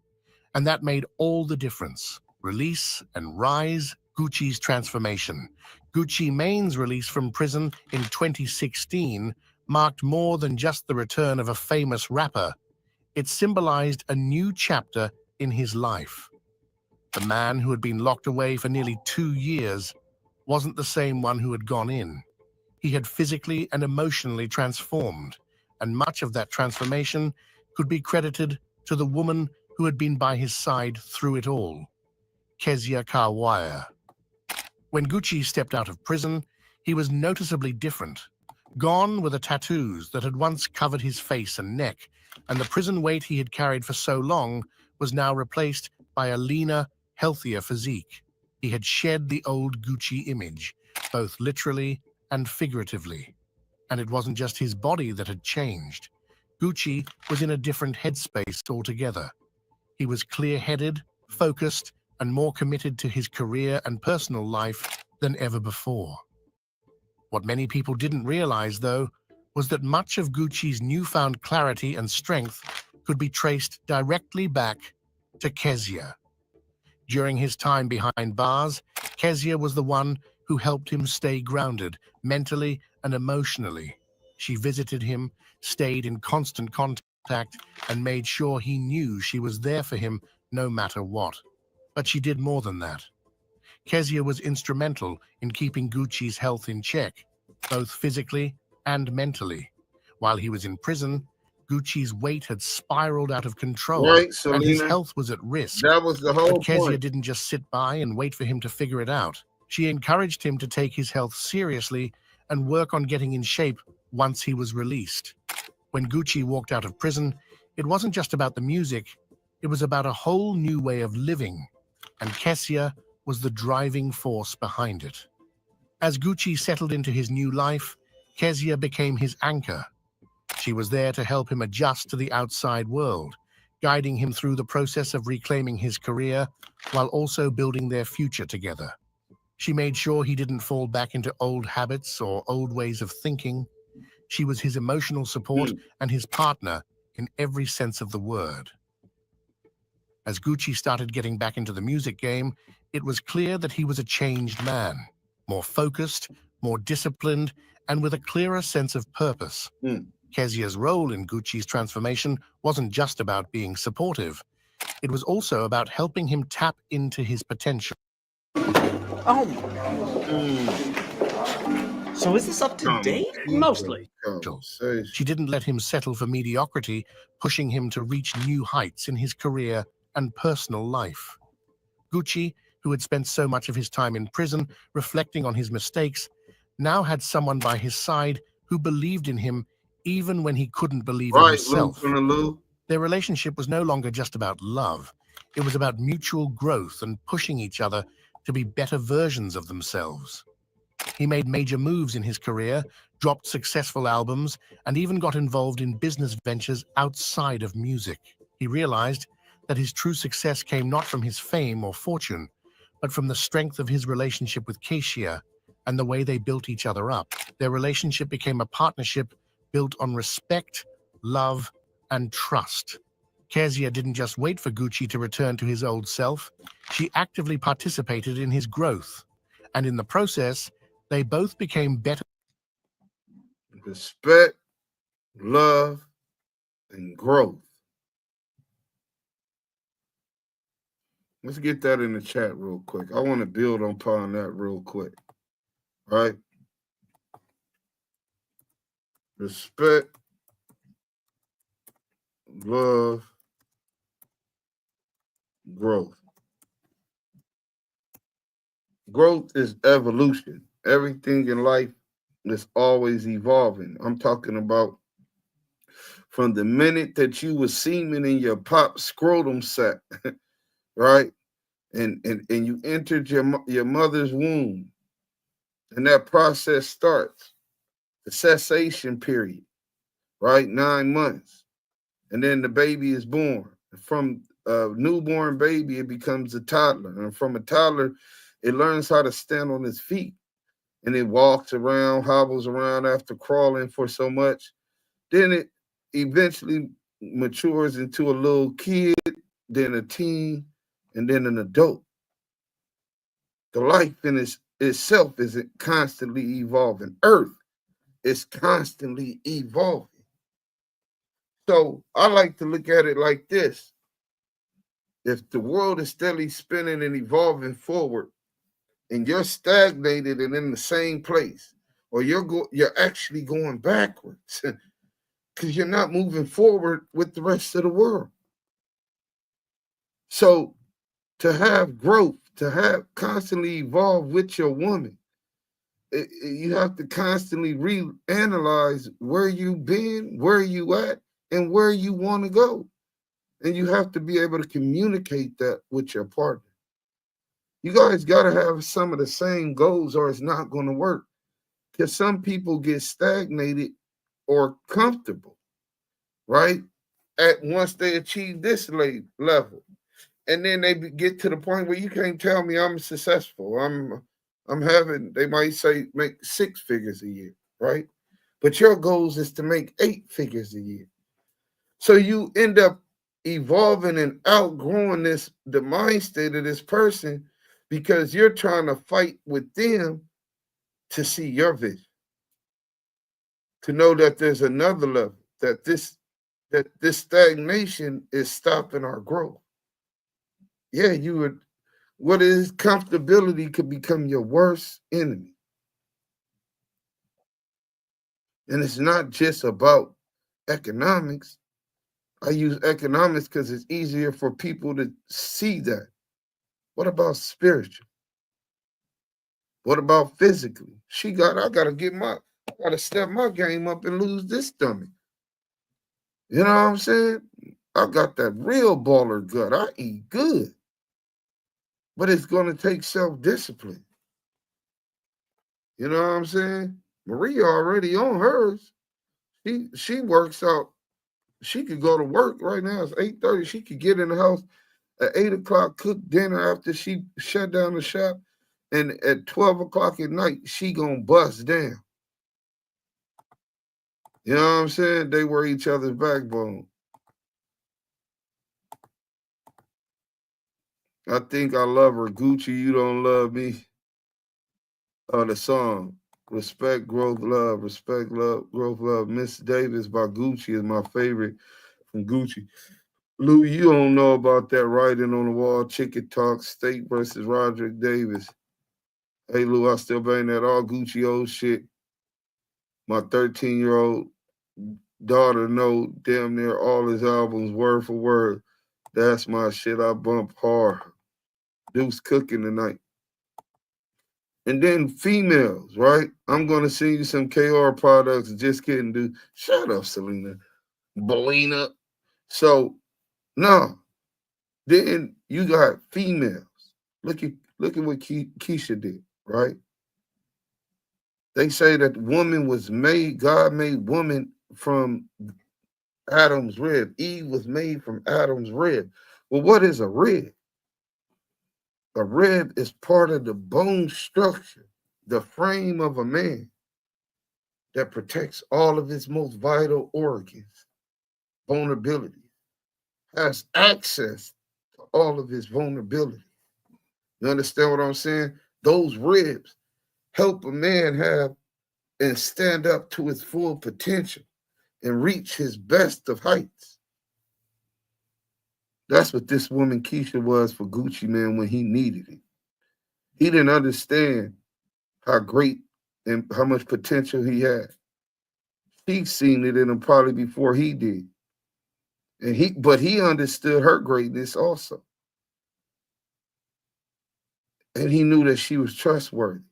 And that made all the difference. Release and rise, Gucci's transformation. Gucci Mane's release from prison in 2016 marked more than just the return of a famous rapper. It symbolized a new chapter in his life. The man who had been locked away for nearly 2 years wasn't the same one who had gone in. He had physically and emotionally transformed, and much of that transformation could be credited to the woman who had been by his side through it all, Kezia Kawaya. When Gucci stepped out of prison, he was noticeably different. Gone were the tattoos that had once covered his face and neck, and the prison weight he had carried for so long was now replaced by a leaner, healthier physique. He had shed the old Gucci image, both literally and figuratively. And it wasn't just his body that had changed. Gucci was in a different headspace altogether. He was clear-headed, focused, and more committed to his career and personal life than ever before. What many people didn't realize, though, was that much of Gucci's newfound clarity and strength could be traced directly back to Kezia. During his time behind bars, Kezia was the one who helped him stay grounded, mentally and emotionally. She visited him, stayed in constant contact, and made sure he knew she was there for him no matter what. But she did more than that. Kezia was instrumental in keeping Gucci's health in check, both physically and mentally. While he was in prison, Gucci's weight had spiraled out of control,
Right,
and his
Selena.
health was at risk.
That was the whole
But Kezia
point.
didn't just sit by and wait for him to figure it out. She encouraged him to take his health seriously and work on getting in shape once he was released. When Gucci walked out of prison, it wasn't just about the music, it was about a whole new way of living, and Kezia was the driving force behind it. As Gucci settled into his new life, Kezia became his anchor. She was there to help him adjust to the outside world, guiding him through the process of reclaiming his career while also building their future together. She made sure he didn't fall back into old habits or old ways of thinking. She was his emotional support and his partner in every sense of the word. As Gucci started getting back into the music game, it was clear that he was a changed man, more focused, more disciplined, and with a clearer sense of purpose. Kezia's role in Gucci's transformation wasn't just about being supportive. It was also about helping him tap into his potential.
So is this up to date? Mostly.
She didn't let him settle for mediocrity, pushing him to reach new heights in his career and personal life. Gucci, who had spent so much of his time in prison reflecting on his mistakes, now had someone by his side who believed in him even when he couldn't believe in himself. Their relationship was no longer just about love. It was about mutual growth and pushing each other to be better versions of themselves. He made major moves in his career, dropped successful albums, and even got involved in business ventures outside of music. He realized that his true success came not from his fame or fortune, but from the strength of his relationship with Keyshia and the way they built each other up. Their relationship became a partnership built on respect, love, and trust. Kezia didn't just wait for Gucci to return to his old self. She actively participated in his growth. And in the process, they both became better.
Respect, love, and growth. Let's get that in the chat real quick. I want to build upon that real quick. All right. respect, love, growth. Growth is evolution. Everything in life is always evolving. I'm talking about from the minute that you were semen in your pop scrotum sac, right? And you entered your mother's womb, and that process starts. The cessation period, right? 9 months. And then the baby is born. From a newborn baby, it becomes a toddler. And from a toddler, it learns how to stand on its feet. And it walks around, hobbles around after crawling for so much. Then it eventually matures into a little kid, then a teen, and then an adult. The life in itself is constantly evolving. Earth is constantly evolving. So I like to look at it like this. If the world is steadily spinning and evolving forward, and you're stagnated and in the same place, or you're actually going backwards because you're not moving forward with the rest of the world. So to have growth, to have constantly evolve with your woman, you have to constantly reanalyze where you've been, where you at, and where you want to go. And you have to be able to communicate that with your partner. You guys got to have some of the same goals or it's not going to work. Because some people get stagnated or comfortable, right? At once they achieve this level. And then they get to the point where you can't tell me I'm successful. I'm having, they might say, make 6 figures a year, right? But your goals is to make 8 figures a year. So you end up evolving and outgrowing the mind state of this person because you're trying to fight with them to see your vision, to know that there's another level, that this stagnation is stopping our growth. Yeah, what is comfortability could become your worst enemy. And it's not just about economics. I use economics because it's easier for people to see that. What about spiritual? What about physically? I gotta step my game up and lose this stomach. You know what I'm saying? I got that real baller gut. I eat good. But it's gonna take self-discipline. You know what I'm saying? Maria already on hers. She works out. She could go to work right now. It's 8:30. She could get in the house at 8 o'clock, cook dinner after she shut down the shop. And at 12 o'clock at night, she gonna bust down. You know what I'm saying? They were each other's backbone. I think I love her. Gucci, you don't love me. The song. Respect, growth, love. Respect, love, growth, love. Miss Davis by Gucci is my favorite from Gucci. Lou, you don't know about that writing on the wall, Chicken Talk, State versus Roderick Davis. Hey, Lou, I still bang that all Gucci old shit. My 13-year-old daughter know damn near all his albums word for word. That's my shit. I bump hard. Deuce cooking tonight. And then females, right? I'm going to send you some KR products. Just kidding, dude. Shut up, Selena. Belina. So, no. Then you got females. Look at what Keyshia did, right? They say that woman was made, God made woman from Adam's rib. Eve was made from Adam's rib. Well, what is a rib? A rib is part of the bone structure, the frame of a man that protects all of his most vital organs, vulnerability, has access to all of his vulnerability. You understand what I'm saying? Those ribs help a man have and stand up to his full potential and reach his best of heights. That's what this woman Keyshia was for Gucci Mane when he needed it. He didn't understand how great and how much potential he had. She seen it in him probably before he did. But he understood her greatness also. And he knew that she was trustworthy.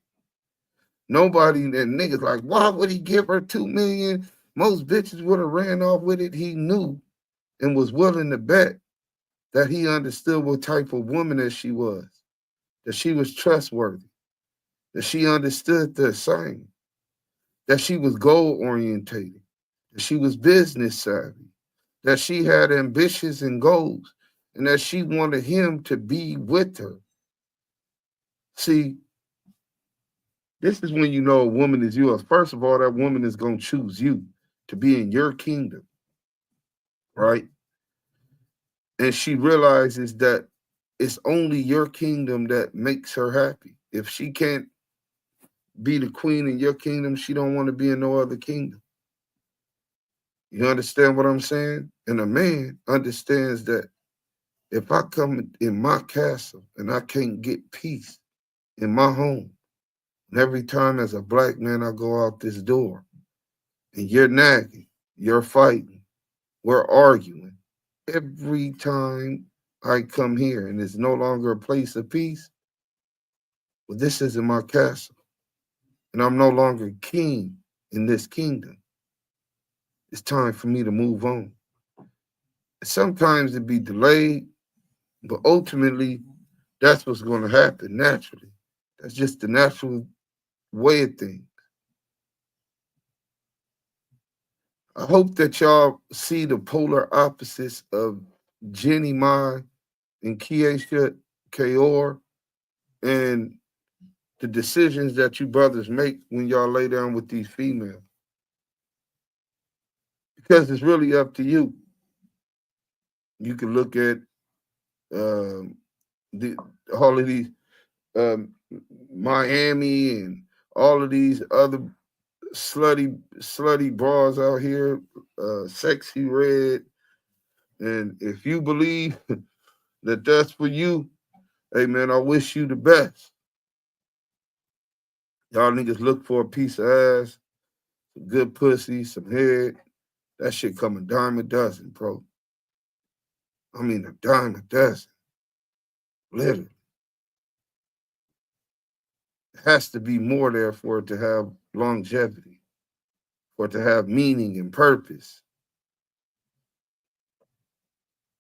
Nobody, that niggas like, why would he give her $2 million? Most bitches would have ran off with it. He knew and was willing to bet that he understood what type of woman that she was trustworthy, that she understood the assignment, that she was goal orientated, that she was business savvy, that she had ambitions and goals, and that she wanted him to be with her. See, this is when you know a woman is yours. First of all, that woman is going to choose you to be in your kingdom, right? And she realizes that it's only your kingdom that makes her happy. If she can't be the queen in your kingdom, she don't want to be in no other kingdom. You understand what I'm saying? And a man understands that if I come in my castle and I can't get peace in my home, and every time as a black man I go out this door and you're nagging, you're fighting, we're arguing, every time I come here and it's no longer a place of peace, well, this isn't my castle. And I'm no longer king in this kingdom. It's time for me to move on. Sometimes it be delayed, but ultimately, that's what's going to happen naturally. That's just the natural way of things. I hope that y'all see the polar opposites of Jeannie Mai and Keyshia Kaor and the decisions that you brothers make when y'all lay down with these females. Because it's really up to you. You can look at all of these Miami and all of these other slutty bras out here, Sexy Red. And if you believe that that's for you, hey man, I wish you the best. Y'all niggas look for a piece of ass, some good pussy, some head. That shit come a dime a dozen, bro. I mean, a dime a dozen. Literally. It has to be more there for it to have longevity, for it to have meaning and purpose.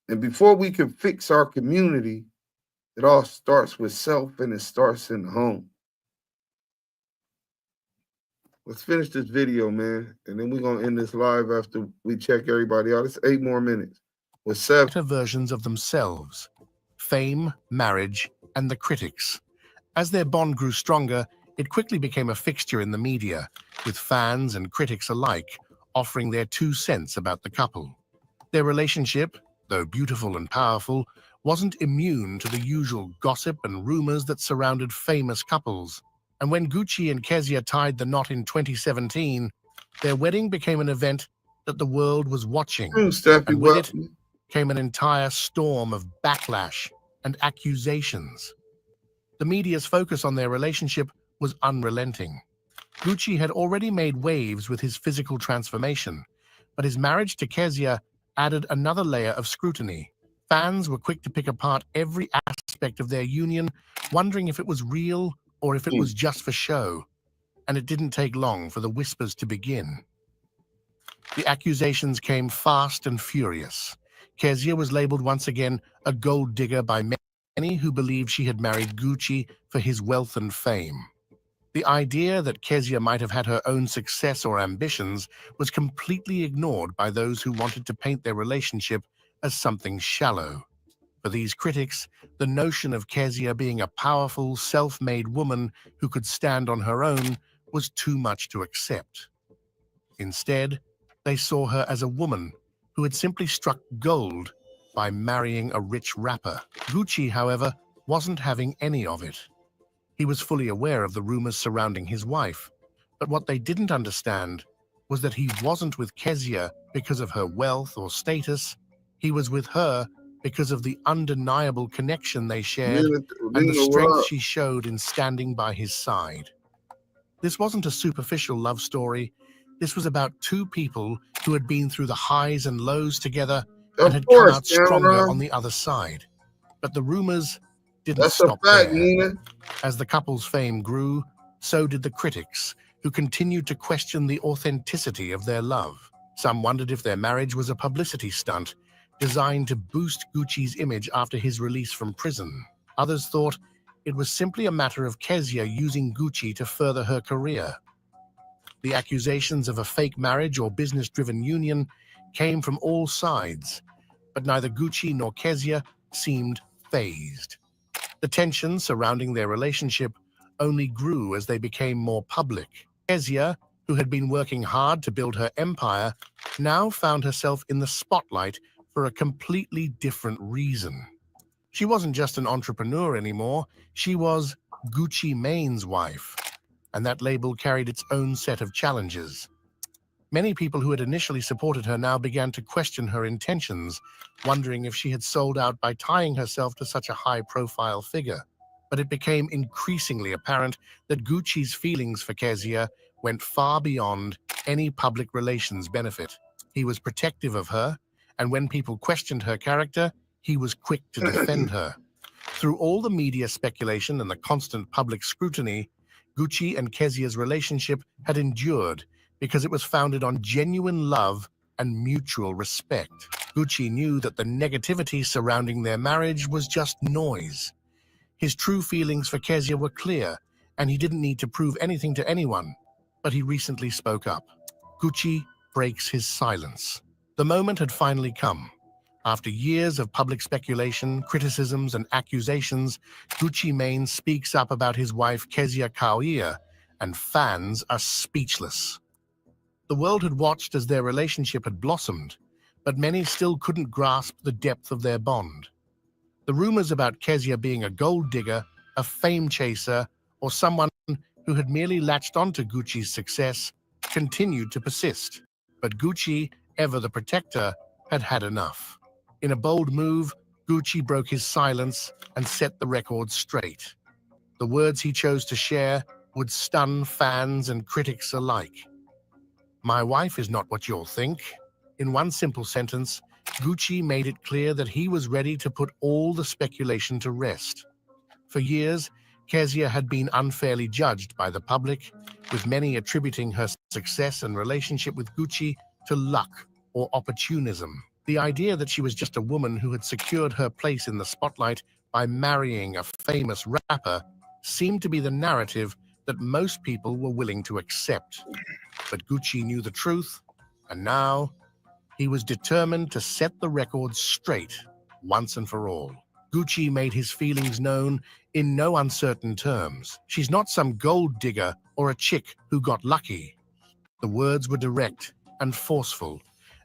And before we can fix our community, it all starts with self and it starts in the home. Let's finish this video, man. And then we're going to end this live after we check everybody out. It's 8 more minutes. With 7
versions of themselves, fame, marriage, and the critics. As their bond grew stronger, it quickly became a fixture in the media, with fans and critics alike offering their 2 cents about the couple. Their relationship, though beautiful and powerful, wasn't immune to the usual gossip and rumors that surrounded famous couples. And when Gucci and Keyshia tied the knot in 2017, their wedding became an event that the world was watching. And with it came an entire storm of backlash and accusations. The media's focus on their relationship was unrelenting. Gucci had already made waves with his physical transformation, but his marriage to Keyshia added another layer of scrutiny. Fans were quick to pick apart every aspect of their union, wondering if it was real or if it was just for show. And it didn't take long for the whispers to begin. The accusations came fast and furious. Keyshia was labeled once again a gold digger by many who believed she had married Gucci for his wealth and fame. The idea that Keyshia might have had her own success or ambitions was completely ignored by those who wanted to paint their relationship as something shallow. For these critics, the notion of Keyshia being a powerful, self-made woman who could stand on her own was too much to accept. Instead, they saw her as a woman who had simply struck gold by marrying a rich rapper. Gucci, however, wasn't having any of it. He was fully aware of the rumors surrounding his wife, but what they didn't understand was that he wasn't with Keyshia because of her wealth or status. He was with her because of the undeniable connection they shared and the strength she showed in standing by his side. This wasn't a superficial love story. This was about two people who had been through the highs and lows together
Of
and had come
course,
out stronger
Cameron.
on the other side. But the rumors didn't
That's a
stop
fact,
there.
Nina.
As the couple's fame grew, so did the critics, who continued to question the authenticity of their love. Some wondered if their marriage was a publicity stunt designed to boost Gucci's image after his release from prison. Others thought it was simply a matter of Keyshia using Gucci to further her career. The accusations of a fake marriage or business-driven union came from all sides, but neither Gucci nor Keyshia seemed fazed. The tension surrounding their relationship only grew as they became more public. Keyshia, who had been working hard to build her empire, now found herself in the spotlight for a completely different reason. She wasn't just an entrepreneur anymore, she was Gucci Mane's wife, and that label carried its own set of challenges. Many people who had initially supported her now began to question her intentions, wondering if she had sold out by tying herself to such a high-profile figure. But it became increasingly apparent that Gucci's feelings for Keyshia went far beyond any public relations benefit. He was protective of her, and when people questioned her character, he was quick to defend her. Through all the media speculation and the constant public scrutiny, Gucci and Kezia's relationship had endured because it was founded on genuine love and mutual respect. Gucci knew that the negativity surrounding their marriage was just noise. His true feelings for Keyshia were clear, and he didn't need to prove anything to anyone, but he recently spoke up. Gucci breaks his silence. The moment had finally come. After years of public speculation, criticisms, and accusations, Gucci Mane speaks up about his wife Keyshia Ka'oir, and fans are speechless. The world had watched as their relationship had blossomed, but many still couldn't grasp the depth of their bond. The rumors about Keyshia being a gold digger, a fame chaser, or someone who had merely latched onto Gucci's success continued to persist. But Gucci, ever the protector, had had enough. In a bold move, Gucci broke his silence and set the record straight. The words he chose to share would stun fans and critics alike. "My wife is not what you'll think." In one simple sentence, Gucci made it clear that he was ready to put all the speculation to rest. For years, Keyshia had been unfairly judged by the public, with many attributing her success and relationship with Gucci to luck or opportunism. The idea that she was just a woman who had secured her place in the spotlight by marrying a famous rapper seemed to be the narrative that most people were willing to accept. But Gucci knew the truth, and now he was determined to set the record straight once and for all. Gucci made his feelings known in no uncertain terms. "She's not some gold digger or a chick who got lucky." The words were direct and forceful,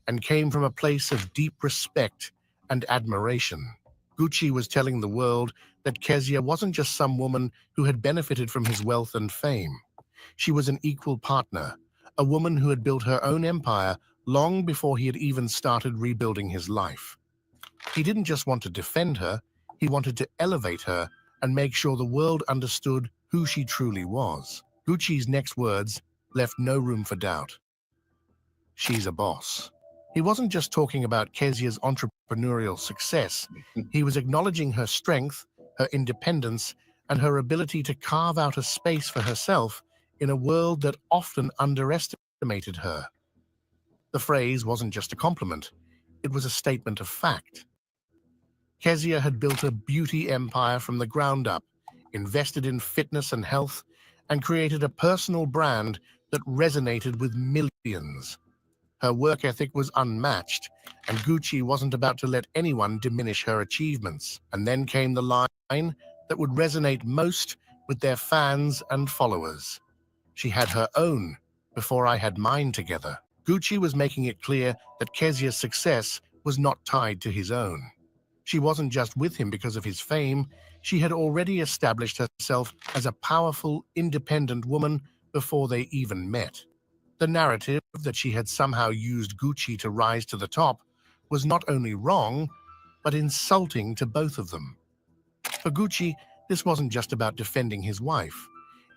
and came from a place of deep respect and admiration. Gucci was telling the world that Keyshia wasn't just some woman who had benefited from his wealth and fame. She was an equal partner, a woman who had built her own empire long before he had even started rebuilding his life. He didn't just want to defend her, he wanted to elevate her and make sure the world understood who she truly was. Gucci's next words left no room for doubt. "She's a boss." He wasn't just talking about Kezia's entrepreneurial success. He was acknowledging her strength, her independence, and her ability to carve out a space for herself in a world that often underestimated her. The phrase wasn't just a compliment, it was a statement of fact. Keyshia had built a beauty empire from the ground up, invested in fitness and health, and created a personal brand that resonated with millions. Her work ethic was unmatched, and Gucci wasn't about to let anyone diminish her achievements. And then came the line that would resonate most with their fans and followers. "She had her own before I had mine together." Gucci was making it clear that Kezia's success was not tied to his own. She wasn't just with him because of his fame, she had already established herself as a powerful, independent woman before they even met. The narrative that she had somehow used Gucci to rise to the top was not only wrong, but insulting to both of them. For Gucci, this wasn't just about defending his wife.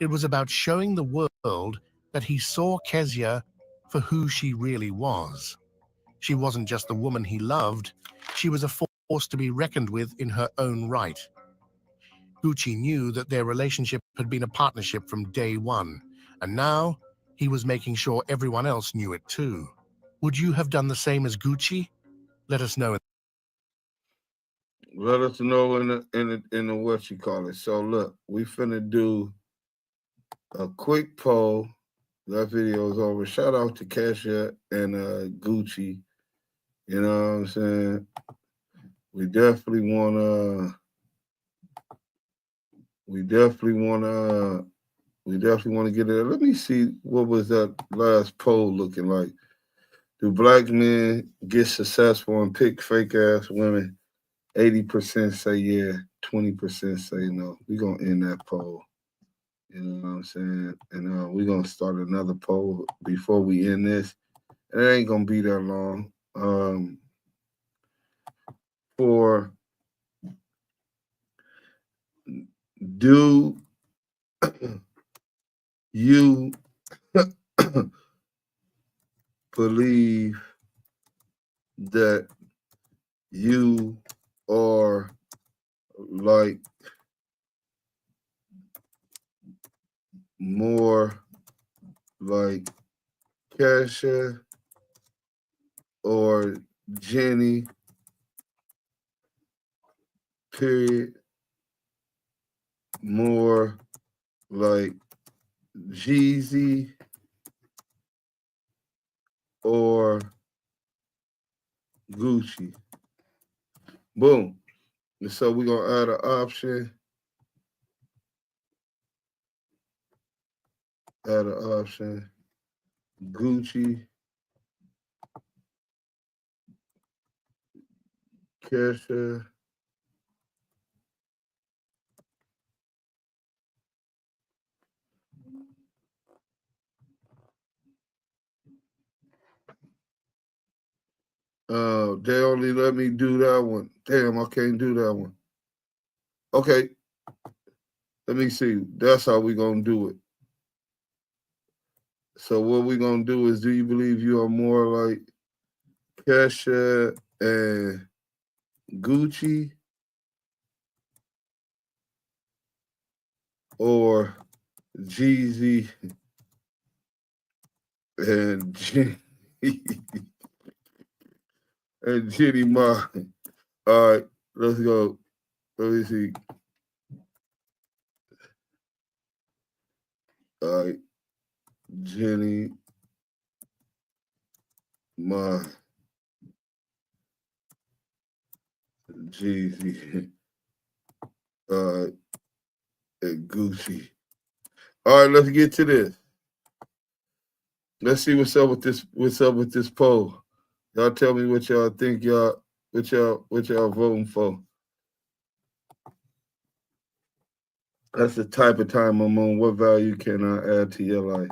It was about showing the world that he saw Keyshia for who she really was. She wasn't just the woman he loved, she was a force to be reckoned with in her own right. Gucci knew that their relationship had been a partnership from day one, and now he was making sure everyone else knew it too. Would you have done the same as Gucci? Let us know.
Let us know in the what you call it. So look, we finna do a quick poll. That video is over. Shout out to Keyshia and Gucci. You know what I'm saying? We definitely wanna get it. Let me see what was that last poll looking like. Do black men get successful and pick fake ass women? 80% say yeah, 20% say no. We're gonna end that poll. You know what I'm saying? And we're gonna start another poll before we end this. It ain't gonna be that long. For do you believe that you are like more like Keyshia or Jenny, period, more like Geezy or Gucci? Boom. And so we're gonna add an option. Add an option. Gucci, Keyshia, they only let me do that one. Damn, I can't do that one. Okay. Let me see. That's how we're gonna do it. So what we're gonna do is, do you believe you are more like Keyshia and Gucci or Jeezy and and Jeannie Mai? All right, let's go. Let me see. All right, Jeannie Mai, Jeezy, and Gucci. All right, let's get to this. Let's see what's up with this. What's up with this poll? Y'all tell me what y'all think. What y'all voting for? That's the type of time I'm on. What value can I add to your life?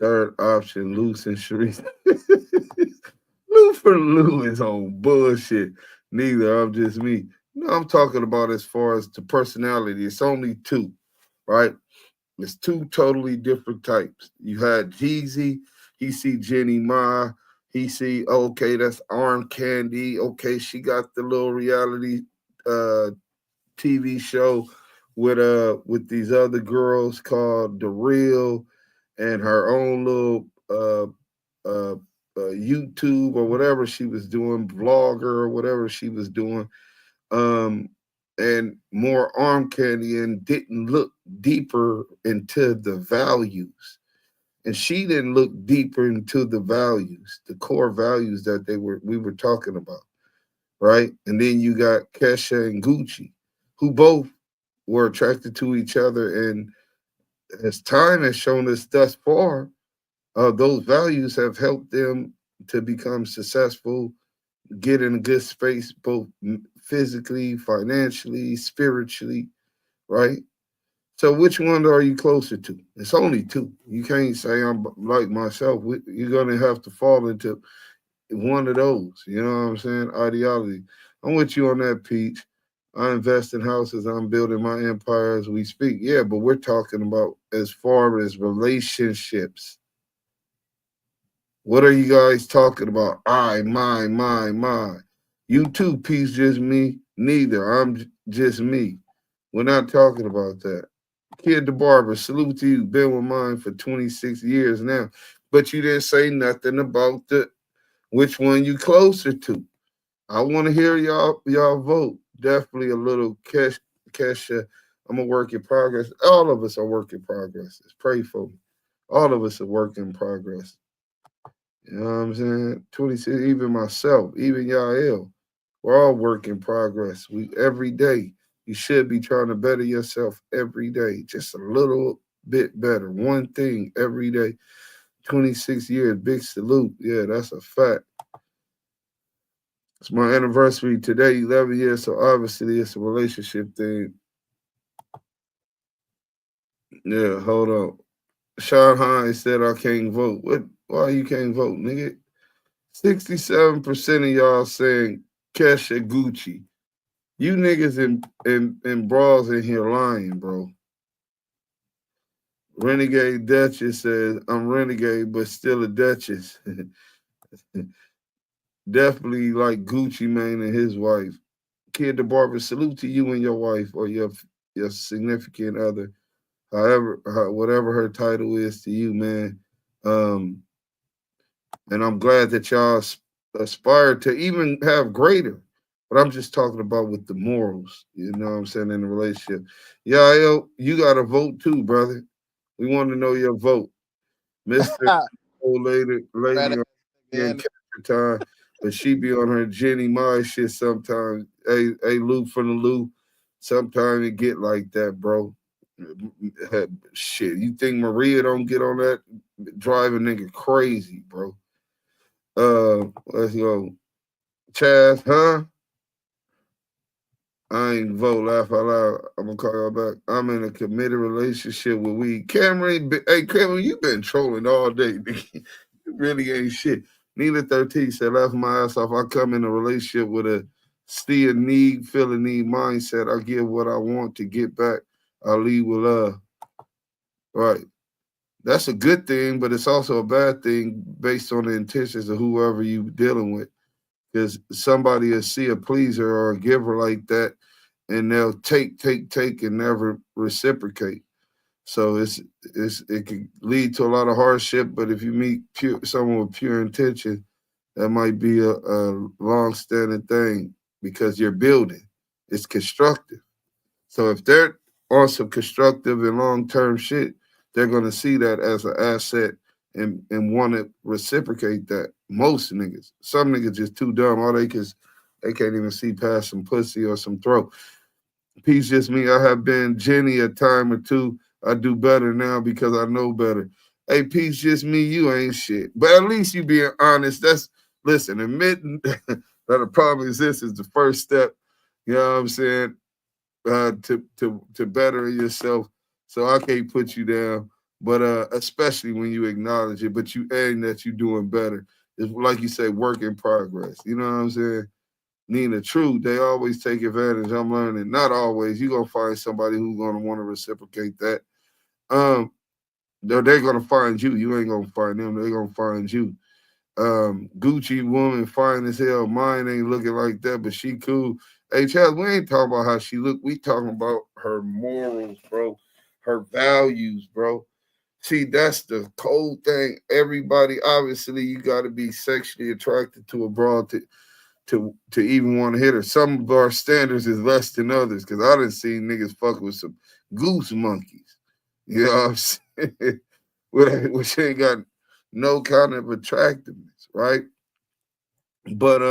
Third option, Luce and Sharice. Lou for Lou is on bullshit. Neither, I'm just me. No, I'm talking about as far as the personality. It's only two, right? It's two totally different types. You had Jeezy. He see Jeannie Mai. He see, okay, that's Arm Candy. Okay, she got the little reality TV show with these other girls called The Real, and her own little YouTube or whatever she was doing, vlogger or whatever she was doing, and more Arm Candy, and didn't look deeper into the values. And she didn't look deeper into the values, the core values that we were talking about, right? And then you got Keyshia and Gucci, who both were attracted to each other, and as time has shown us thus far, those values have helped them to become successful, get in a good space, both physically, financially, spiritually, right? So which one are you closer to? It's only two. You can't say I'm like myself. You're going to have to fall into one of those. You know what I'm saying? Ideology. I'm with you on that, Peach. I invest in houses. I'm building my empire as we speak. Yeah, but we're talking about as far as relationships. What are you guys talking about? My. You too, peace, just me. Neither. I'm just me. We're not talking about that. Kid the Barber, salute to you. Been with mine for 26 years now. But you didn't say nothing about which one you closer to. I want to hear y'all vote. Definitely a little Keyshia. I'm a work in progress. All of us are work in progress. Pray for me. All of us are work in progress. You know what I'm saying? 26, even myself, even Yael, we're all work in progress. We every day. You should be trying to better yourself every day, just a little bit better. One thing every day. 26 years, big salute. Yeah, that's a fact. It's my anniversary today, 11 years, so obviously it's a relationship thing. Yeah, hold on. Sean Hines said I can't vote. What? Why you can't vote, nigga? 67% of y'all saying Keyshia Gucci. You niggas in bras in here lying, bro. Renegade Duchess says, I'm renegade, but still a Duchess. Definitely like Gucci Mane and his wife. Kid the Barber, salute to you and your wife or your significant other. Whatever her title is to you, man. And I'm glad that y'all aspire to even have greater. But I'm just talking about with the morals, you know what I'm saying, in the relationship. Yael, you got to vote too, brother. We want to know your vote. Mr. Old lady on capture time, but she be on her Jeannie Mai shit sometimes. Hey, Lou from the Lou. Sometimes it get like that, bro. Shit, you think Maria don't get on that? Drive a nigga crazy, bro. Let's go. Chaz, huh? I ain't vote, laugh out loud. I'm gonna call y'all back. I'm in a committed relationship with weed. Cameron, hey Cameron, you been trolling all day, nigga. You really ain't shit. Nina 13 said, laugh my ass off. I come in a relationship with a feel a need mindset. I give what I want to get back. I lead with love. Right. That's a good thing, but it's also a bad thing based on the intentions of whoever you dealing with. Because somebody will see a pleaser or a giver like that, and they'll take, and never reciprocate. So it can lead to a lot of hardship. But if you meet someone with pure intention, that might be a long-standing thing because you're building. It's constructive. So if they're on some constructive and long-term shit, they're going to see that as an asset and want to reciprocate that. Most niggas. Some niggas just too dumb. All they can't even see past some pussy or some throat. Peace just me. I have been Jenny a time or two. I do better now because I know better. Hey, peace just me. You ain't shit. But at least you being honest. Listen, admitting that a problem exists is the first step. You know what I'm saying? To better yourself. So I can't put you down. But especially when you acknowledge it, but you adding that you're doing better. It's like you say, work in progress. You know what I'm saying? Nina, true, they always take advantage. I'm learning. Not always. You're going to find somebody who's going to want to reciprocate that. They're going to find you. You ain't going to find them. They're going to find you. Gucci woman, fine as hell. Mine ain't looking like that, but she cool. Hey, Chad, we ain't talking about how she look. We talking about her morals, bro. Her values, bro. See, that's the cold thing. Everybody, obviously, you got to be sexually attracted to a broad to even want to hit her. Some of our standards is less than others because I done seen niggas fuck with some goose monkeys. You know what I'm saying? Which ain't got no kind of attractiveness, right? But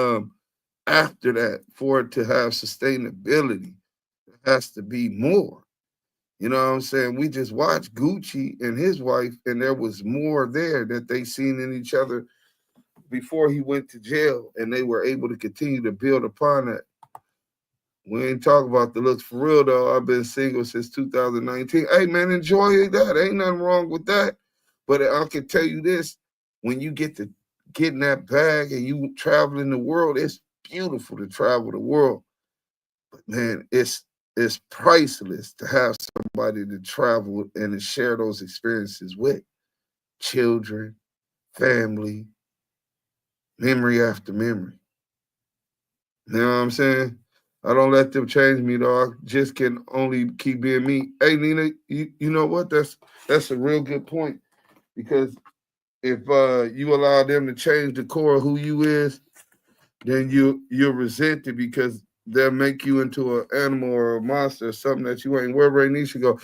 after that, for it to have sustainability, it has to be more. You know what I'm saying? We just watched Gucci and his wife, and there was more there that they seen in each other before he went to jail, and they were able to continue to build upon that. We ain't talking about the looks for real, though. I've been single since 2019. Hey, man, enjoy that. Ain't nothing wrong with that. But I can tell you this, when you get in that bag and you traveling the world, it's beautiful to travel the world. But, man, it's priceless to have somebody to travel and to share those experiences with. Children, family, memory after memory. You know what I'm saying? I don't let them change me, though. I just can only keep being me. Hey, Nina, you know what? That's a real good point. Because if you allow them to change the core of who you is, then you'll resent it because they'll make you into an animal or a monster or something that you ain't. Where Rainisha go?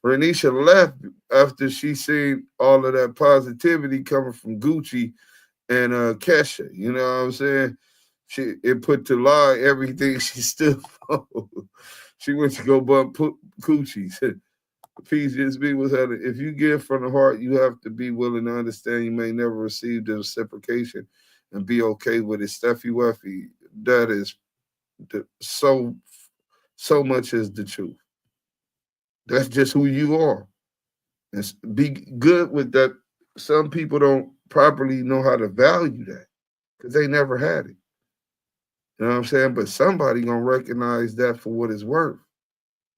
Rainisha left after she seen all of that positivity coming from Gucci and Kesha. You know what I'm saying? It put to lie everything she stood for. She went to go bump coochies. Peace just be with her. If you give from the heart, you have to be willing to understand you may never receive the reciprocation and be okay with it. Steffi Weffy, that is so much is the truth. That's just who you are. And be good with that. Some people don't properly know how to value that because they never had it. You know what I'm saying? But somebody gonna recognize that for what it's worth.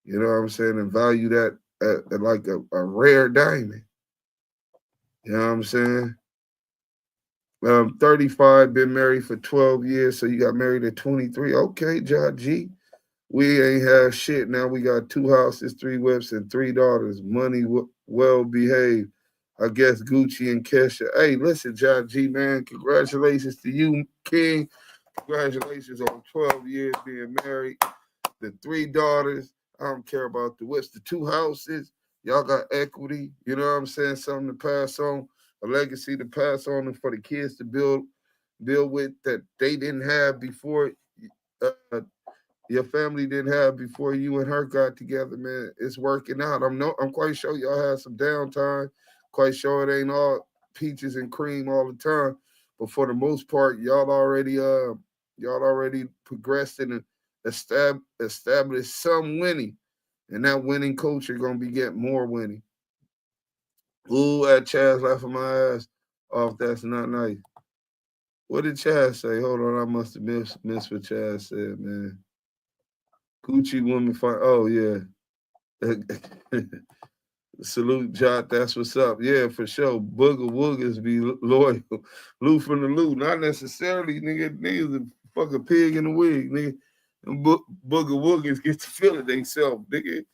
You know what I'm saying? And value that at like a rare diamond. You know what I'm saying? 35, been married for 12 years, so you got married at 23. Okay, John G. We ain't have shit. Now we got 2 houses, 3 whips, and 3 daughters. Money well behaved. I guess Gucci and Kesha. Hey, listen, John G, man, congratulations to you, King. Congratulations on 12 years being married. The 3 daughters. I don't care about the whips. The 2 houses. Y'all got equity. You know what I'm saying? Something to pass on. A legacy to pass on and for the kids to build with that they didn't have before. Your family didn't have before you and her got together, man. It's working out. I'm quite sure y'all had some downtime. Quite sure it ain't all peaches and cream all the time. But for the most part, y'all already progressed and established some winning. And that winning culture gonna be getting more winning. Ooh, at Chaz laughing my ass off. That's not nice. What did Chaz say? Hold on, I must have missed what Chaz said, man. Gucci woman fight. Oh yeah. Salute Jot. That's what's up. Yeah, for sure. Booger Woogers be loyal. Lou from the Lou. Not necessarily, nigga. Niggas a fucking pig in the wig, nigga. And Booger Woogers get to feel it themselves, nigga.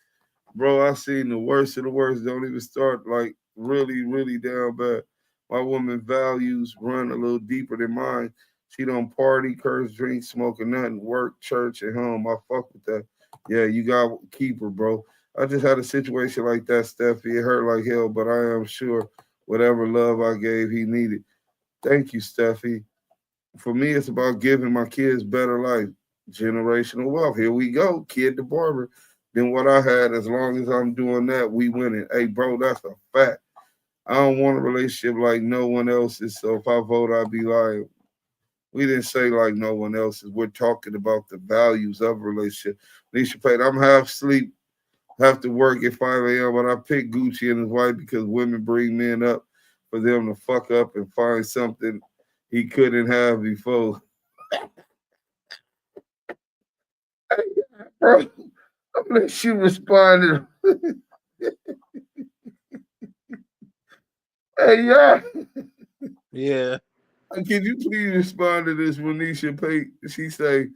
Bro, I seen the worst of the worst. Don't even start like really, really down bad. My woman values run a little deeper than mine. She don't party, curse, drink, smoke, or nothing. Work, church, and home. I fuck with that. Yeah, you got to keep her, bro. I just had a situation like that, Steffi. It hurt like hell, but I am sure whatever love I gave, he needed. Thank you, Steffi. For me, it's about giving my kids better life. Generational wealth. Here we go. Kid the barber. Then what I had, as long as I'm doing that, we winning. Hey, bro, that's a fact. I don't want a relationship like no one else's. So if I vote, I'd be lying. We didn't say like no one else's. We're talking about the values of a relationship. Nisha Payne, I'm half asleep, have to work at 5 a.m., but I picked Gucci and his wife because women bring men up for them to fuck up and find something he couldn't have before. Bro, I'm gonna let you respond. Hey, yeah.
Yeah.
Can you please respond to this, Renisha Pate? She say,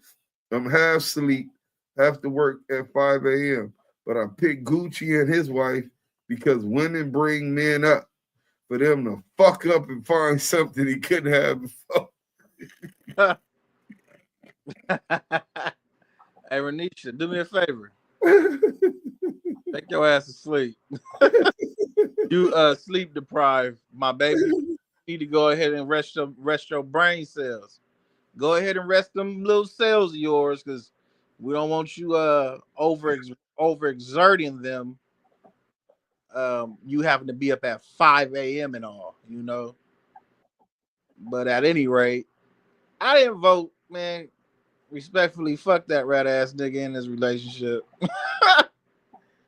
I'm half asleep, have to work at 5 a.m., but I picked Gucci and his wife because women bring men up for them to fuck up and find something he couldn't have before.
Hey, Renisha, do me a favor. Take your ass to sleep. You sleep deprived, my baby. You need to go ahead and rest your brain cells. Go ahead and rest them little cells of yours, because we don't want you overexerting them. You having to be up at 5 a.m. and all, you know. But at any rate, I didn't vote, man. Respectfully, fuck that rat ass nigga in this relationship.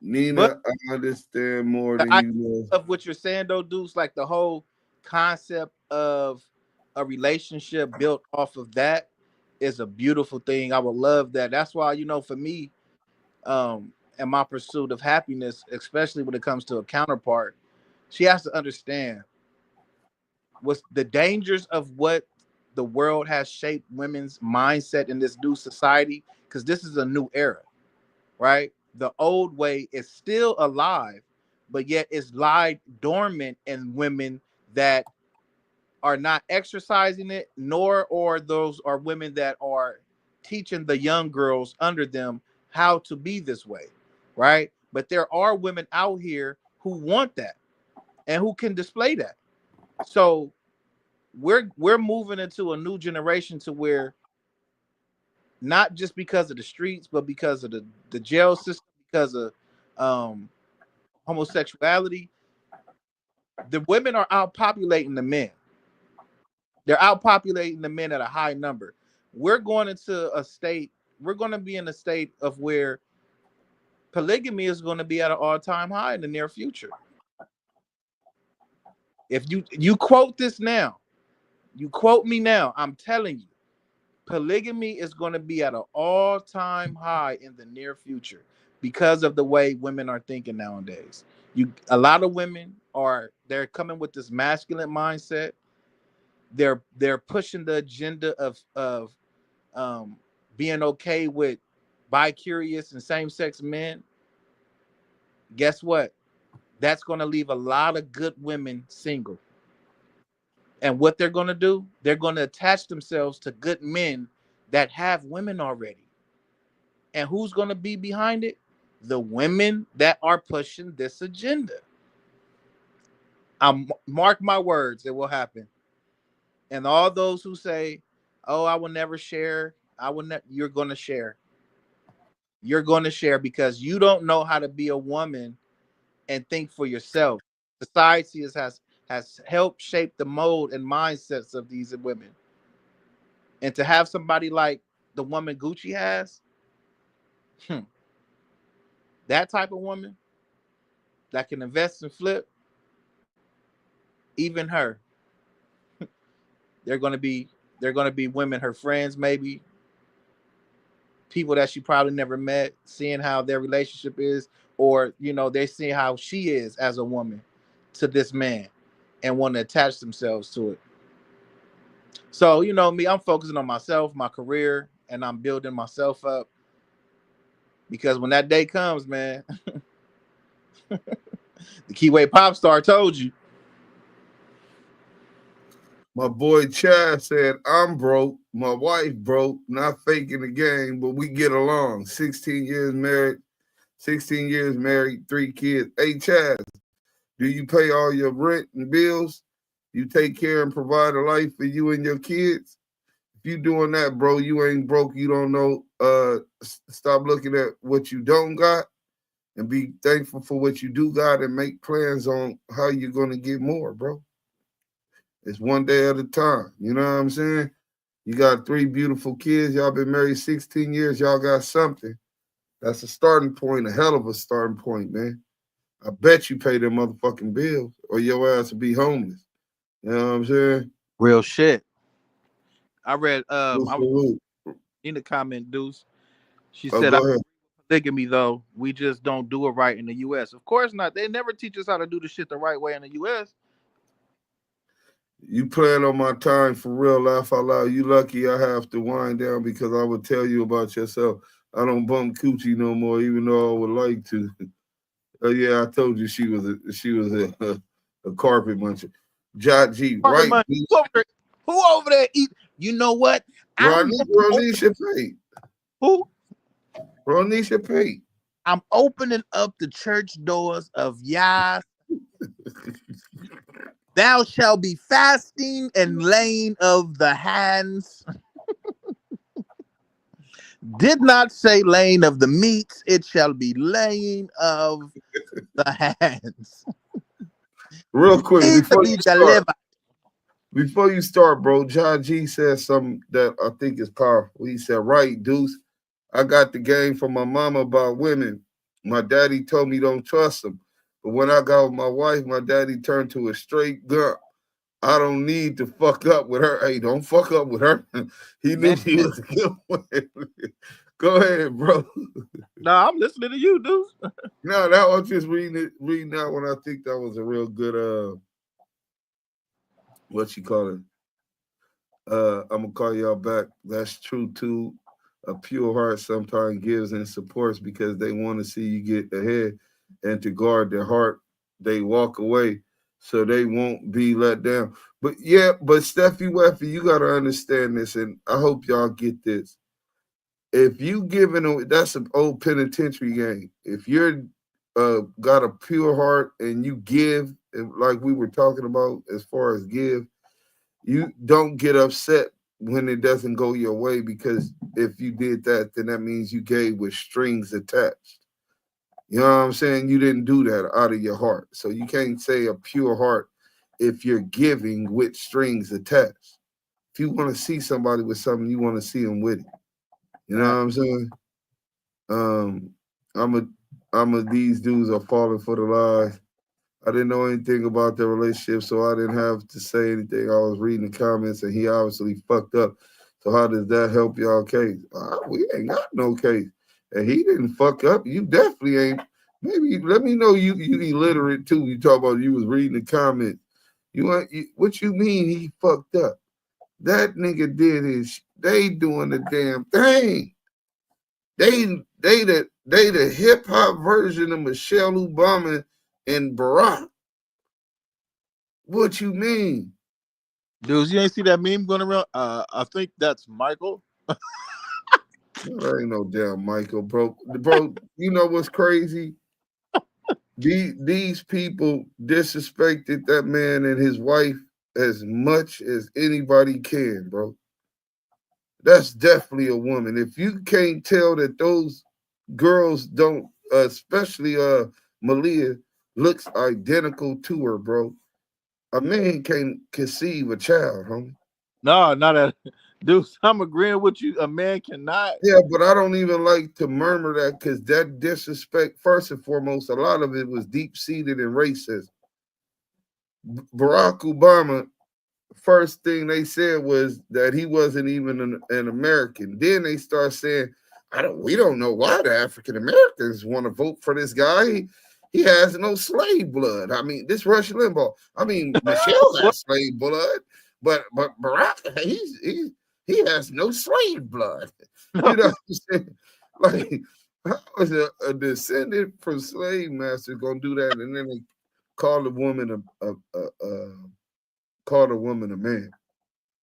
Nina,
but
I understand more than you know.
Of what you're saying though, Deuce, like the whole concept of a relationship built off of that is a beautiful thing. I would love that. That's why, you know, for me, and my pursuit of happiness, especially when it comes to a counterpart, she has to understand what's the dangers of what the world has shaped women's mindset in this new society, because this is a new era, right? The old way is still alive, but yet it's lied dormant in women that are not exercising it, nor or those are women that are teaching the young girls under them how to be this way, right? But there are women out here who want that and who can display that. So we're moving into a new generation to where, not just because of the streets, but because of the jail system, because of homosexuality, the women are outpopulating the men. They're outpopulating the men at a high number. We're going into a state, we're going to be in a state of where polygamy is going to be at an all-time high in the near future. If you quote this now, you quote me now, I'm telling you, polygamy is going to be at an all-time high in the near future because of the way women are thinking nowadays. A lot of women they're coming with this masculine mindset. They're pushing the agenda of being okay with bi-curious and same-sex men. Guess what? That's going to leave a lot of good women single. And what they're going to do, they're going to attach themselves to good men that have women already. And who's going to be behind it? The women that are pushing this agenda. Mark my words, it will happen. And all those who say, "Oh, I will never share," you're going to share. You're going to share because you don't know how to be a woman and think for yourself. Society has helped shape the mold and mindsets of these women. And to have somebody like the woman Gucci has, that type of woman that can invest and flip, even her, they're going to be women, her friends, maybe people that she probably never met, seeing how their relationship is, or they're seeing how she is as a woman to this man and want to attach themselves to it. So me, I'm focusing on myself, my career, and I'm building myself up, because when that day comes, man, the Kiwe pop star told you.
My boy Chad said, "I'm broke. My wife broke. Not faking the game, but we get along. 16 years married, 3 kids. Hey, Chad, do you pay all your rent and bills? You take care and provide a life for you and your kids? If you doing that, bro, you ain't broke. You don't know. Stop looking at what you don't got and be thankful for what you do got and make plans on how you're going to get more, bro. It's one day at a time. You know what I'm saying? You got 3 beautiful kids. Y'all been married 16 years. Y'all got something. That's a starting point, a hell of a starting point, man. I bet you pay them motherfucking bills or your ass will be homeless. You know what I'm saying?
Real shit. I read I was in the comment, Deuce. She said,
go ahead.
Polygamy, though, we just don't do it right in the U.S. Of course not. They never teach us how to do the shit the right way in the U.S.
You playing on my time for real, laugh out loud. You lucky I have to wind down because I would tell you about yourself. I don't bump coochie no more, even though I would like to. Yeah, I told you she was a carpet muncher. Jot G, right?
Who over there eat? You know what?
Ronisha Pate.
Who?
Ronisha Pate.
I'm opening up the church doors of Yah. Thou shalt be fasting and laying of the hands. Did not say laying of the meats. It shall be laying of the hands.
Real quick, before you start, bro, John G said something that I think is powerful. He said, "Right, Deuce, I got the game from my mama about women. My daddy told me don't trust them. But when I got with my wife, my daddy turned to a straight gun. I don't need to fuck up with her. Hey, don't fuck up with her." He knew he was a good one. Go ahead, bro.
No, I'm listening to you, dude.
No, that was just reading that one. I think that was a real good what you call it? I'm gonna call y'all back. That's true too. A pure heart sometimes gives and supports because they want to see you get ahead, and to guard their heart, they walk away so they won't be let down. But yeah, but Steffi Weffy, you gotta understand this, and I hope y'all get this. If you giving away, that's an old penitentiary game. If you're got a pure heart and you give, like we were talking about as far as give, you don't get upset when it doesn't go your way, because if you did that, then that means you gave with strings attached. You know what I'm saying? You didn't do that out of your heart. So you can't say a pure heart if you're giving with strings attached. If you want to see somebody with something, you want to see them with it. You know what I'm saying? These dudes are falling for the lies. I didn't know anything about their relationship, so I didn't have to say anything. I was reading the comments, and he obviously fucked up. So how does that help y'all case? We ain't got no case. And he didn't fuck up. You definitely ain't. Maybe let me know you illiterate too. You talk about you was reading the comments. What you mean he fucked up? That nigga did they doing the damn thing. They the hip hop version of Michelle Obama and Barack. What you mean?
Dudes, you ain't see that meme going around? I think that's Michael.
There ain't no damn Michael, bro. Bro, you know what's crazy? These people disrespected that man and his wife as much as anybody can, bro. That's definitely a woman. If you can't tell that those girls don't, especially Malia, looks identical to her, bro. A man can't conceive a child, homie.
No, not that. Dude, I'm agreeing with you. A man cannot.
Yeah, but I don't even like to murmur that, because that disrespect, first and foremost, a lot of it was deep-seated in racism. Barack Obama, first thing they said was that he wasn't even an American. Then they start saying, we don't know why the African Americans want to vote for this guy. He has no slave blood. I mean, this Rush Limbaugh. I mean, Michelle has slave blood, but Barack, he has no slave blood. You know what I'm saying? Like, how is a descendant from slave masters gonna do that? And then they call a woman a man.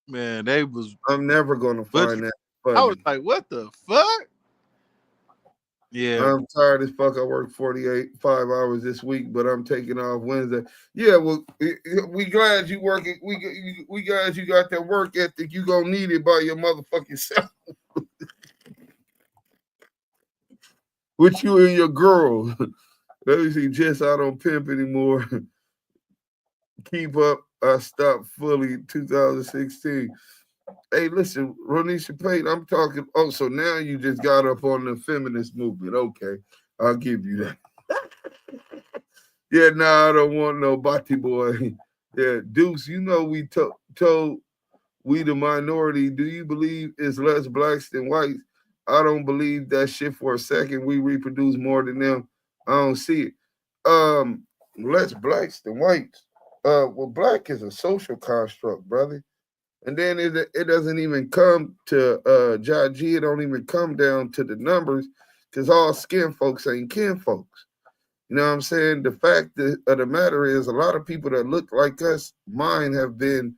Man, they was.
I'm never gonna find that funny.
I was like, what the fuck? Yeah,
I'm tired as fuck. I worked 5 hours this week, but I'm taking off Wednesday. Yeah, well, we glad you working. We glad you got that work ethic. You gonna need it by your motherfucking self. With you and your girl. Let me see. Jess, I don't pimp anymore. Keep up. I stopped fully 2016. Hey, listen, Ronisha Payne, I'm talking. Oh, so now you just got up on the feminist movement. Okay, I'll give you that. Yeah, I don't want no bati boy. Yeah, Deuce, you know we told we the minority. Do you believe it's less blacks than whites? I don't believe that shit for a second. We reproduce more than them. I don't see it. Less blacks than whites. Well, black is a social construct, brother. And then it doesn't even come to Jaji. It don't even come down to the numbers, because all skin folks ain't kin folks. You know what I'm saying? The fact of the matter is, a lot of people that look like us, mine have been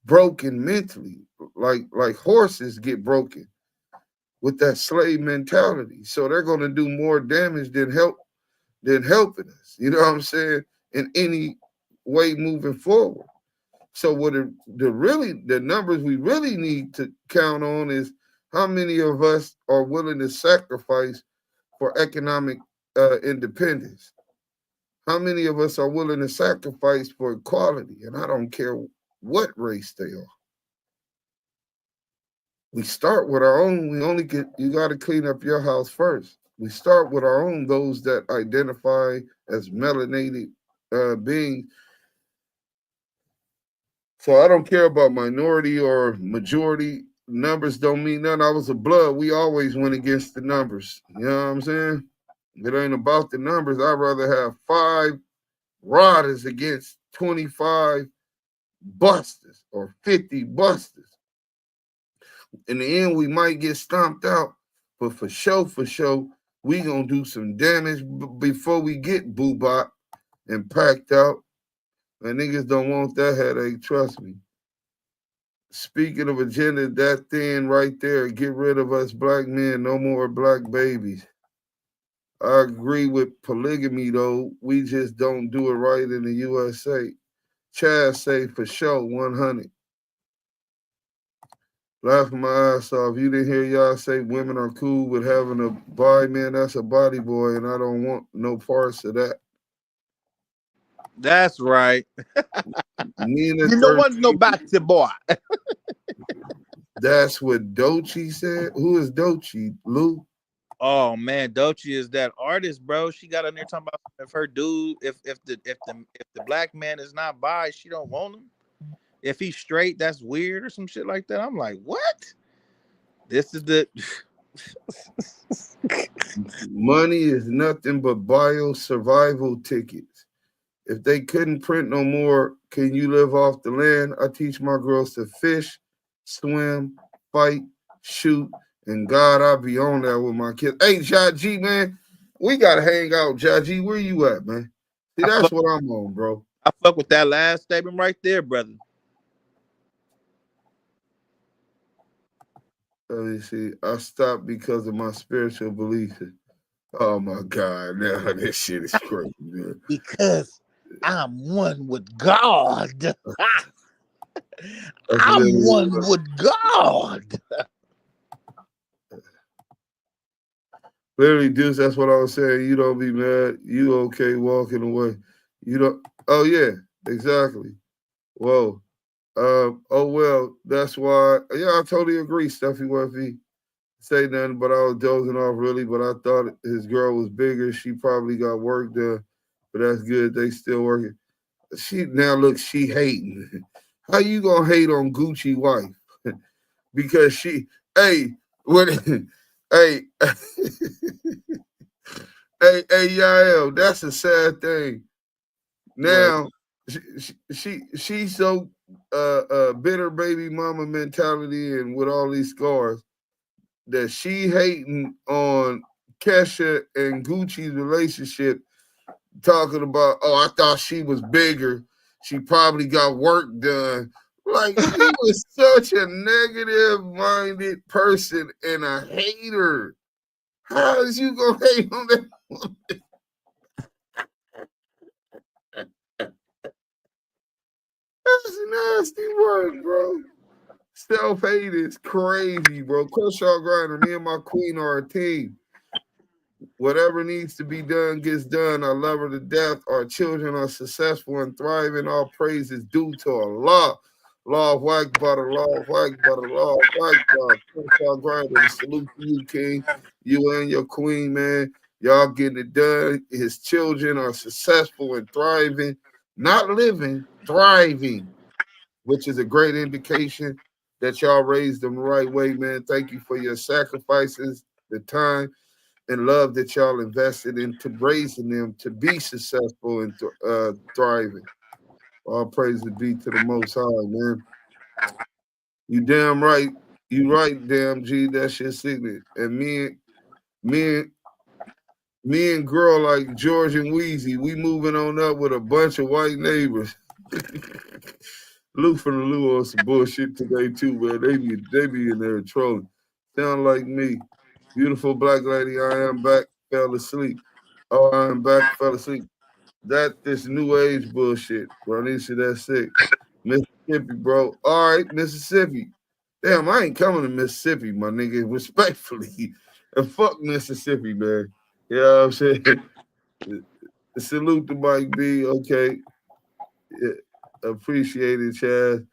broken mentally, like horses get broken with that slave mentality. So they're going to do more damage than helping us. You know what I'm saying? In any way moving forward. So what the numbers we really need to count on is how many of us are willing to sacrifice for economic independence. How many of us are willing to sacrifice for equality? And I don't care what race they are. We start with our own. You got to clean up your house first. We start with our own, those that identify as melanated beings. So I don't care about minority or majority. Numbers don't mean nothing. I was a blood. We always went against the numbers. You know what I'm saying? It ain't about the numbers. I'd rather have 5 riders against 25 busters or 50 busters. In the end, we might get stomped out, but for sure, we gonna do some damage before we get boobot and packed out. And niggas don't want that headache, trust me. Speaking of agenda, that thing right there, get rid of us black men, no more black babies. I agree with polygamy, though. We just don't do it right in the USA. Chad say for sure, 100. Laughing my ass off. You didn't hear y'all say women are cool with having a boy, man. That's a body boy, and I don't want no parts of that.
That's right.
Nina,
you don't want no body boy.
That's what Doechii said. Who is Doechii? Lou?
Oh man, Doechii is that artist, bro. She got on there talking about if her dude, if the black man is not bi, she don't want him. If he's straight, that's weird or some shit like that. I'm like, what? This is the
money is nothing but bio survival tickets. If they couldn't print no more, can you live off the land? I teach my girls to fish, swim, fight, shoot, and God, I'll be on that with my kids. Hey, Jaji, man, we gotta hang out. Jaji, where you at, man? See, that's what I'm on, bro.
I fuck with that last statement right there, brother.
Let me see. I stopped because of my spiritual beliefs. Oh my God, now this shit is crazy, man.
Because I'm one with God. I'm one with God.
Literally, Deuce, that's what I was saying. You don't be mad. You okay walking away. You don't. Oh, yeah, exactly. Whoa. Oh, well, that's why. Yeah, I totally agree, Steffi Weffy. Say nothing, but I was dozing off, really. But I thought his girl was bigger. She probably got work done. But that's good. They still working. She hating. How you gonna hate on Gucci wife? Because she, hey, when, hey, hey, Yael, that's a sad thing. Now, she's so bitter baby mama mentality and with all these scars that she hating on Kesha and Gucci's relationship, talking about, oh, I thought she was bigger. She probably got work done. Like, he was such a negative-minded person and a hater. How is you gonna hate on that woman? That's nasty work, bro. Self-hate is crazy, bro. Kershaw Grinder, me and my queen are a team. Whatever needs to be done gets done. I love her to death. Our children are successful and thriving. All praise is due to Allah. Law of white butter, law of white butter, law of white butter. Kershaw Grinder, salute to you, King. You and your queen, man. Y'all getting it done. His children are successful and thriving. Not living, thriving, which is a great indication that y'all raised them the right way, man. Thank you for your sacrifices, the time, and love that y'all invested into raising them to be successful and thriving. All praise be to the Most High, man. You damn right. You right, damn G. That's your signet. And me and girl like George and Wheezy, we moving on up with a bunch of white neighbors. Lou from the Lou on some bullshit today too, man. They be in there trolling. Sound like me. Beautiful black lady, I am back, fell asleep. Oh, I am back, fell asleep. This new age bullshit, bro. Nisha, that's sick. Mississippi, bro. All right, Mississippi. Damn, I ain't coming to Mississippi, my nigga, respectfully. And fuck Mississippi, man. You know what I'm saying? Salute to Mike B. Okay. Yeah, appreciate it, Chad.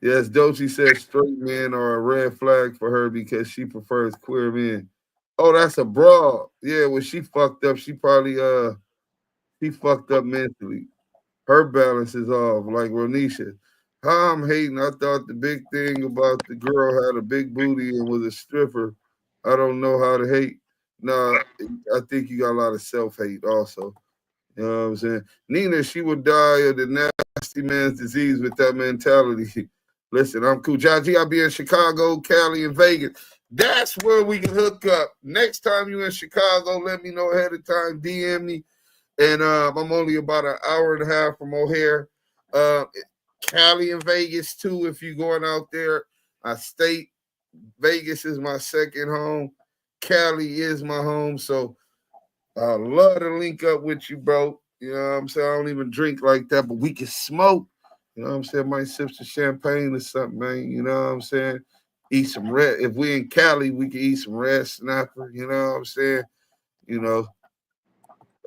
Yes, Doechii said straight men are a red flag for her because she prefers queer men. Oh, that's a broad. Yeah, when she fucked up, she probably fucked up mentally. Her balance is off, like Ronisha. How I'm hating, I thought the big thing about the girl had a big booty and was a stripper. I don't know how to hate. Nah, I think you got a lot of self-hate also. You know what I'm saying? Nina, she would die of the nasty man's disease with that mentality. Listen, I'm cool. Jaji, I'll be in Chicago, Cali, and Vegas. That's where we can hook up. Next time you're in Chicago, let me know ahead of time. DM me. And I'm only about an hour and a half from O'Hare. Cali and Vegas, too, if you're going out there. Vegas is my second home. Cali is my home. So I love to link up with you, bro. You know what I'm saying? I don't even drink like that, but we can smoke. You know what I'm saying? Might sip some champagne or something, man. You know what I'm saying? Eat some red. If we in Cali, we can eat some red snapper. You know what I'm saying? You know,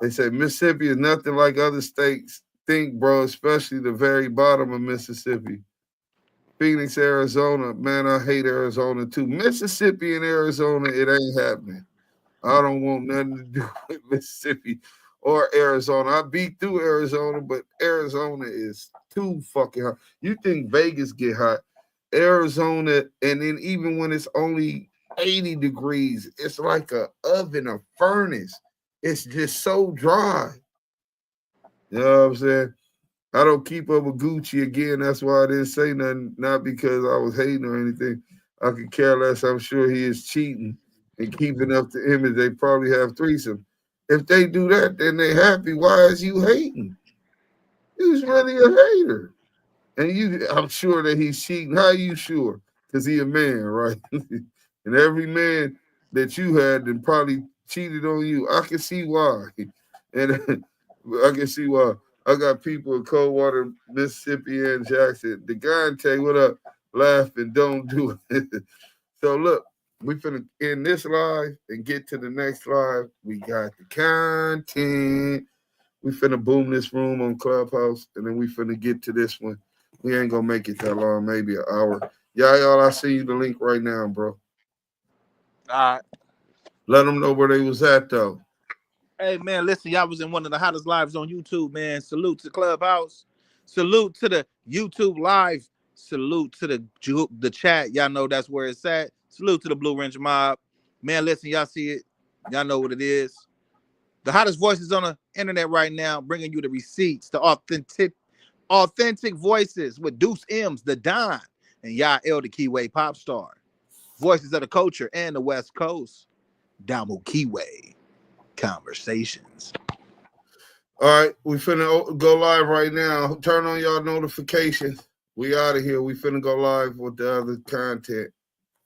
they say Mississippi is nothing like other states think, bro, especially the very bottom of Mississippi. Phoenix, Arizona. Man, I hate Arizona too. Mississippi and Arizona, it ain't happening. I don't want nothing to do with Mississippi or Arizona. I beat through Arizona, but Arizona is too fucking hot. You think Vegas get hot? Arizona, and then even when it's only 80 degrees, it's like a oven, a furnace. It's just so dry. You know what I'm saying? I don't keep up with Gucci again. That's why I didn't say nothing. Not because I was hating or anything. I could care less. I'm sure he is cheating and keeping up the image. They probably have threesome. If they do that, then they happy. Why is you hating? He's really a hater. And I'm sure that he's cheating. How are you sure? Because he a man, right? And every man that you had then probably cheated on you. I can see why. And I can see why. I got people in Coldwater, Mississippi, and Jackson. The guy and tell you what up, laugh and don't do it. So look, we finna end this live and get to the next live. We got the content. We finna boom this room on Clubhouse, and then we finna get to this one. We ain't gonna make it that long, maybe an hour. Y'all, I see you the link right now, bro.
All right.
Let them know where they was at, though.
Hey, man, listen, y'all was in one of the hottest lives on YouTube, man. Salute to Clubhouse. Salute to the YouTube live. Salute to the chat. Y'all know that's where it's at. Salute to the Blue Range Mob. Man, listen, y'all see it. Y'all know what it is. The hottest voices on the internet right now, bringing you the receipts, the authentic voices with Deuce M's, the Don, and Yael, the Kiwe pop star. Voices of the culture and the West Coast. Damu Kiwe Conversations.
All right, we finna go live right now. Turn on y'all notifications. We out of here. We finna go live with the other content.